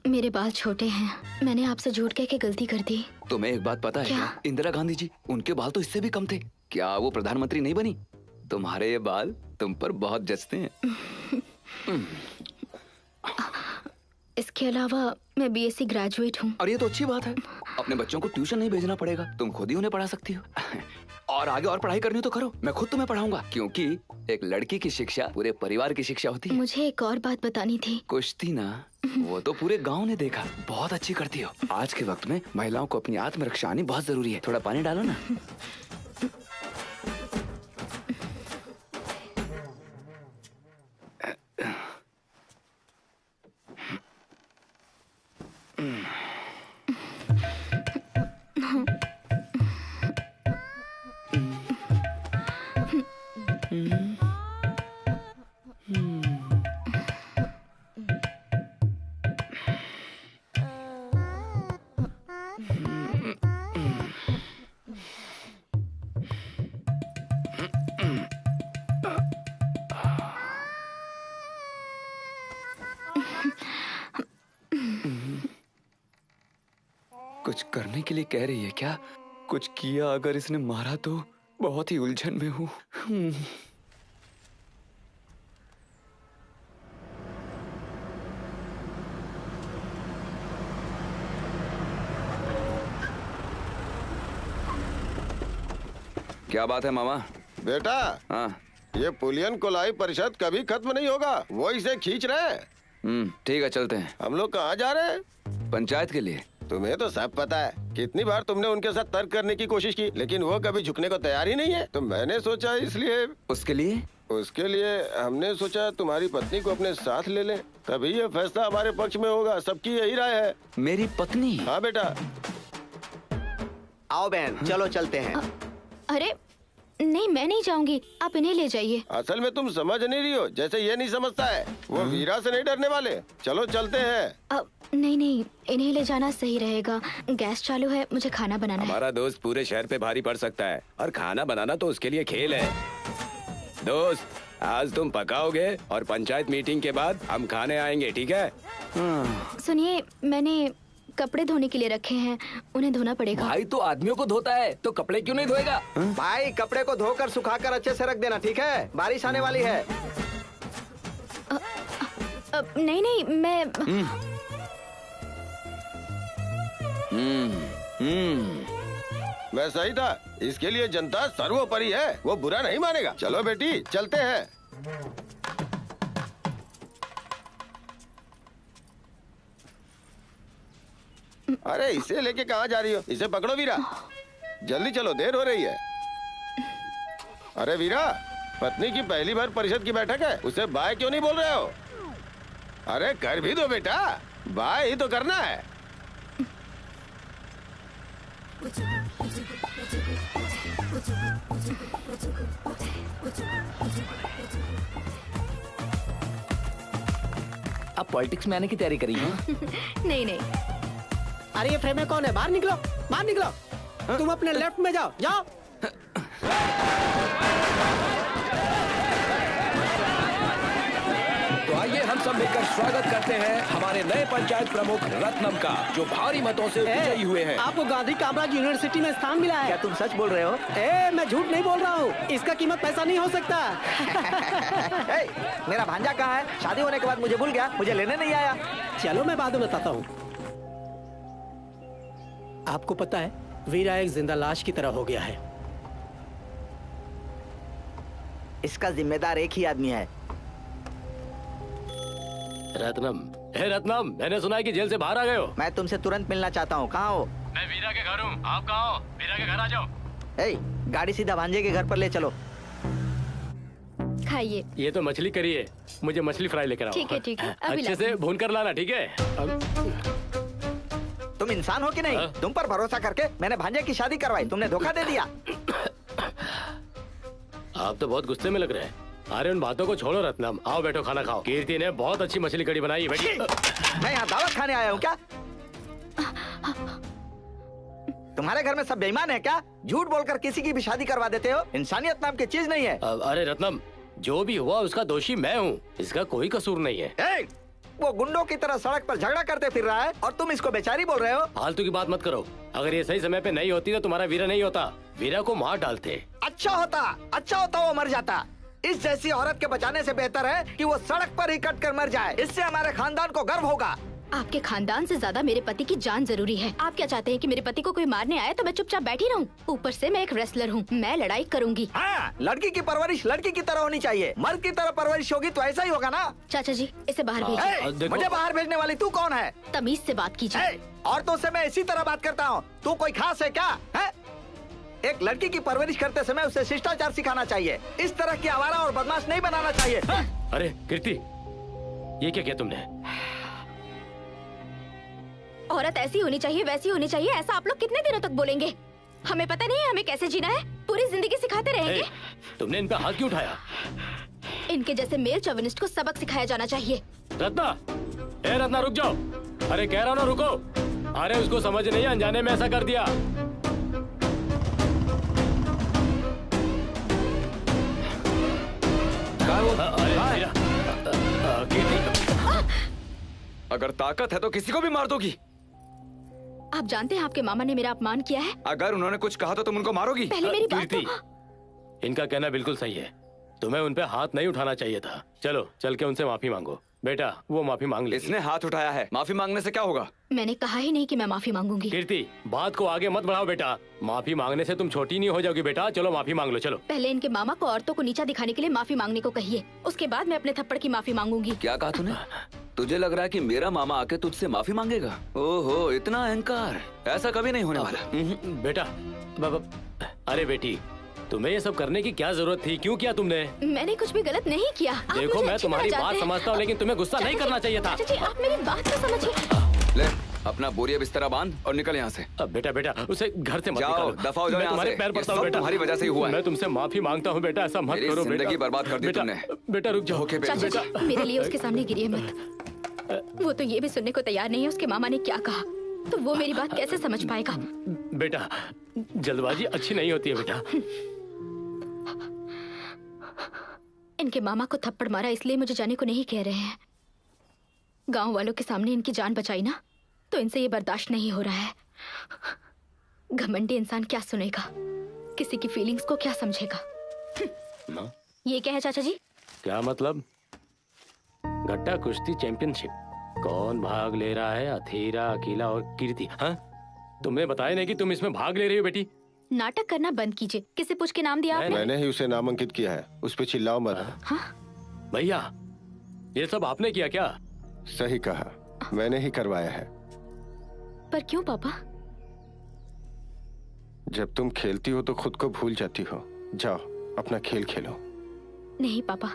मेरे बाल छोटे हैं, मैंने आपसे झूठ कह के गलती कर दी। तुम्हें एक बात पता है क्या? इंदिरा गांधी जी, उनके बाल तो इससे भी कम थे। क्या वो प्रधानमंत्री नहीं बनी? तुम्हारे ये बाल तुम पर बहुत जचते हैं। इसके अलावा मैं बीएससी ग्रेजुएट हूँ। और ये तो अच्छी बात है, अपने बच्चों को ट्यूशन नहीं भेजना पड़ेगा, तुम खुद ही उन्हें पढ़ा सकती हो। और आगे और पढ़ाई करनी हो तो करो, मैं खुद तुम्हें पढ़ाऊंगा, क्योंकि एक लड़की की शिक्षा पूरे परिवार की शिक्षा होती है। मुझे एक और बात बतानी थी। कुश्ती ना, वो तो पूरे गांव ने देखा, बहुत अच्छी करती हो। आज के वक्त में महिलाओं को अपनी आत्मरक्षा आनी बहुत जरूरी है। थोड़ा पानी डालो ना। कुछ करने के लिए कह रही है क्या? कुछ किया अगर इसने मारा तो बहुत ही उलझन में हूँ। क्या बात है मामा? बेटा, हाँ, ये पुलियन कोलाई परिषद कभी खत्म नहीं होगा, वो इसे खींच रहे हैं। ठीक है, चलते हैं। हम लोग कहाँ जा रहे हैं? पंचायत के लिए। तुम्हें तो सब पता है, कितनी बार तुमने उनके साथ तर्क करने की कोशिश की, लेकिन वो कभी झुकने को तैयार ही नहीं है। तो मैंने सोचा इसलिए उसके लिए हमने सोचा तुम्हारी पत्नी को अपने साथ ले लें, तभी ये फैसला हमारे पक्ष में होगा। सबकी यही राय है। मेरी पत्नी? हाँ बेटा। आओ बहन, चलो चलते हैं। अरे नहीं, मैं नहीं जाऊंगी, आप इन्हें ले जाइए। असल में तुम समझ नहीं रही हो, जैसे ये नहीं समझता है। वो वीरा से नहीं डरने वाले। चलो चलते हैं। नहीं, इन्हें ले जाना सही रहेगा। गैस चालू है, मुझे खाना बनाना है। हमारा दोस्त पूरे शहर पे भारी पड़ सकता है, और खाना बनाना तो उसके लिए खेल है। दोस्त, आज तुम पकाओगे और पंचायत मीटिंग के बाद हम खाने आएंगे, ठीक है? सुनिए, मैंने कपड़े धोने के लिए रखे हैं, उन्हें धोना पड़ेगा। भाई तो आदमियों को धोता है, तो कपड़े क्यों नहीं धोएगा? भाई कपड़े को धोकर सुखाकर अच्छे से रख देना, ठीक है? बारिश आने वाली है। नहीं, मैं मैं सही था। इसके लिए जनता सर्वोपरि है, वो बुरा नहीं मानेगा। चलो बेटी, चलते हैं। अरे इसे लेके कहाँ जा रही हो? इसे पकड़ो वीरा, जल्दी चलो, देर हो रही है। अरे वीरा, पत्नी की पहली बार परिषद की बैठक है, उसे बाय क्यों नहीं बोल रहे हो? अरे कर भी दो बेटा, बाय ही तो करना है। आप पॉलिटिक्स में आने की तैयारी करी है? नहीं। अरे ये फ्रेम में कौन है? बाहर निकलो, बाहर निकलो। तुम अपने लेफ्ट में जाओ, जाओ। तो आइए हम सब मिलकर स्वागत करते हैं हमारे नए पंचायत प्रमुख रत्नम का, जो भारी मतों से विजयी हुए हैं। आपको गांधी कामराज यूनिवर्सिटी में स्थान मिला है। क्या तुम सच बोल रहे हो? मैं झूठ नहीं बोल रहा हूँ, इसका कीमत पैसा नहीं हो सकता। मेरा भांजा कहाँ है? शादी होने के बाद मुझे भूल गया, मुझे लेने नहीं आया। चलो मैं बाद में बताता हूँ। आपको पता है, वीरा एक जिंदा लाश की तरह हो गया है। इसका जिम्मेदार एक ही आदमी है। रत्नम, हे रत्नम, मैंने सुना है कि जेल से बाहर आ गए हो। मैं तुमसे तुरंत मिलना चाहता हूँ। कहाँ हो? मैं वीरा के घर हूँ, आप कहाँ हो? वीरा के घर आ जाओ। गाड़ी सीधा भांजे के घर पर ले चलो। खाइए। ये तो मछली करी है, मुझे मछली फ्राई लेकर आओ। ठीक है, अभी अच्छे से भून कर लाना, ठीक है? तुम इंसान हो कि नहीं? तुम पर भरोसा करके मैंने भांजे की शादी करवाई, तुमने धोखा दे दिया। आप तो बहुत गुस्से में लग रहे हैं। अरे उन बातों को छोड़ो रत्नम, आओ बैठो, खाना खाओ। कीर्ति ने बहुत अच्छी मछली कड़ी बनाई है। मैं यहाँ दावत खाने आया हूँ क्या? तुम्हारे घर में सब बेईमान है क्या? झूठ बोलकर किसी की भी शादी करवा देते हो। इंसानियत नाम की चीज नहीं है। अरे रत्नम, जो भी हुआ उसका दोषी मैं हूँ, इसका कोई कसूर नहीं है। वो गुंडों की तरह सड़क पर झगड़ा करते फिर रहा है और तुम इसको बेचारी बोल रहे हो। फालतू की बात मत करो। अगर ये सही समय पे नहीं होती तो तुम्हारा वीरा नहीं होता, वीरा को मार डालते। अच्छा होता वो मर जाता। इस जैसी औरत के बचाने से बेहतर है कि वो सड़क पर ही कट कर मर जाए। इससे हमारे खानदान को गर्व होगा। आपके खानदान से ज्यादा मेरे पति की जान जरूरी है। आप क्या चाहते हैं कि मेरे पति को कोई मारने आए तो मैं चुपचाप बैठी रहूं? ऊपर से मैं एक रेसलर हूँ, मैं लड़ाई करूंगी। हाँ, लड़की की परवरिश लड़की की तरह होनी चाहिए। मर्द की तरह परवरिश होगी तो ऐसा ही होगा ना। चाचा जी, इसे बाहर भेजिए। मुझे बाहर भेजने वाली तू कौन है? तमीज से बात कीजिए। औरतों से मैं इसी तरह बात करता हूँ। तू कोई खास है क्या? है? एक लड़की की परवरिश करते समय उसे शिष्टाचार सिखाना चाहिए। इस तरह की आवारा और बदमाश नहीं बनाना चाहिए। अरे कीर्ति, ये क्या किया तुमने? औरत ऐसी होनी चाहिए, वैसी होनी चाहिए, ऐसा आप लोग कितने दिनों तक बोलेंगे? हमें पता नहीं है हमें कैसे जीना है? पूरी जिंदगी सिखाते रहेंगे। तुमने इन पे हाथ क्यों उठाया? इनके जैसे मेल चौविनिस्ट को सबक सिखाया जाना चाहिए। रत्ना, ए रत्ना रुक जाओ। अरे कह रहा हूं ना रुको। अरे उसको समझ नहीं, अनजाने में ऐसा कर दिया। अगर ताकत है तो किसी को भी मार दोगी। आप जानते हैं आपके मामा ने मेरा अपमान किया है। अगर उन्होंने कुछ कहा तो तुम उनको मारोगी। पहले मेरी बात तो... इनका कहना बिल्कुल सही है, तुम्हें उन पे हाथ नहीं उठाना चाहिए था। चलो चल के उनसे माफी मांगो। बेटा वो माफी मांग ले। इसने हाथ उठाया है, माफी मांगने से क्या होगा? मैंने कहा ही नहीं कि मैं माफी मांगूंगी। कीर्ति, बात को आगे मत बढ़ाओ बेटा। माफी मांगने से तुम छोटी नहीं हो जाओगी बेटा। चलो माफी मांग लो, चलो। पहले इनके मामा को औरतों को नीचा दिखाने के लिए माफी मांगने को कहिए, उसके बाद मैं अपने थप्पड़ की माफी मांगूंगी। क्या कहा तूने? तुझे लग रहा है कि मेरा मामा आके तुझसे माफी मांगेगा? ओहो, इतना अहंकार। ऐसा कभी नहीं होने वाला। बेटा, अरे बेटी, तुम्हें ये सब करने की क्या जरूरत थी? क्यों किया तुमने? मैंने कुछ भी गलत नहीं किया। देखो मैं तुम्हारी बात समझता हूँ, लेकिन तुम्हें गुस्सा नहीं करना चाहिए था। चाचा जी, आप मेरी बात तो समझिए। ले अपना बोरिया बिस्तरा बांध और निकल यहाँ से। अब बेटा उसे घर से मत जाओ, निकालो। दफा हो जाओ मैं यहाँ तुम्हारे से। पैर पड़ता हूँ बेटा। तुम्हारी वजह से ही हुआ है। मैं तुमसे माफी मांगता हूँ बेटा, ऐसा मत करो बेटा। जिंदगी बर्बाद कर दी तुमने। बेटा रुक जाओ। चाचा जी, मेरे लिए उसके सामने गिरिए मत। वो तो ये भी सुनने को तैयार नहीं है उसके मामा ने क्या कहा, तो वो मेरी बात कैसे समझ पाएगा? बेटा जल्दबाजी अच्छी नहीं होती है बेटा। इनके मामा को थप्पड़ मारा इसलिए मुझे जाने को नहीं कह रहे हैं। गांव वालों के सामने इनकी जान बचाई ना, तो इनसे ये बर्दाश्त नहीं हो रहा है। घमंडी इंसान क्या सुनेगा, किसी की फीलिंग्स को क्या समझेगा? ये क्या है चाचा जी? क्या मतलब? गट्टा कुश्ती चैंपियनशिप, कौन भाग ले रहा है? अथीरा, अकीला और कीर्ति। हाँ, तुमने बताया नहीं कि तुम इसमें भाग ले रही हो बेटी। नाटक करना बंद कीजिए। किसे पूछ के नाम दिया आपने? मैंने ही उसे नामांकित किया है, उस पे चिल्लाओ मत। हाँ? भैया ये सब आपने किया क्या? सही कहा, मैंने ही करवाया है। पर क्यों पापा? जब तुम खेलती हो तो खुद को भूल जाती हो। जाओ अपना खेल खेलो। नहीं पापा,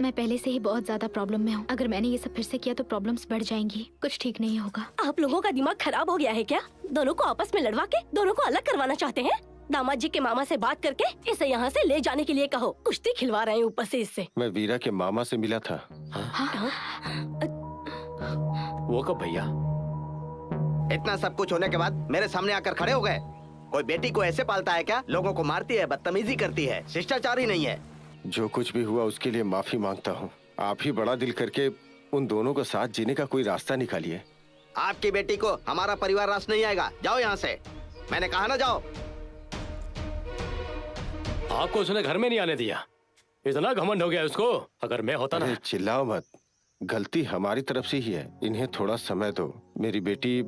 मैं पहले से ही बहुत ज्यादा प्रॉब्लम में हूँ। अगर मैंने ये सब फिर से किया तो प्रॉब्लम्स बढ़ जाएंगी, कुछ ठीक नहीं होगा। आप लोगों का दिमाग खराब हो गया है क्या? दोनों को आपस में लड़वा के दोनों को अलग करवाना चाहते हैं? दामाद जी के मामा से बात करके इसे यहाँ से ले जाने के लिए कहो। कुश्ती खिलवा रहे हैं ऊपर से इससे। मैं वीरा के मामा से मिला था। वो कब भैया? इतना सब कुछ होने के बाद मेरे सामने आकर खड़े हो गए। कोई बेटी को ऐसे पालता है क्या? लोगों को मारती है, बदतमीजी करती है, शिष्टाचार ही नहीं है। जो कुछ भी हुआ उसके लिए माफी मांगता हूँ। आप ही बड़ा दिल करके उन दोनों को साथ जीने का कोई रास्ता निकालिए। आपकी बेटी को हमारा परिवार रास नहीं आएगा। जाओ यहाँ से, मैंने कहा ना जाओ। आपको उसने घर में नहीं आने दिया, इतना घमंड हो गया उसको। अगर मैं होता ना। चिल्लाओ मत, गलती हमारी तरफ से ही है। इन्हें थोड़ा समय दो। मेरी बेटी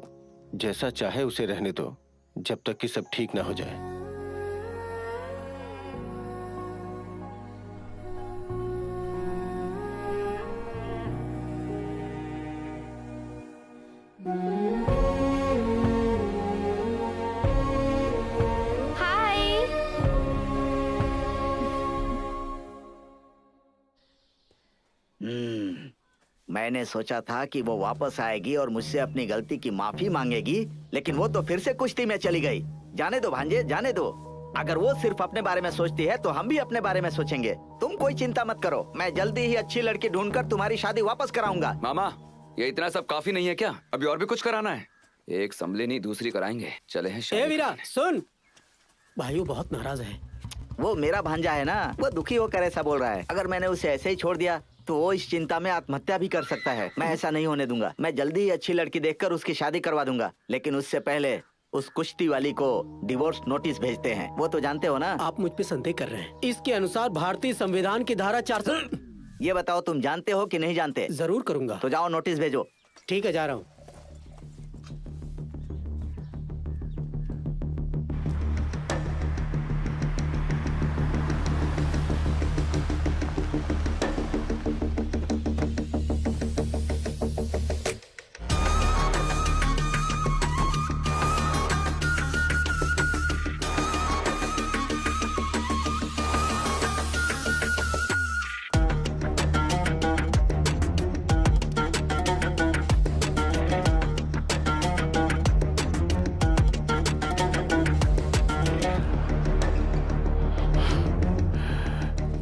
जैसा चाहे उसे रहने दो, जब तक कि सब ठीक ना हो जाए। मैंने सोचा था कि वो वापस आएगी और मुझसे अपनी गलती की माफी मांगेगी, लेकिन वो तो फिर से कुश्ती में चली गई। जाने दो भांजे, जाने दो। अगर वो सिर्फ अपने बारे में सोचती है तो हम भी अपने बारे में सोचेंगे। तुम कोई चिंता मत करो, मैं जल्दी ही अच्छी लड़की ढूंढकर तुम्हारी शादी वापस कराऊंगा। मामा, ये इतना सब काफी नहीं है क्या? अभी और भी कुछ कराना है? एक संभली नहीं दूसरी कराएंगे। चले हैं शादी। ए वीरा सुन, भाइयों बहुत नाराज है। वो मेरा भांजा है ना, वो दुखी होकर ऐसा बोल रहा है। अगर मैंने उसे ऐसे ही छोड़ दिया तो वो इस चिंता में आत्महत्या भी कर सकता है। मैं ऐसा नहीं होने दूंगा। मैं जल्दी ही अच्छी लड़की देखकर उसकी शादी करवा दूंगा, लेकिन उससे पहले उस कुश्ती वाली को डिवोर्स नोटिस भेजते हैं। वो तो जानते हो ना। आप मुझ पे संदेह कर रहे हैं। इसके अनुसार भारतीय संविधान की धारा 400। ये बताओ तुम जानते हो कि नहीं जानते? जरूर करूंगा। तो जाओ नोटिस भेजो। ठीक है, जा रहा हूँ।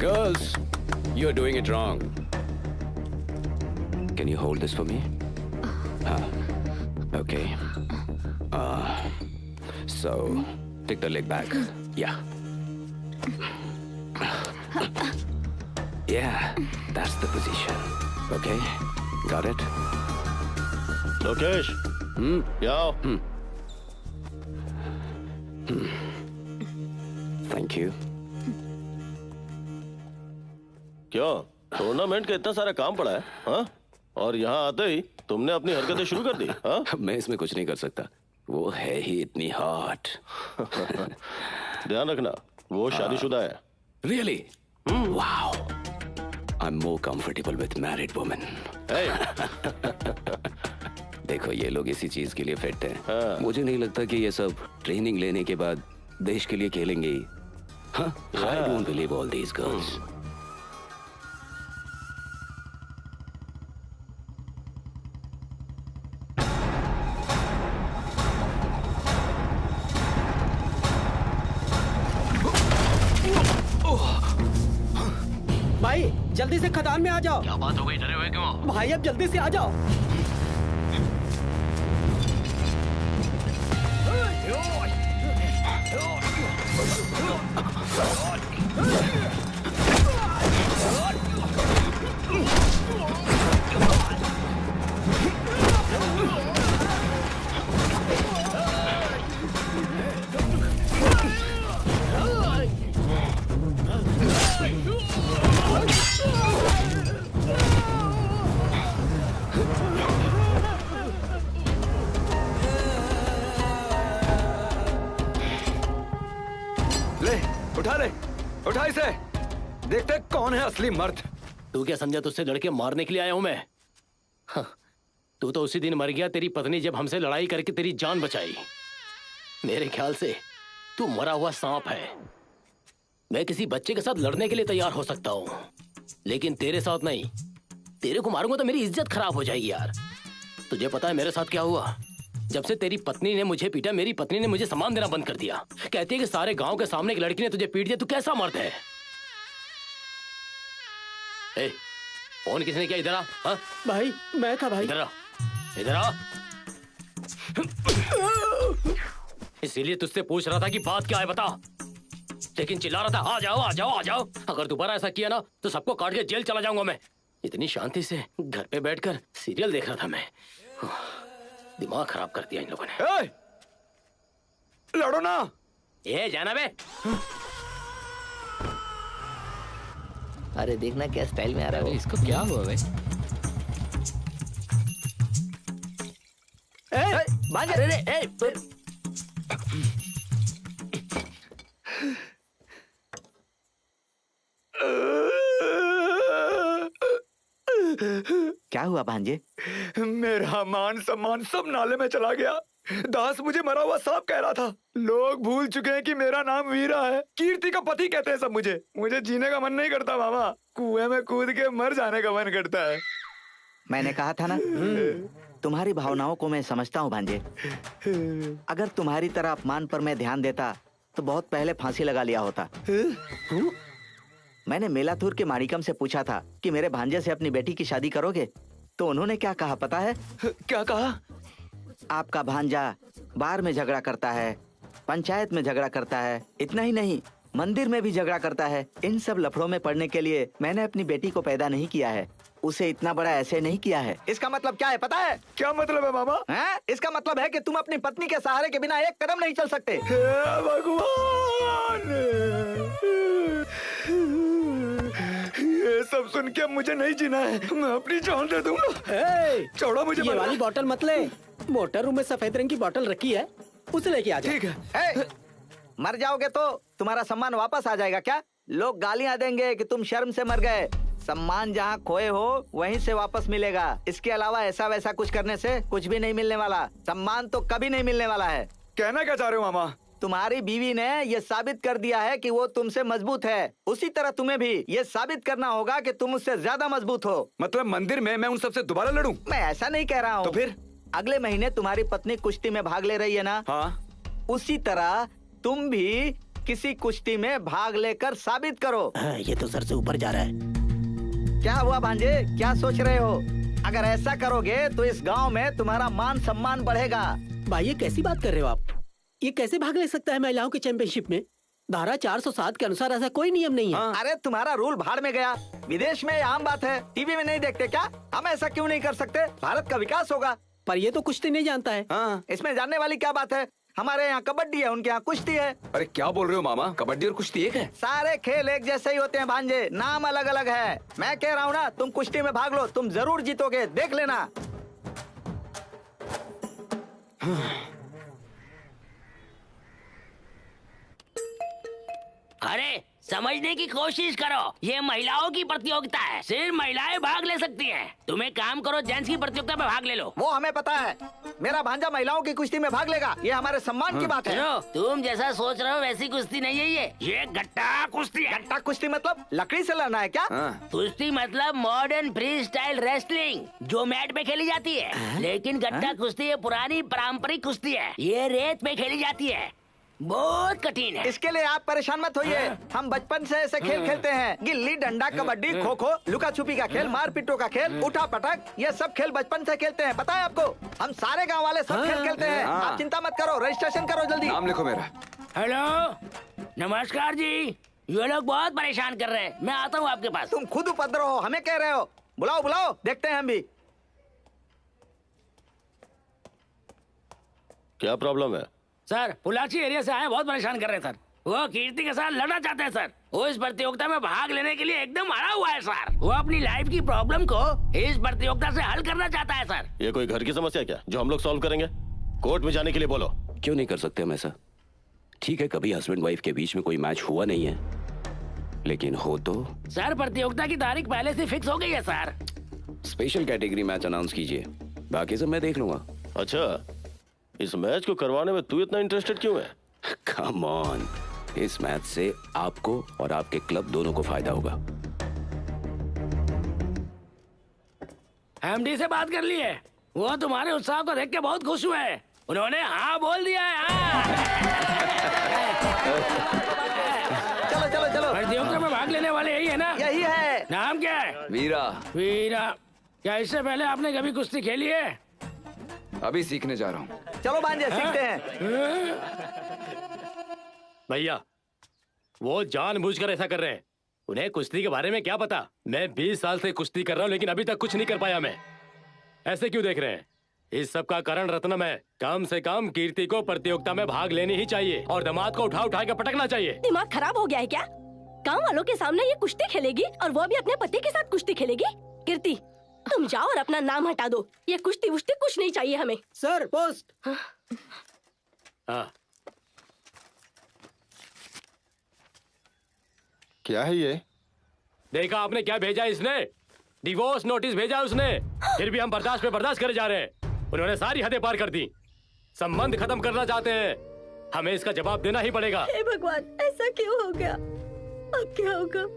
Girls, you're doing it wrong. Can you hold this for me? Okay. So, take the leg back. Yeah. Yeah, that's the position. Okay, got it? Lokesh, आओ। Thank you. क्यों टूर्नामेंट का इतना सारा काम पड़ा है? हाँ? और यहाँ आते ही तुमने अपनी हरकतें शुरू कर दी? हाँ? मैं इसमें कुछ नहीं कर सकता, वो है ही इतनी हॉट। ध्यान रखना, वो शादीशुदा है। Really? Wow. I'm more comfortable with married women. देखो ये लोग इसी चीज के लिए फिट हैं। मुझे नहीं लगता कि ये सब ट्रेनिंग लेने के बाद देश के लिए खेलेंगे ही। हाँ? I don't believe all these girls. भाई जल्दी से खदान में आ जाओ। क्या बात हो गई, डरे हुए क्यों? भाई अब जल्दी से आ जाओ। उठा इसे, देखते कौन है असली मर्द। तू क्या समझा तुझसे लड़के मारने के लिए आया हूं मैं? हाँ, तू तो उसी दिन मर गया तेरी पत्नी जब हमसे लड़ाई करके तेरी जान बचाई। मेरे ख्याल से तू मरा हुआ सांप है। मैं किसी बच्चे के साथ लड़ने के लिए तैयार हो सकता हूँ, लेकिन तेरे साथ नहीं। तेरे को मारूंगा तो मेरी इज्जत खराब हो जाएगी यार। तुझे पता है मेरे साथ क्या हुआ? जब से तेरी पत्नी ने मुझे पीटा, मेरी पत्नी ने मुझे सामान देना बंद कर दिया। कहती है कि सारे गांव के सामने एक लड़की ने तुझे पीट दिया, तू कैसा मर्द है? ए, फोन किसने किया? इधर आ। हाँ? भाई मैं था भाई। इधर आ, इधर आ। इसीलिए तुझसे पूछ रहा था कि बात क्या है, बता। लेकिन चिल्ला रहा था आ जाओ आ जाओ आ जाओ। अगर दोबारा ऐसा किया ना तो सबको काट के जेल चला जाऊंगा मैं। इतनी शांति से घर पे बैठकर सीरियल देख रहा था मैं। दिमाग खराब कर दिया इन लोगों ने। लड़ो ना। ये जाना बे। अरे देखना क्या स्टाइल में आ रहा है। इसको क्या हुआ भाई? क्या हुआ भांजे? मेरा मान सम्मान सब नाले में चला गया। दास मुझे मरा हुआ सांप कह रहा था। लोग भूल चुके हैं कि मेरा नाम वीरा है। कीर्ति का पति कहते हैं सब मुझे। मुझे जीने का मन नहीं करता मामा, कुएं में कूद के मर जाने का मन करता है। मैंने कहा था ना, तुम्हारी भावनाओं को मैं समझता हूँ भांजे। अगर तुम्हारी तरह अपमान पर मैं ध्यान देता तो बहुत पहले फांसी लगा लिया होता। मैंने मेलाथुर के माणिकम से पूछा था कि मेरे भांजे से अपनी बेटी की शादी करोगे, तो उन्होंने क्या कहा पता है? क्या कहा? आपका भांजा बार में झगड़ा करता है, पंचायत में झगड़ा करता है, इतना ही नहीं मंदिर में भी झगड़ा करता है। इन सब लफड़ों में पड़ने के लिए मैंने अपनी बेटी को पैदा नहीं किया है, उसे इतना बड़ा ऐसे नहीं किया है। इसका मतलब क्या है पता है? क्या मतलब है मामा? इसका मतलब है कि तुम अपनी पत्नी के सहारे के बिना एक कदम नहीं चल सकते। भगवान, ये ये सब सुन के मुझे नहीं जीना है, मैं अपनी जान दे दूंगा। छोड़ो मुझे। ये वाली बोतल मत ले, मोटर रूम में सफेद रंग की बोतल रखी है, उसे लेके आ जा। ठीक है। मर जाओगे तो तुम्हारा सम्मान वापस आ जाएगा क्या? लोग गालियां देंगे कि तुम शर्म से मर गए। सम्मान जहाँ खोए हो वहीं से वापस मिलेगा। इसके अलावा ऐसा वैसा कुछ करने से कुछ भी नहीं मिलने वाला। सम्मान तो कभी नहीं मिलने वाला है। कहना क्या चाह रहे हो मामा? तुम्हारी बीवी ने ये साबित कर दिया है कि वो तुमसे मजबूत है, उसी तरह तुम्हें भी ये साबित करना होगा कि तुम उससे ज्यादा मजबूत हो। मतलब मंदिर में मैं उन सबसे दोबारा लड़ूं? मैं ऐसा नहीं कह रहा हूँ। तो फिर? अगले महीने तुम्हारी पत्नी कुश्ती में भाग ले रही है ना? हाँ। उसी तरह तुम भी किसी कुश्ती में भाग लेकर साबित करो। ये तो सर से ऊपर जा रहा है। क्या हुआ भांजे, क्या सोच रहे हो? अगर ऐसा करोगे तो इस गांव में तुम्हारा मान सम्मान बढ़ेगा। भाई ये कैसी बात कर रहे हो आप? ये कैसे भाग ले सकता है महिलाओं के चैंपियनशिप में? धारा 407 के अनुसार ऐसा कोई नियम नहीं है। अरे तुम्हारा रूल भाड़ में गया। विदेश में आम बात है, टीवी में नहीं देखते क्या? हम ऐसा क्यों नहीं कर सकते? भारत का विकास होगा। पर ये तो कुश्ती नहीं जानता है। इसमें जानने वाली क्या बात है? हमारे यहाँ कबड्डी है, उनके यहाँ कुश्ती है। अरे क्या बोल रहे हो मामा, कबड्डी और कुश्ती एक है? सारे खेल एक जैसे ही होते हैं भांजे, नाम अलग अलग है। मैं कह रहा हूँ ना, तुम कुश्ती में भाग लो, तुम जरूर जीतोगे, देख लेना। अरे समझने की कोशिश करो, ये महिलाओं की प्रतियोगिता है, सिर्फ महिलाएं भाग ले सकती हैं। तुम एक काम करो, जेंट्स की प्रतियोगिता में भाग ले लो। वो हमें पता है, मेरा भांजा महिलाओं की कुश्ती में भाग लेगा, ये हमारे सम्मान की बात है। तुम जैसा सोच रहे हो वैसी कुश्ती नहीं है ये गट्टा कुश्ती है। गट्टा कुश्ती मतलब लकड़ी से लड़ना है क्या? कुश्ती मतलब मॉडर्न फ्री स्टाइल रेसलिंग, जो मैट पे खेली जाती है। लेकिन गट्टा कुश्ती ये पुरानी पारंपरिक कुश्ती है, ये रेत पे खेली जाती है, बहुत कठिन है। इसके लिए आप परेशान मत होइए, हम बचपन से ऐसे खेल खेलते हैं। गिल्ली डंडा, कबड्डी, खो खो, लुका छुपी का खेल, मार पिट्टो का खेल, उठा पटक, ये सब खेल बचपन से खेलते हैं, पता है आपको? हम सारे गांव वाले सब खेल खेलते हैं। आप चिंता मत करो, रजिस्ट्रेशन करो जल्दी। नाम लिखो मेरा। हेलो, नमस्कार जी, ये लोग बहुत परेशान कर रहे हैं, मैं आता हूँ आपके पास। तुम खुद उपद्रव हो, हमें कह रहे हो? बुलाओ बुलाओ, देखते हैं हम भी। क्या प्रॉब्लम है? सर, पुलाची एरिया से आए, बहुत परेशान कर रहे हैं सर। वो कीर्ति के साथ लड़ना चाहते हैं सर। वो इस प्रतियोगिता में भाग लेने के लिए एकदम अड़ा हुआ है सर। वो अपनी लाइफ की प्रॉब्लम को इस प्रतियोगिता से हल करना चाहता है सर। ये कोई घर की समस्या क्या, जो हम लोग सॉल्व करेंगे? कोर्ट में जाने के लिए बोलो। क्यों नहीं कर सकते हम ऐसा? ठीक है, कभी हस्बैंड वाइफ के बीच में कोई मैच हुआ नहीं है, लेकिन हो तो। सर, प्रतियोगिता की तारीख पहले से फिक्स हो गई है sir. Special category match announce कीजिए, बाकी सब मैं देख लूंगा। अच्छा, इस मैच को करवाने में तू इतना इंटरेस्टेड क्यों है? कम ऑन, इस मैच से आपको और आपके क्लब दोनों को फायदा होगा। एमडी से बात कर लिए, वो तुम्हारे उत्साह को देख के बहुत खुश हुए, उन्होंने हाँ बोल दिया है। चलो चलो चलो, प्रतियोगिता में भाग लेने वाले यही है ना? यही है। नाम क्या है? वीरा। वीरा, क्या इससे पहले आपने कभी कुश्ती खेली है? अभी सीखने जा रहा हूँ। चलो भांजे, सीखते हैं। भैया, वो जानबूझकर ऐसा कर रहे हैं, उन्हें कुश्ती के बारे में क्या पता? मैं 20 साल से कुश्ती कर रहा हूँ, लेकिन अभी तक कुछ नहीं कर पाया मैं। ऐसे क्यों देख रहे हैं? इस सब का कारण रत्नम है। कम से कम कीर्ति को प्रतियोगिता में भाग लेनी ही चाहिए और दामाद को उठा उठा के पटकना चाहिए। दिमाग खराब हो गया है क्या? गाँव वालों के सामने ये कुश्ती खेलेगी और वो भी अपने पति के साथ कुश्ती खेलेगी? कीर्ति, तुम जाओ और अपना नाम हटा दो, ये कुश्ती वुश्ती कुछ नहीं चाहिए हमें। Sir, post. हाँ। क्या है ये? देखा आपने क्या भेजा इसने? डिवोर्स नोटिस भेजा उसने। फिर भी हम बर्दाश्त पे बर्दाश्त करे जा रहे हैं। उन्होंने सारी हदें पार कर दी, संबंध खत्म करना चाहते हैं। हमें इसका जवाब देना ही पड़ेगा। हे भगवान, ऐसा क्यों हो गया? अब क्या होगा?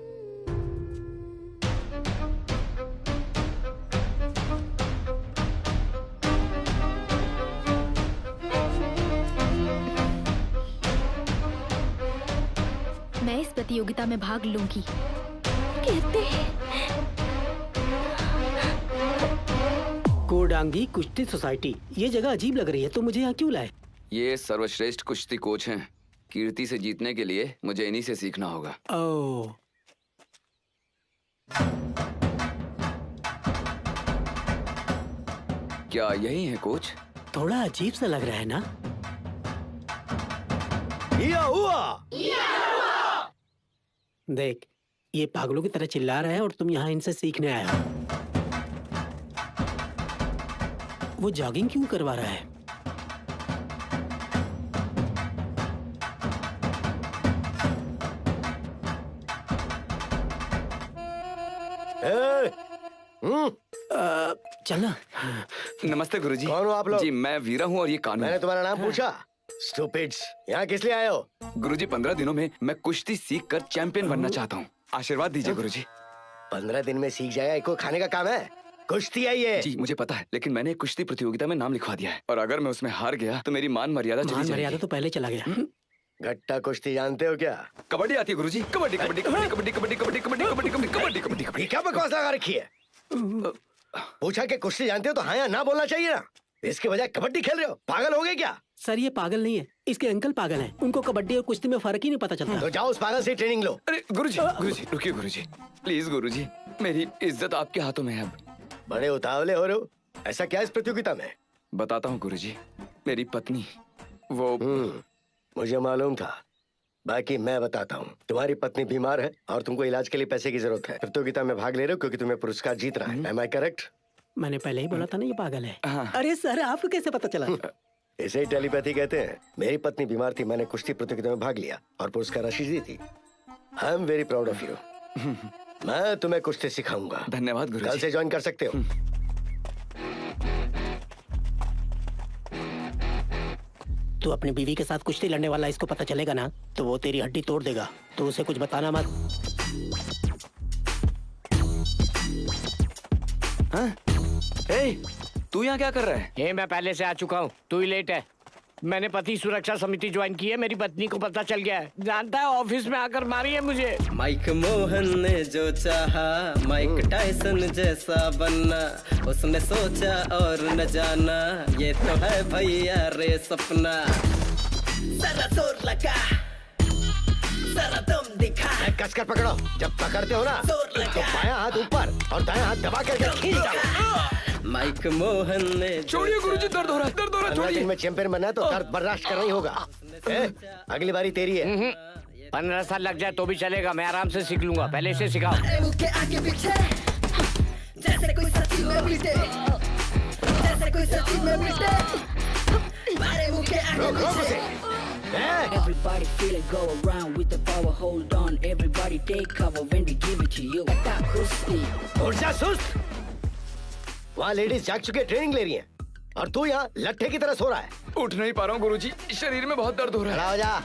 मैं इस प्रतियोगिता में भाग लूंगी। कोडांगी कुश्ती सोसाइटी, ये जगह अजीब लग रही है, तो मुझे यहाँ क्यों लाए? ये सर्वश्रेष्ठ कुश्ती कोच हैं। कीर्ति से जीतने के लिए मुझे इन्हीं से सीखना होगा। ओह, क्या यही है कोच? थोड़ा अजीब सा लग रहा है ना? देख, ये पागलों की तरह चिल्ला रहा है और तुम यहाँ इनसे सीखने आए हो। वो जॉगिंग क्यों करवा रहा है? चलना। नमस्ते गुरुजी। कौन हो आप लोग? जी मैं वीरा हूँ और ये कानून। मैंने तुम्हारा नाम पूछा? स्टूपिड्स, यहाँ किस लिए आए हो? गुरुजी 15 दिनों में मैं कुश्ती सीख कर चैंपियन बनना चाहता हूँ, आशीर्वाद दीजिए गुरुजी। 15 दिन में सीख जाएगा? कोई खाने का काम है? कुश्ती है ये। जी मुझे पता है, लेकिन मैंने कुश्ती प्रतियोगिता में नाम लिखवा दिया है और अगर मैं उसमें हार गया तो मेरी मान मर्यादा चली जाएगी। मर्यादा तो पहले चला गया। गट्टा कुश्ती जानते हो क्या? कबड्डी आती है गुरुजी। कबड्डी कबड्डी कबड्डी कबड्डी कबड्डी कबड्डी कबड्डी कबड्डी कबड्डी कबड्डी कबड्डी। क्या बकवास लगा रखी है? पूछा कि कुश्ती जानते हो तो हाँ या ना बोलना चाहिए ना। इसके बजाय कबड्डी खेल रहे हो, पागल हो गए क्या? सर ये पागल नहीं है, इसके अंकल पागल हैं। उनको कबड्डी और कुश्ती में फर्क ही नहीं पता चलता। तो जाओ उस पागल से ट्रेनिंग लो। अरे गुरुजी गुरुजी रुकिए गुरुजी, प्लीज गुरुजी, मेरी इज्जत आपके हाथों में है। अब बड़े उतावले हो रहे हो, ऐसा क्या इस प्रतियोगिता में? बताता हूँ गुरुजी, मेरी पत्नी वो मुझे मालूम था। बाकी मैं बताता हूँ, तुम्हारी पत्नी बीमार है और तुमको इलाज के लिए पैसे की जरूरत है। प्रतियोगिता में भाग ले रहे हो क्योंकि तुम्हें पुरस्कार जीतना है। Am I correct? मैंने पहले ही बोला था ना ये पागल है। अरे सर आपको कैसे पता चला? इसे ही टेलीपैथी कहते हैं। मेरी पत्नी बीमार थी, मैंने कुश्ती प्रतियोगिता में भाग लिया और पुरस्कार राशि दी थी। I am very proud of you. मैं तुम्हें कुश्ती सिखाऊंगा। धन्यवाद गुरुजी। कल से ज्वाइन कर सकते हो। तू अपनी बीवी के साथ कुश्ती लड़ने वाला, इसको पता चलेगा ना तो वो तेरी हड्डी तोड़ देगा। तो उसे कुछ बताना मत। हाँ? ए, तू यहाँ क्या कर रहा है? मैं पहले से आ चुका हूँ, तू ही लेट है। मैंने पति सुरक्षा समिति ज्वाइन की है, मेरी पत्नी को पता चल गया है। जानता है ऑफिस में आकर मारी है मुझे। माइक मोहन ने जो चाहा, माइक टाइसन जैसा बनना, उसने सोचा और न जाना, ये तो है भैया रे सपना। जरा जोर लगा, जरा दम दिखा। कसकर पकड़ो, जब पकड़ते हो ना तो बायां हाथ ऊपर और दायां हाथ दबा करके खींच डालो। माइक मोहन ने छोड़िए गुरुजी, दर्द हो रहा है, दर्द हो रहा है, छोड़िए। में चैंपियन बनना है तो दर्द बर्दाश्त करना ही होगा। अगली बारी तेरी है। 15 साल लग जाए तो भी चलेगा, मैं आराम से सीख लूंगा। पहले इसे सिखाओ। आगे पीछे जैसे कोई सच्ची में बीते, जैसे कोई सच्ची में बीते, मारे मुंह के आगे पीछे। Everybody feel it, go around with the power, hold on, everybody take cover when they give it to you. Gata kusti. ऊर्जा सुस्त। वहाँ लेडीज जाग चुके ट्रेनिंग ले रही हैं और तू यहाँ लट्ठे की तरह सो रहा है। उठ नहीं पा रहा हूँ गुरुजी, शरीर में बहुत दर्द हो रहा है। खड़ा हो जा।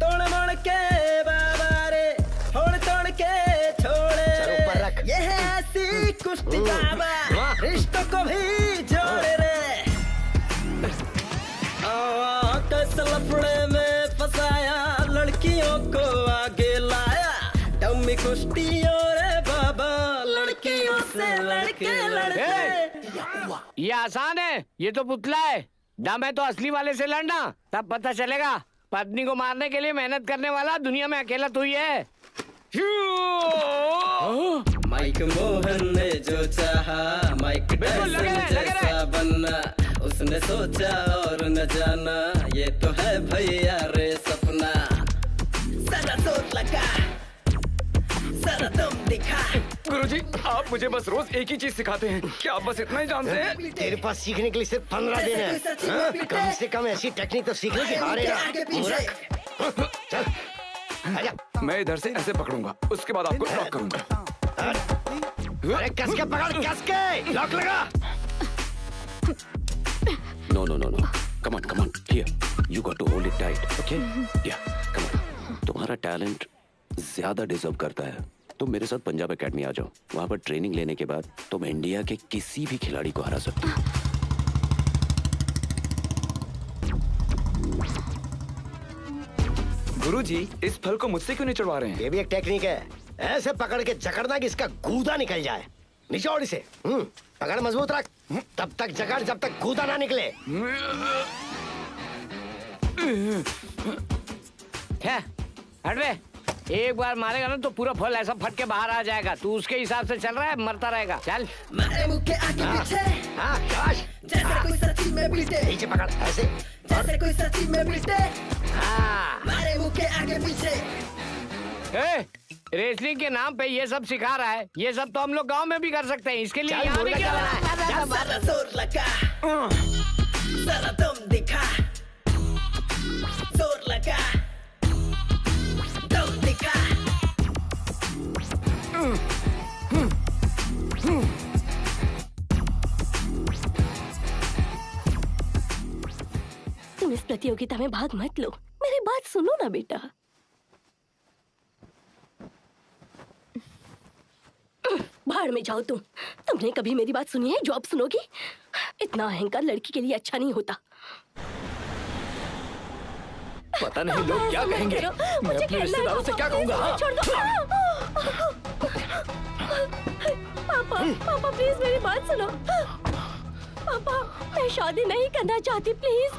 तोड़ मोड़ के बाबा रे, तोड़ तोड़ के छोड़े। सर ऊपर रख। ये है ऐसी कुश्ती बाबा, रिश्तों को भी जोड़े रे। लफड़े में फंसाया, लड़कियों को आगे लाया, डम्मी कुश्तियों रे बाबा, लड़कियों से लड़के लड़के। ये आसान है, ये तो पुतला है। दम है तो असली वाले से लड़ना, तब पता चलेगा। पत्नी को मारने के लिए मेहनत करने वाला दुनिया में अकेला तू ही है। माइक मोहन ने जो चाहा, माइक टाइसन जैसा बनना, उसने सोचा और न जाना, ये तो है भैया रे सपना। जरा जोर लगा, जरा दम दिखा। गुरुजी आप मुझे बस रोज एक ही चीज सिखाते हैं, क्या आप बस इतना ही जानते हैं? तेरे पास सीखने के लिए सिर्फ 15 दिन है। कम से कम ऐसी टेक्निक तो सीखने की हारेगा। चल आजा। मैं इधर से ऐसे पकड़ूंगा, उसके बाद आपको लॉक करूंगा। अरे कस के पकड़, कस के लॉक लगा। No, no, no, no. Come on. Here, you got to hold it tight, okay? Yeah, come on. तुम्हारा टैलेंट ज्यादा डिजर्व करता है। तुम मेरे साथ पंजाब एकेडमी आ जाओ। वहाँ पर ट्रेनिंग लेने के बाद तुम इंडिया के किसी भी खिलाड़ी को हरा सकते हो। गुरुजी इस फल को मुझसे क्यों नहीं चढ़वा रहे हैं? ये भी एक टेक्निक है। ऐसे पकड़ के जकड़ना कि इसका गूदा निकल जाए। निचोड़ इसे। पकड़ मजबूत रख, तब तक जकड़ जब तक गूदा ना निकले। हट बे। एक बार मारेगा ना तो पूरा फल ऐसा फट के बाहर आ जाएगा। तू उसके हिसाब से चल रहा है, मरता रहेगा। चल। मारे मुंह के आगे पीछे, शाबाश। जैसे कोई सच्ची में बीते, नीचे पकड़ ऐसे, जैसे कोई सच्ची में बीते, मारे मुंह के आगे पीछे। रेसलिंग के नाम पे ये सब सिखा रहा है। ये सब तो हम लोग गांव में भी कर सकते हैं। इसके लिए यहाँ भी क्या जरा जोर लगा, जरा दम दिखा, जोर लगा, दम दिखा। तुम इस प्रतियोगिता में भाग मत लो, मेरी बात सुनो ना बेटा। भाड़ में जाओ तुम। तुमने कभी मेरी बात सुनी है? जॉब सुनोगी? इतना अहंकार लड़की के लिए अच्छा नहीं होता। पता नहीं लोग क्या कहेंगे। मैं अपने रिश्तेदारों से क्या कहूँगा? छोड़ दो। पापा, पापा प्लीज मेरी बात सुनो। पापा, मैं शादी नहीं करना चाहती, प्लीज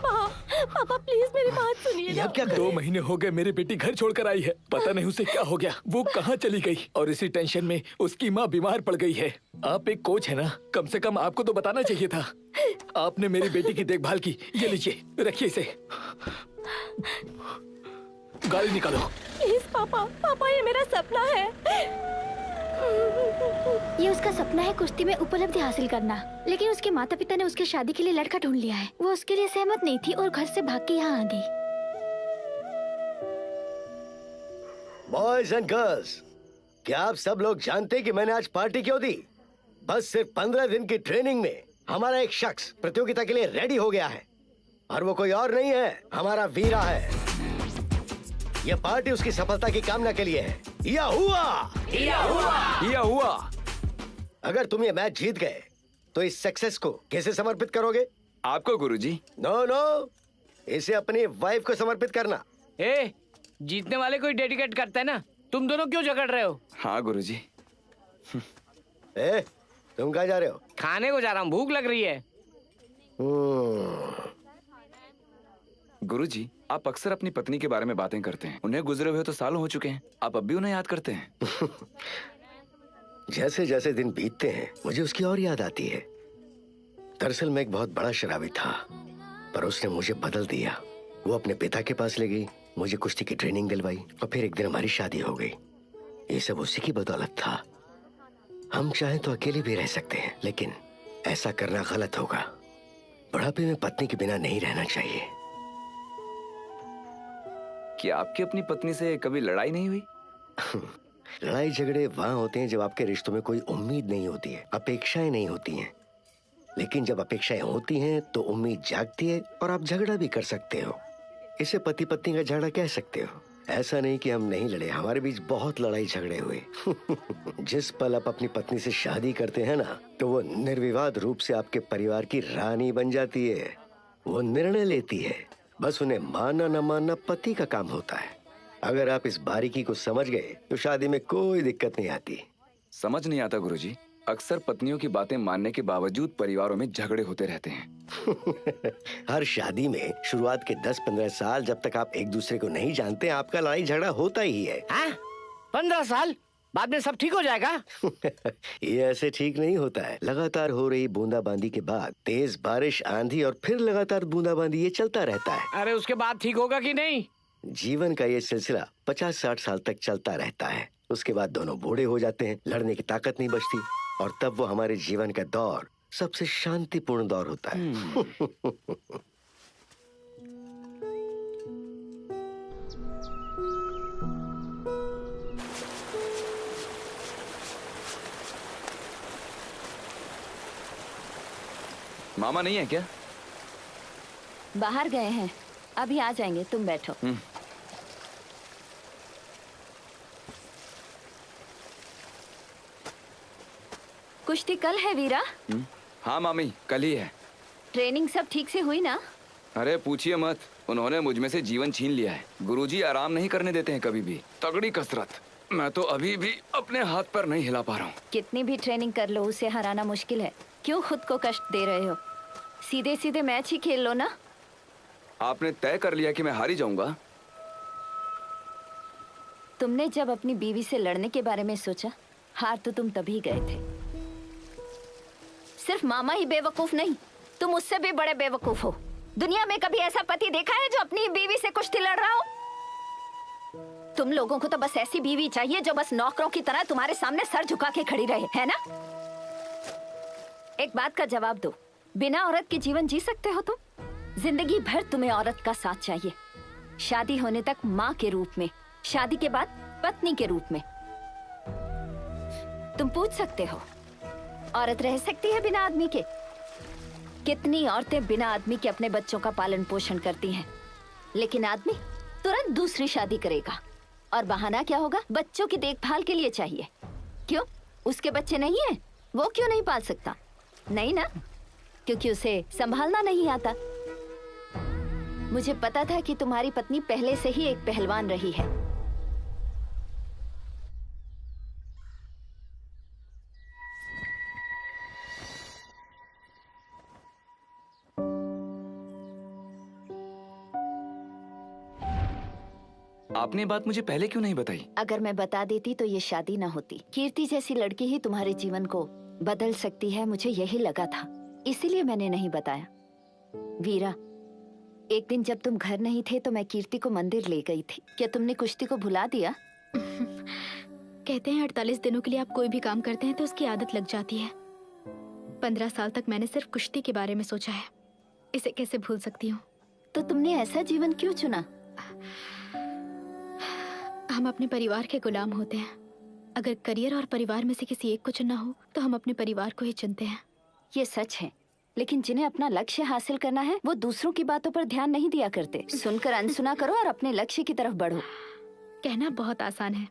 पापा प्लीज मेरी बात सुनिए ना। 2 महीने हो गए मेरी बेटी घर छोड़कर आई है। पता नहीं उसे क्या हो गया, वो कहाँ चली गई। और इसी टेंशन में उसकी माँ बीमार पड़ गई है। आप एक कोच है ना, कम से कम आपको तो बताना चाहिए था। आपने मेरी बेटी की देखभाल की। ये लीजिए, रखिए इसे। गाड़ी निकालो। प्लीज पापा ये मेरा सपना है। ये उसका सपना है कुश्ती में उपलब्धि हासिल करना, लेकिन उसके माता पिता ने उसकी शादी के लिए लड़का ढूंढ लिया है। वो उसके लिए सहमत नहीं थी और घर से भाग के यहाँ आ गई। बॉयज एंड गर्ल्स, क्या आप सब लोग जानते हैं कि मैंने आज पार्टी क्यों दी? बस सिर्फ 15 दिन की ट्रेनिंग में हमारा एक शख्स प्रतियोगिता के लिए रेडी हो गया है, और वो कोई और नहीं है, हमारा वीरा है। ये पार्टी उसकी सफलता की कामना के लिए है। या हुआ। अगर तुम ये मैच जीत गए तो इस सक्सेस को कैसे समर्पित करोगे? आपको गुरुजी। नो, इसे अपनी वाइफ को समर्पित करना। जीतने वाले को डेडिकेट करता है ना। तुम दोनों क्यों झगड़ रहे हो? हाँ गुरुजी। तुम कहाँ जा रहे हो? खाने को जा रहा हूँ, भूख लग रही है। गुरुजी, आप अक्सर अपनी पत्नी के बारे में बातें करते हैं। उन्हें गुजरे हुए तो सालों हो चुके हैं, आप अब भी उन्हें याद करते हैं? जैसे जैसे दिन बीतते हैं मुझे उसकी और याद आती है। दरअसल मैं एक बहुत बड़ा शराबी था, पर उसने मुझे बदल दिया। वो अपने पिता के पास ले गई, मुझे कुश्ती की ट्रेनिंग दिलवाई, और फिर एक दिन हमारी शादी हो गई। ये सब उसी की बदौलत था। हम चाहें तो अकेले भी रह सकते हैं, लेकिन ऐसा करना गलत होगा। बुढ़ापे में पत्नी के बिना नहीं रहना चाहिए। क्या आपकी अपनी पत्नी से कभी लड़ाई नहीं हुई? लड़ाई झगड़े वहाँ होते हैं जब आपके रिश्तों में कोई उम्मीद नहीं होती है, अपेक्षाएं नहीं होती हैं। लेकिन जब अपेक्षाएं होती हैं तो उम्मीद जागती है और आप झगड़ा भी कर सकते हो। इसे पति पत्नी का झगड़ा कह सकते हो। ऐसा नहीं कि हम नहीं लड़े, हमारे बीच बहुत लड़ाई झगड़े हुए। जिस पल आप अपनी पत्नी से शादी करते हैं ना, तो वो निर्विवाद रूप से आपके परिवार की रानी बन जाती है। वो निर्णय लेती है, बस उन्हें मानना न मानना पति का काम होता है। अगर आप इस बारीकी को समझ गए तो शादी में कोई दिक्कत नहीं आती। समझ नहीं आता गुरुजी, अक्सर पत्नियों की बातें मानने के बावजूद परिवारों में झगड़े होते रहते हैं। हर शादी में शुरुआत के 10-15 साल जब तक आप एक दूसरे को नहीं जानते, आपका लड़ाई झगड़ा होता ही है। 15 साल बाद में सब ठीक हो जाएगा? ये ऐसे ठीक नहीं होता है। लगातार हो रही बूंदाबांदी के बाद तेज बारिश, आंधी और फिर लगातार बूंदाबांदी, ये चलता रहता है। अरे उसके बाद ठीक होगा कि नहीं? जीवन का ये सिलसिला 50-60 साल तक चलता रहता है। उसके बाद दोनों बूढ़े हो जाते हैं, लड़ने की ताकत नहीं बचती, और तब वो हमारे जीवन का दौर सबसे शांतिपूर्ण दौर होता है। मामा नहीं है क्या? बाहर गए हैं, अभी आ जाएंगे, तुम बैठो। कुश्ती कल है वीरा? हाँ मामी, कल ही है। ट्रेनिंग सब ठीक से हुई ना? अरे पूछिए मत, उन्होंने मुझ में से जीवन छीन लिया है। गुरुजी आराम नहीं करने देते हैं कभी भी। तगड़ी कसरत। मैं तो अभी भी अपने हाथ पर नहीं हिला पा रहा हूँ। कितनी भी ट्रेनिंग कर लो, उसे हराना मुश्किल है। क्यों खुद को कष्ट दे रहे हो? सीधे सीधे मैच ही खेल लो ना। आपने तय कर लिया कि मैं हारी जाऊंगा? तुमने जब अपनी बीवी से लड़ने के बारे में सोचा, हार तो तुम तभी गए थे। सिर्फ मामा ही बेवकूफ नहीं, तुम उससे भी बड़े बेवकूफ हो। दुनिया में कभी ऐसा पति देखा है जो अपनी बीवी से कुश्ती लड़ रहा हो? तुम लोगों को तो बस ऐसी बीवी चाहिए जो बस नौकरों की तरह तुम्हारे सामने सर झुका के खड़ी रहे, है ना? एक बात का जवाब दो, बिना औरत के जीवन जी सकते हो तुम? जिंदगी भर तुम्हें औरत का साथ चाहिए, शादी होने तक माँ के रूप में, शादी के बाद पत्नी के रूप में। तुम पूछ सकते हो, औरत रह सकती है बिना आदमी के? कितनी औरतें बिना आदमी के अपने बच्चों का पालन पोषण करती हैं, लेकिन आदमी तुरंत दूसरी शादी करेगा। और बहाना क्या होगा? बच्चों की देखभाल के लिए चाहिए। क्यों? उसके बच्चे नहीं हैं? वो क्यों नहीं पाल सकता? नहीं ना, क्योंकि उसे संभालना नहीं आता। मुझे पता था कि तुम्हारी पत्नी पहले से ही एक पहलवान रही है। आपने बात मुझे पहले क्यों नहीं बताई? अगर मैं बता देती तो ये शादी ना होती। कीर्ति जैसी लड़की ही तुम्हारे जीवन को बदल सकती है, मुझे यही लगा था, इसीलिए मैंने नहीं बताया। वीरा, एक दिन जब तुम घर नहीं थे तो मैं कीर्ति को मंदिर ले गई थी। क्या तुमने कुश्ती को भुला दिया? कहते हैं 48 दिनों के लिए आप कोई भी काम करते हैं तो उसकी आदत लग जाती है। 15 साल तक मैंने सिर्फ कुश्ती के बारे में सोचा है, इसे कैसे भूल सकती हूँ? तो तुमने ऐसा जीवन क्यों चुना? हम अपने परिवार के गुलाम होते हैं। अगर करियर और परिवार में से किसी एक को चुनना हो तो हम अपने परिवार को ही चुनते हैं। ये सच है, लेकिन जिन्हें अपना लक्ष्य हासिल करना है वो दूसरों की बातों पर ध्यान नहीं दिया करते। सुनकर अनसुना करो और अपने लक्ष्य की तरफ बढ़ो। कहना बहुत आसान है।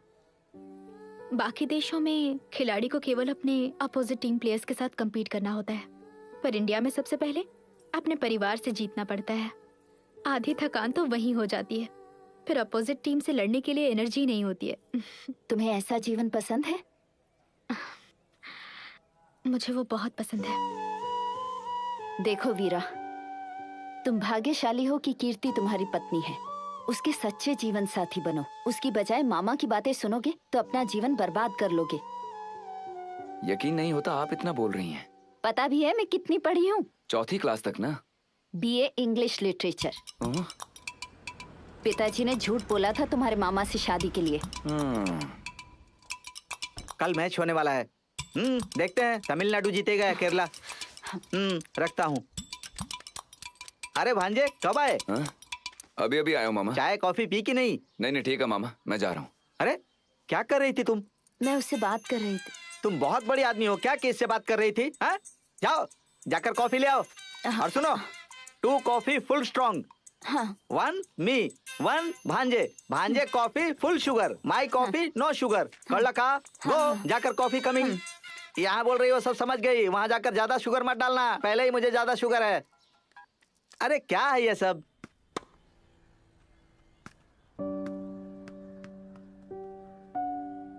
बाकी देशों में खिलाड़ी को केवल अपने अपोजिट टीम प्लेयर्स के साथ compete करना होता है, पर इंडिया में सबसे पहले अपने परिवार से जीतना पड़ता है। आधी थकान तो वहीं हो जाती है, फिर अपोजिट टीम से लड़ने के लिए एनर्जी नहीं होती है। तुम्हें ऐसा जीवन पसंद है? मुझे वो बहुत पसंद है। देखो वीरा, तुम भाग्यशाली हो कि कीर्ति तुम्हारी पत्नी है। उसके सच्चे जीवन साथी बनो। उसकी बजाय मामा की बातें सुनोगे तो अपना जीवन बर्बाद कर लोगे। यकीन नहीं होता आप इतना बोल रही हैं। पता भी है मैं कितनी पढ़ी हूँ? 4th क्लास तक ना। BA English literature. पिताजी ने झूठ बोला था तुम्हारे मामा से शादी के लिए। कल मैच होने वाला है। देखते हैं तमिलनाडु जीतेगा या केरला। रखता हूँ। अरे भांजे कब आए? अभी अभी आया हूँ मामा। चाय कॉफी पी कि नहीं? नहीं ठीक है मामा, मैं जा रहा हूँ। अरे क्या कर रही थी तुम? मैं उससे बात कर रही थी। तुम बहुत बड़ी आदमी हो क्या कि इससे बात कर रही थी? हाँ? जाओ जाकर कॉफी ले आओ। और सुनो, 2 कॉफी फुल स्ट्रॉन्ग। हाँ। 1 मी, 1 भांजे। भांजे coffee full sugar, my coffee no sugar. कल का गो जाकर कॉफी कमिंग। यहाँ बोल रही हो सब समझ गई, वहाँ जाकर ज्यादा शुगर मत डालना, पहले ही मुझे ज्यादा शुगर है। अरे क्या है ये सब?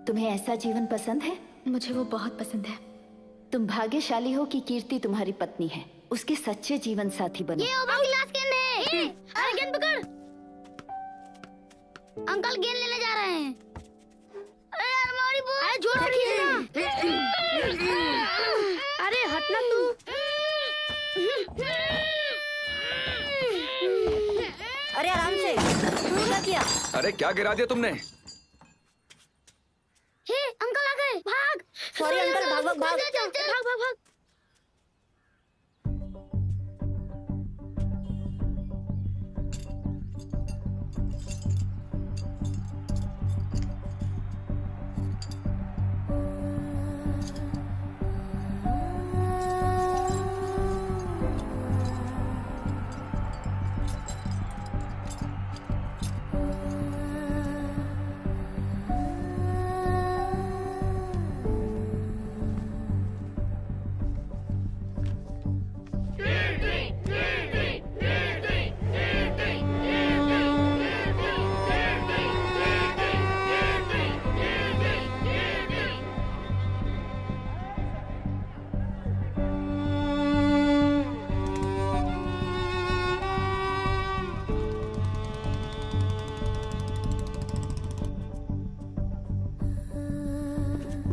तुम्हें ऐसा जीवन पसंद है? मुझे वो बहुत पसंद है। तुम भाग्यशाली हो कि कीर्ति तुम्हारी पत्नी है। उसके सच्चे जीवन साथी बनो। ये ओवर गिलास गेंद है। अरे गेंद पकड़। अंकल गेंद लेने जा रहे हैं। अरे यार हमारी बॉल। अरे जोर से खींचना। अरे हटना तू। अरे आराम से। क्या किया? अरे क्या गिरा दिया तुमने? हे अंकल आ गए, भाग। सॉरी अंकल, भाग भाग भाग। भाग भाग भाग।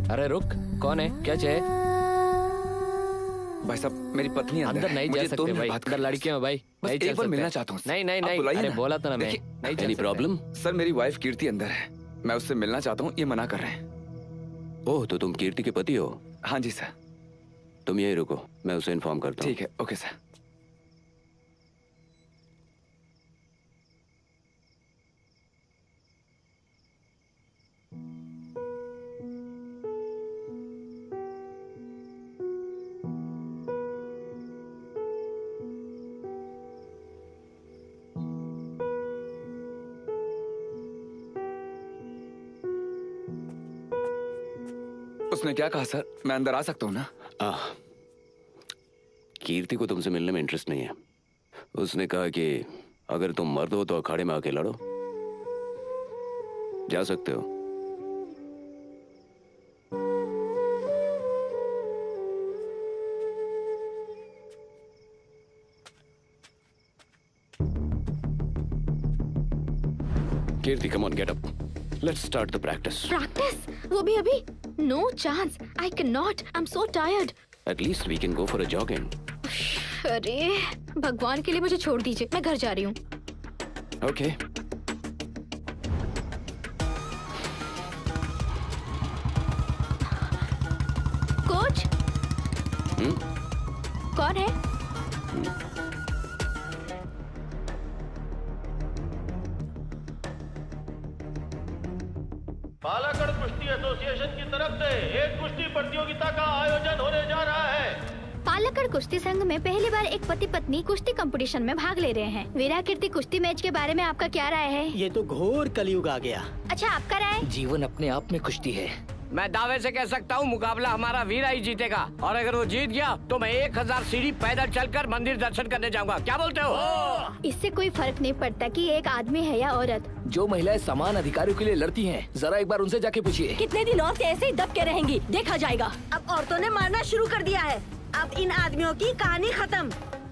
अरे रुक, कौन है? क्या चाहिए? भाई साहब मेरी पत्नी अंदर नहीं जा सकते भाई, अंदर लड़कियां हैं भाई। बस नहीं एक बार मिलना चाहता हूँ। नहीं नहीं नहीं, अरे बोला था ना मैं। नहीं एनी प्रॉब्लम? सर मेरी वाइफ कीर्ति अंदर है। मैं उससे मिलना चाहता हूँ, ये मना कर रहे हैं। ओह, तो तुम कीर्ति के पति हो? हाँ जी सर। तुम यही रुको, मैं उसे इन्फॉर्म करता हूँ। ठीक है, ओके सर। उसने क्या कहा सर? मैं अंदर आ सकता हूँ ना? कीर्ति को तुमसे मिलने में इंटरेस्ट नहीं है। उसने कहा कि अगर तुम मर्द हो तो अखाड़े में आके लड़ो। जा सकते हो। Kirti, come on, get up. Let's start the practice. Practice? वो भी अभी? No chance, I can not, I am so tired. At least we can go for a jogging. अरे भगवान के लिए मुझे छोड़ दीजिए, मैं घर जा रही हूँ। Okay. कोच? कौन है? पालाकड़ कुश्ती एसोसिएशन की तरफ से एक कुश्ती प्रतियोगिता का आयोजन होने जा रहा है। पालाकड़ कुश्ती संघ में पहली बार एक पति पत्नी कुश्ती कंपटीशन में भाग ले रहे हैं। वीरा कीर्ति कुश्ती मैच के बारे में आपका क्या राय है? ये तो घोर कलयुग आ गया। अच्छा, आपका राय? जीवन अपने आप में कुश्ती है। मैं दावे से कह सकता हूँ मुकाबला हमारा वीरा ही जीतेगा, और अगर वो जीत गया तो मैं 1000 सीढ़ी पैदल चलकर मंदिर दर्शन करने जाऊंगा। क्या बोलते हो? इससे कोई फर्क नहीं पड़ता कि एक आदमी है या औरत। जो महिलाएं समान अधिकारों के लिए लड़ती हैं, जरा एक बार उनसे जाके पूछिए। कितने दिन और ऐसे ही दब के रहेंगी, देखा जाएगा। अब औरतों ने मारना शुरू कर दिया है। अब इन आदमियों की कहानी खत्म।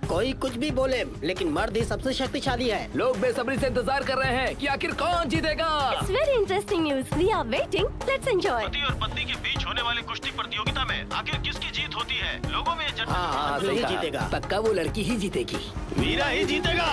कोई कुछ भी बोले, लेकिन मर्द ही सबसे शक्तिशाली है। लोग बेसब्री से इंतजार कर रहे हैं कि आखिर कौन जीतेगा। It's very interesting news. We are waiting. Let's enjoy. पति और पत्नी के बीच होने वाली कुश्ती प्रतियोगिता में आखिर किसकी जीत होती है? लोगों में हाँ, सही जीतेगा। पक्का वो लड़की ही जीतेगी। वीरा ही जीतेगा।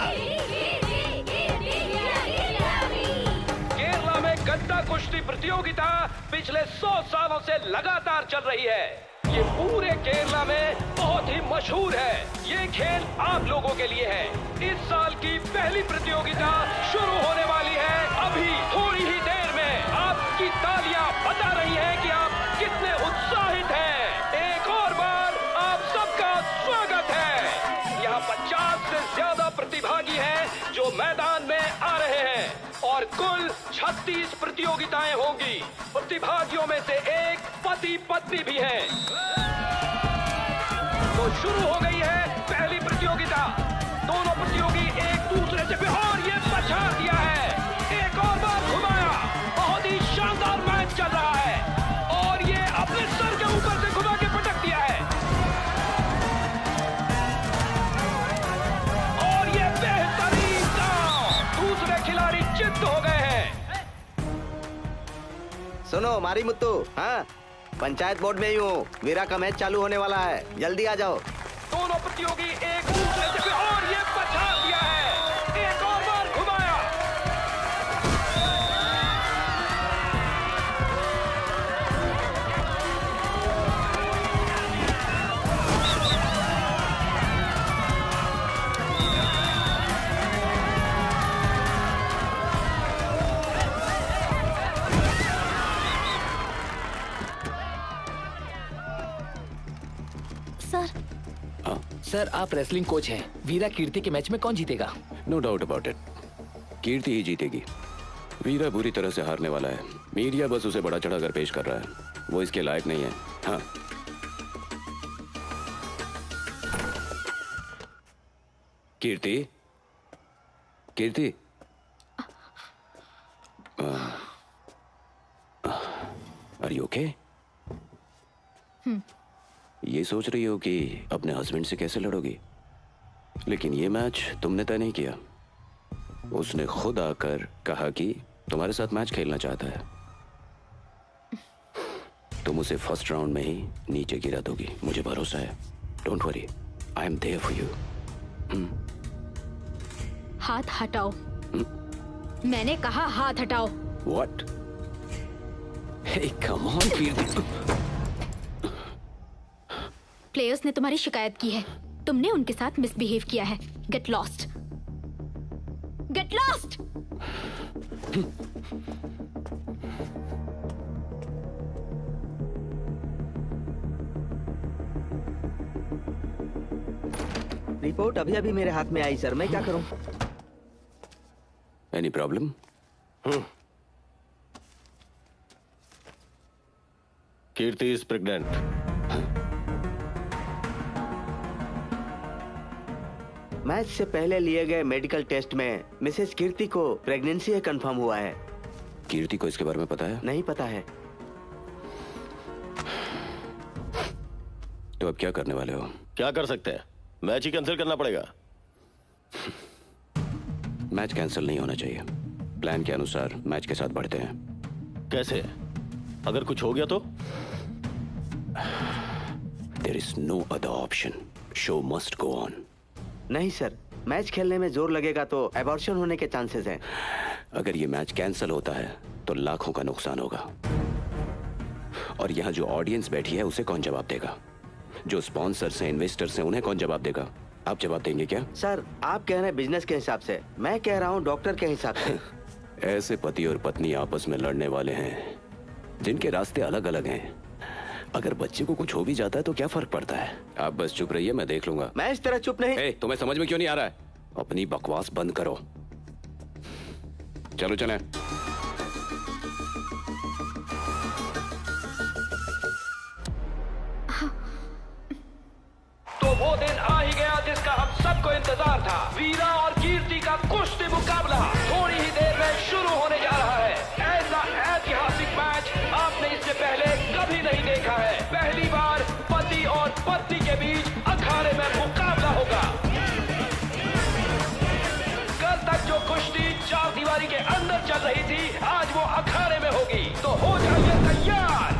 केरला में गद्दा कुश्ती प्रतियोगिता पिछले 100 सालों से लगातार चल रही है। ये पूरे केरला में बहुत ही मशहूर है। ये खेल आप लोगों के लिए है। इस साल की पहली प्रतियोगिता शुरू होने वाली है। अभी थोड़ी ही देर में आपकी तालियां बता रही हैं कि आप कितने उत्साहित हैं। एक और बार आप सबका स्वागत है। यहाँ 50 से ज्यादा प्रतिभागी हैं जो मैदान में आ रहे हैं, और कुल 36 प्रतियोगिताएं होंगी। प्रतिभागियों में से एक पति पत्नी भी है। तो शुरू हो गई है पहली प्रतियोगिता। दोनों प्रतियोगी एक दूसरे से और ये पछाड़ दिया है। एक और बार घुमाया। बहुत ही शानदार मैच चल रहा है, और ये अपने सर के ऊपर से घुमा के पटक दिया है, और ये बेहतरीन दांव। दूसरे खिलाड़ी चित्त हो गए हैं। सुनो मारी मुत्तू, हाँ पंचायत बोर्ड में ही हूँ। वीरा का मैच चालू होने वाला है, जल्दी आ जाओ। दोनों प्रतियोगी एक दूसरे से और ये पछाड़ दिया है। एक और बार घुमाया। सर, आप रेसलिंग कोच हैं। वीरा कीर्ति के मैच में कौन जीतेगा? नो डाउट अबाउट इट, कीर्ति ही जीतेगी। वीरा बुरी तरह से हारने वाला है। मीडिया बस उसे बड़ा चढ़ाकर पेश कर रहा है। वो इसके लायक नहीं है। हाँ, कीर्ति, कीर्ति, आर यू ओके? ये सोच रही हो कि अपने हस्बैंड से कैसे लड़ोगी, लेकिन ये मैच तुमने तय नहीं किया। उसने खुद आकर कहा कि तुम्हारे साथ मैच खेलना चाहता है। तुम उसे फर्स्ट राउंड में ही नीचे गिरा दोगी, मुझे भरोसा है। Don't worry, I am there for you. हाथ हटाओ। मैंने कहा हाथ हटाओ। What? Hey, come on, Kirti. Players ने तुम्हारी शिकायत की है। तुमने उनके साथ मिसबिहेव किया है। Get lost. Get lost. Report अभी अभी मेरे हाथ में आई सर, मैं क्या करूं? Any problem? Kirti is pregnant. Match से पहले लिए गए मेडिकल टेस्ट में मिसेस कीर्ति को प्रेगनेंसी कंफर्म हुआ है। कीर्ति को इसके बारे में पता है? नहीं पता है। तो अब क्या करने वाले हो? क्या कर सकते हैं? मैच ही कैंसिल करना पड़ेगा। मैच कैंसिल नहीं होना चाहिए। प्लान के अनुसार मैच के साथ बढ़ते हैं। कैसे? अगर कुछ हो गया तो? There is no other option. Show must go on. नहीं सर, मैच खेलने में जोर लगेगा तो एबॉर्शन होने के चांसेस हैं। अगर ये मैच कैंसिल होता है तो लाखों का नुकसान होगा। और यहाँ जो ऑडियंस बैठी है उसे कौन जवाब देगा? जो स्पॉन्सर्स हैं, इन्वेस्टर्स हैं, उन्हें कौन जवाब देगा? आप जवाब देंगे क्या? सर, आप कह रहे हैं बिजनेस के हिसाब से, मैं कह रहा हूँ डॉक्टर के हिसाब से। ऐसे पति और पत्नी आपस में लड़ने वाले हैं जिनके रास्ते अलग अलग हैं। अगर बच्चे को कुछ हो भी जाता है तो क्या फर्क पड़ता है? आप बस चुप रहिए, मैं देख लूंगा। मैं इस तरह चुप नहीं। तुम्हें समझ में क्यों नहीं आ रहा है? अपनी बकवास बंद करो। चलो चलें। तो वो दिन आ ही गया जिसका हम सबको इंतजार था। वीरा और कीर्ति का कुश्ती मुकाबला थोड़ी ही देर में शुरू होने जा रहा है। ऐसा ऐतिहासिक मैच आपने इससे पहले कभी नहीं देखा है। पहली बार पति और पत्नी के बीच अखाड़े में मुकाबला होगा। कल तक जो कुश्ती चार दीवारी के अंदर चल रही थी, आज वो अखाड़े में होगी। तो हो जाइए तैयार।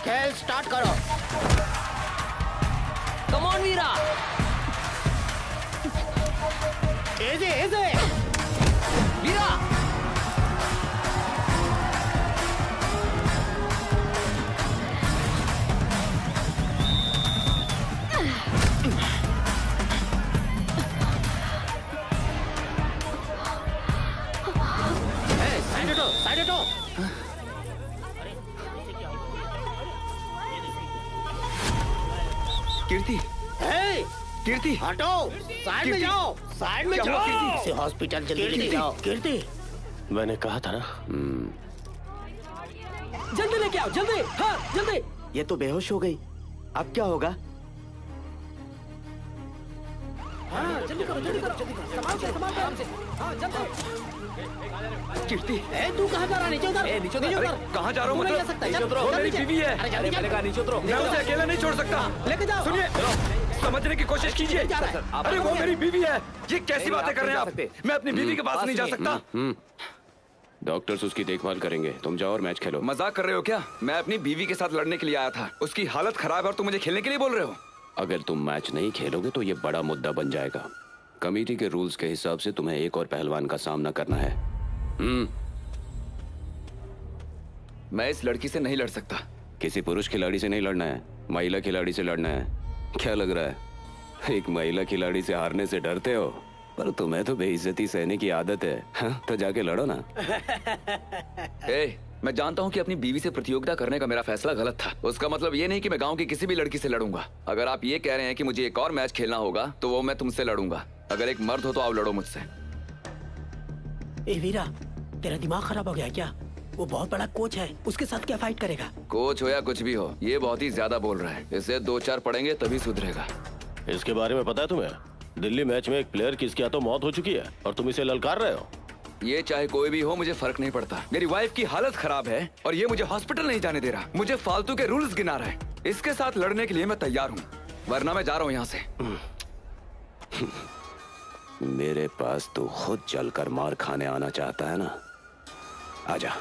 खेल स्टार्ट करो। Come on Veera. एजे एजे वीरा। साइड हटो, साइड हटो। कीर्ति, कीर्ति, हटो, साइड में जाओ, साइड में जाओ। कीर्ति, हॉस्पिटल जल्दी लेके जाओ। कीर्ति, मैंने कहा था ना। जल्दी लेके आओ, जल्दी। हाँ, जल्दी। ये तो बेहोश हो गई, अब क्या होगा? हाँ, जल्दी करो, जल्दी करो, जल्दी करो। संभाल के, आराम से। हाँ, जल्दी। कीर्ति, तू कहाँ जा रहा? नीचे उतर। नीचे उतर। कहाँ जा रहा हूँ? मतलब नीचे उतरो। वो मेरी बीवी है। मैंने कहा नीचे उतरो। मैं उसे अकेला नहीं छोड़ सकता। लेके जाओ। सुनिए, समझने की कोशिश कीजिए। अरे वो मेरी बीवी है। ये कैसी बातें कर रहे हैं आप? मैं अपनी बीवी के पास नहीं जा सकता। डॉक्टर्स उसकी देखभाल करेंगे। तुम जाओ और मैच खेलो। मजाक कर रहे हो क्या? मैं अपनी बीवी के साथ लड़ने के लिए आया था। उसकी हालत खराब है और तुम मुझे खेलने के लिए बोल रहे हो? अगर तुम मैच नहीं खेलोगे तो ये बड़ा मुद्दा बन जाएगा। कमेटी के रूल्स के हिसाब से तुम्हें एक और पहलवान का सामना करना है। मैं इस लड़की से नहीं लड़ सकता। किसी पुरुष खिलाड़ी से नहीं लड़ना है, महिला खिलाड़ी से लड़ना है। क्या लग रहा है एक महिला खिलाड़ी से हारने से डरते हो? पर तुम्हें तो बेइज्जती सहने की आदत है। हाँ? तो जाके लड़ो ना। मैं जानता हूँ कि अपनी बीवी से प्रतियोगिता करने का मेरा फैसला गलत था। उसका मतलब ये नहीं कि मैं गांव की किसी भी लड़की से लड़ूंगा। अगर आप ये कह रहे हैं कि मुझे एक और मैच खेलना होगा तो वो मैं तुमसे लड़ूंगा। अगर एक मर्द हो तो आप लड़ो मुझसे। ए वीरा, तेरा दिमाग खराब हो गया क्या? वो बहुत बड़ा कोच है, उसके साथ क्या फाइट करेगा? कोच हो या कुछ भी हो, ये बहुत ही ज्यादा बोल रहा है। इसे 2-4 पढ़ेंगे तभी सुधरेगा। इसके बारे में पता है तुम्हें? दिल्ली मैच में एक प्लेयर की इसकी या तो मौत हो चुकी है और तुम इसे ललकार रहे हो। ये चाहे कोई भी हो मुझे फर्क नहीं पड़ता। मेरी वाइफ की हालत खराब है और ये मुझे हॉस्पिटल नहीं जाने दे रहा। मुझे फालतू के रूल्स गिना रहा है। इसके साथ लड़ने के लिए मैं तैयार हूँ, वरना मैं जा रहा हूँ यहाँ से। मेरे पास तू खुद चलकर मार खाने आना चाहता है ना? आजा।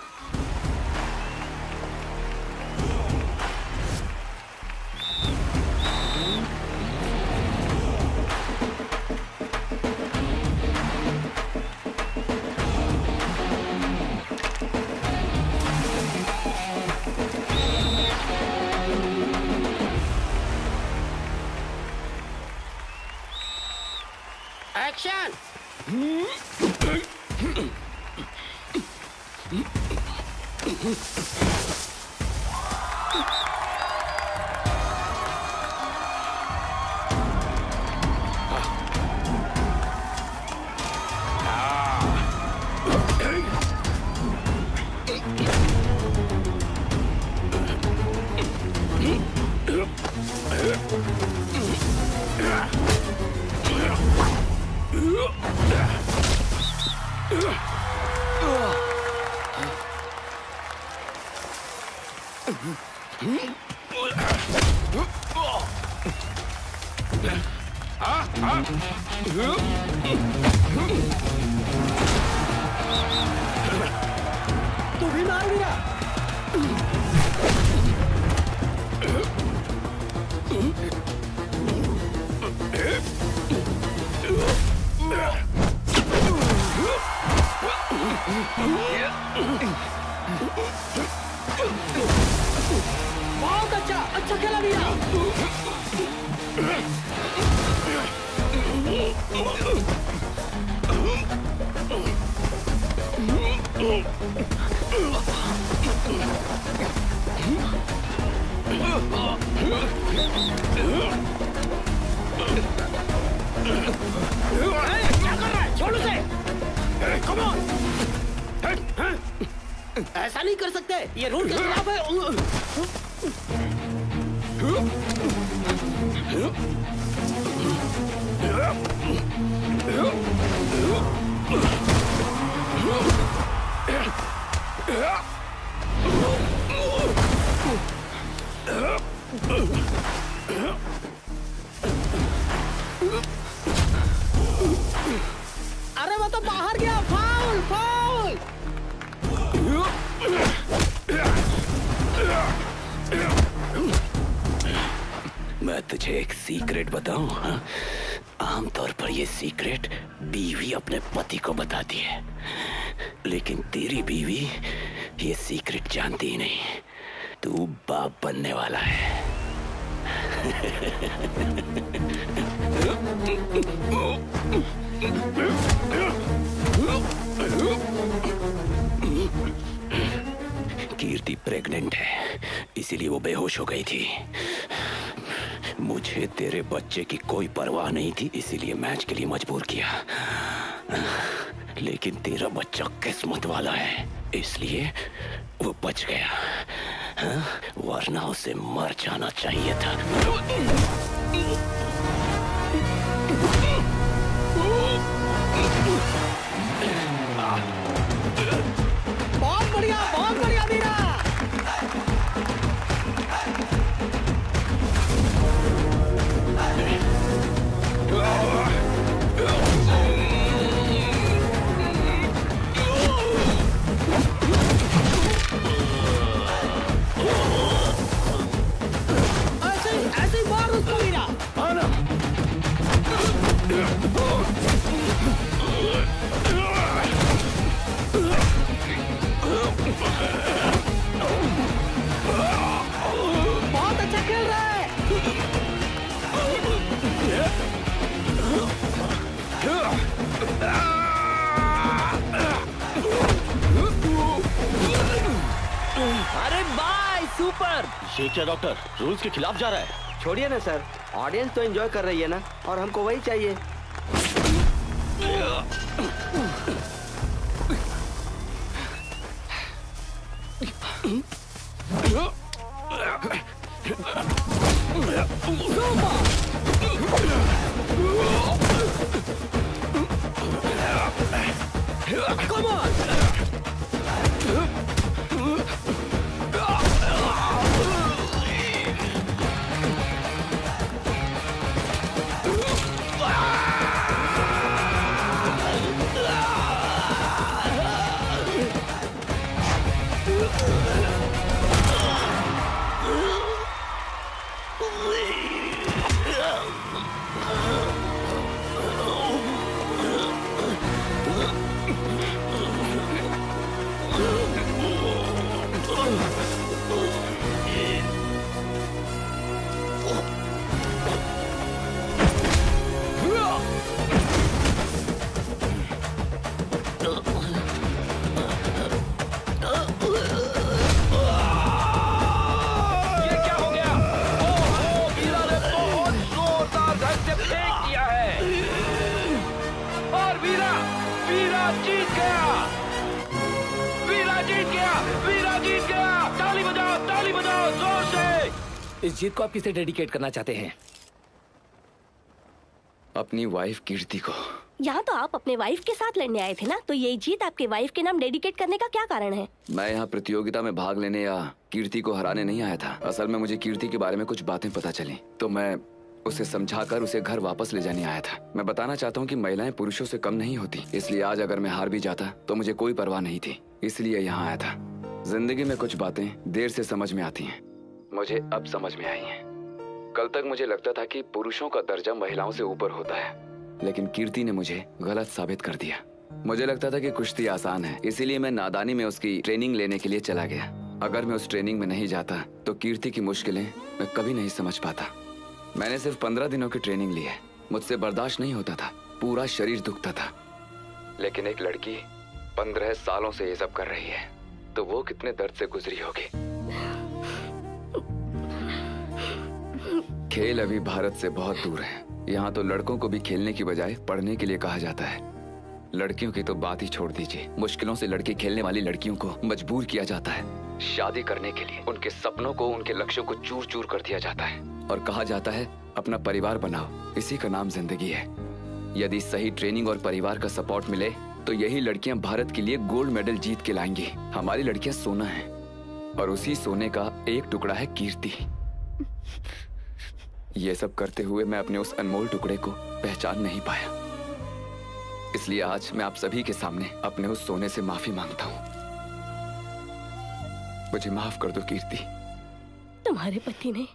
एक्शन। तू भी मार दिया। बहुत अच्छा, अच्छा खेला वीरा। क्या कर रहा है? छोड़ उसे। Come on. ऐसा नहीं कर सकते, ये रूल के खिलाफ है। अरे वो तो बाहर गया। Foul, foul. मैं तुझे एक सीक्रेट बताऊं? हाँ? आमतौर पर ये सीक्रेट बीवी अपने पति को बताती है, लेकिन तेरी बीवी ये सीक्रेट जानती ही नहीं। तू बाप बनने वाला है। कीर्ति प्रेग्नेंट है, इसीलिए वो बेहोश हो गई थी। मुझे तेरे बच्चे की कोई परवाह नहीं थी, इसीलिए मैच के लिए मजबूर किया। लेकिन तेरा बच्चा किस्मत वाला है, इसलिए वो बच गया। हाँ? वरना उसे मर जाना चाहिए था। बहुत बढ़िया वीरा। ऐसे ही मार उसको वीरा। बहुत अच्छा खेल रहा है। अरे बाय, सुपर। ये क्या डॉक्टर, रूल्स के खिलाफ जा रहा है? छोड़िए ना सर, ऑडियंस तो एंजॉय कर रही है ना, और हमको वही चाहिए। Come on! वीरा जीत गया, वीरा जीत गया, वीरा जीत गया। ताली बजाओ जोर से। इस जीत को आप किसे डेडिकेट करना चाहते हैं? अपनी वाइफ कीर्ति को। यहाँ तो आप अपने वाइफ के साथ लड़ने आए थे ना, तो ये जीत आपके वाइफ के नाम डेडिकेट करने का क्या कारण है? मैं यहाँ प्रतियोगिता में भाग लेने या कीर्ति को हराने नहीं आया था। असल में मुझे कीर्ति के बारे में कुछ बातें पता चली, तो मैं उसे समझाकर उसे घर वापस ले जाने आया था। मैं बताना चाहता हूँ कि महिलाएं पुरुषों से कम नहीं होती, इसलिए आज अगर मैं हार भी जाता तो मुझे कोई परवाह नहीं थी, इसलिए यहाँ आया था। जिंदगी में कुछ बातें देर से समझ में आती हैं, मुझे अब समझ में आई हैं। कल तक मुझे लगता था कि पुरुषों का दर्जा महिलाओं से ऊपर होता है, लेकिन कीर्ति ने मुझे गलत साबित कर दिया। मुझे लगता था कि कुश्ती आसान है, इसीलिए मैं नादानी में उसकी ट्रेनिंग लेने के लिए चला गया। अगर मैं उस ट्रेनिंग में नहीं जाता तो कीर्ति की मुश्किलें मैं कभी नहीं समझ पाता। मैंने सिर्फ 15 दिनों की ट्रेनिंग ली है, मुझसे बर्दाश्त नहीं होता था, पूरा शरीर दुखता था। लेकिन एक लड़की 15 सालों से ये सब कर रही है, तो वो कितने दर्द से गुजरी होगी। खेल अभी भारत से बहुत दूर है। यहाँ तो लड़कों को भी खेलने की बजाय पढ़ने के लिए कहा जाता है। लड़कियों की तो बात ही छोड़ दीजिए, मुश्किलों से लड़के खेलने वाली लड़कियों को मजबूर किया जाता है। शादी करने के लिए उनके सपनों को, उनके लक्ष्यों को चूर चूर कर दिया जाता है और कहा जाता है अपना परिवार बनाओ, इसी का नाम जिंदगी है। यदि सही ट्रेनिंग और परिवार का सपोर्ट मिले तो यही लड़कियां भारत के लिए गोल्ड मेडल जीत के लाएंगी। हमारी लड़कियां सोना है और उसी सोने का एक टुकड़ा है कीर्ति। ये सब करते हुए मैं अपने उस अनमोल टुकड़े को पहचान नहीं पाया, इसलिए आज मैं आप सभी के सामने अपने उस सोने से माफी मांगता हूँ। मुझे माफ कर दो कीर्ति। तुम्हारे पति ने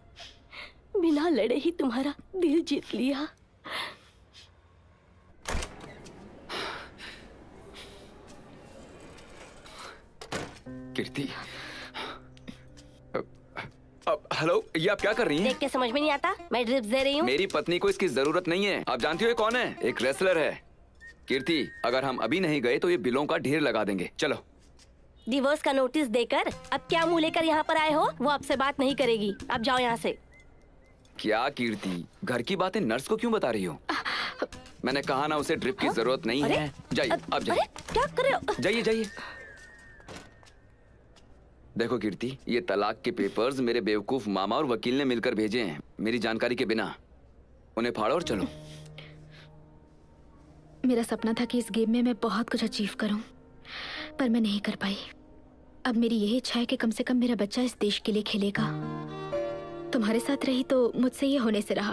बिना लड़े ही तुम्हारा दिल जीत लिया। कीर्ति, अब हेलो, ये आप क्या कर रही हैं? देख के समझ में नहीं आता, मैं ड्रिप्स दे रही हूँ। मेरी पत्नी को इसकी जरूरत नहीं है। आप जानती हो ये कौन है? एक रेसलर है। कीर्ति, अगर हम अभी नहीं गए तो ये बिलों का ढेर लगा देंगे। चलो। डिवोर्स का नोटिस देकर अब क्या मुंह लेकर यहाँ पर आए हो? वो आपसे बात नहीं करेगी, अब जाओ यहाँ से। क्या कीर्ति, घर की बातें नर्स को क्यों बता रही हो? मैंने कहा ना उसे ड्रिप की जरूरत नहीं है। जाइए, अब जाइए। क्या कर रहे हो? जाइए जाइए। देखो कीर्ति, ये तलाक के पेपर्स मेरे बेवकूफ मामा और वकील ने मिलकर भेजे हैं, मेरी जानकारी के बिना। उन्हें फाड़ो और चलो। मेरा सपना था कि इस गेम में मैं बहुत कुछ अचीव करूं, पर मैं नहीं कर पाई। अब मेरी यही इच्छा है कि कम से कम मेरा बच्चा इस देश के लिए खेलेगा। तुम्हारे साथ रही तो मुझसे ये होने से रहा।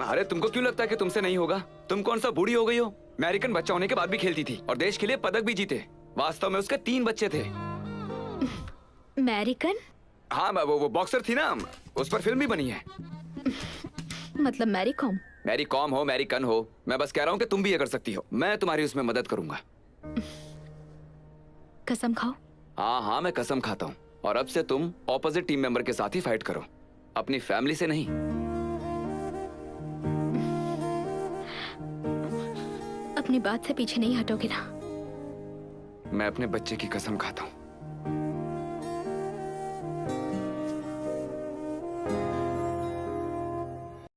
अरे तुमको क्यों लगता है कि तुमसे नहीं होगा? तुम कौन सा बूढ़ी हो गई हो? अमेरिकन बच्चा होने के बाद भी खेलती थी और देश के लिए पदक भी जीते। वास्तव में उसके 3 बच्चे थे। अमेरिकन? हाँ, वो बॉक्सर थी ना, उस पर फिल्म भी बनी है। मतलब मैरी कॉम? मैरी कॉम हो, मैरी कन हो, मैं बस कह रहा हूँ कि तुम भी ये कर सकती हो। मैं तुम्हारी उसमें मदद करूंगा। कसम खाओ? हाँ हाँ, मैं कसम खाता हूँ। और अब से तुम ऑपोजिट टीम मेंबर के साथ ही फाइट करो, अपनी फैमिली से नहीं। अपनी बात से पीछे नहीं हटोगे ना? मैं अपने बच्चे की कसम खाता हूँ।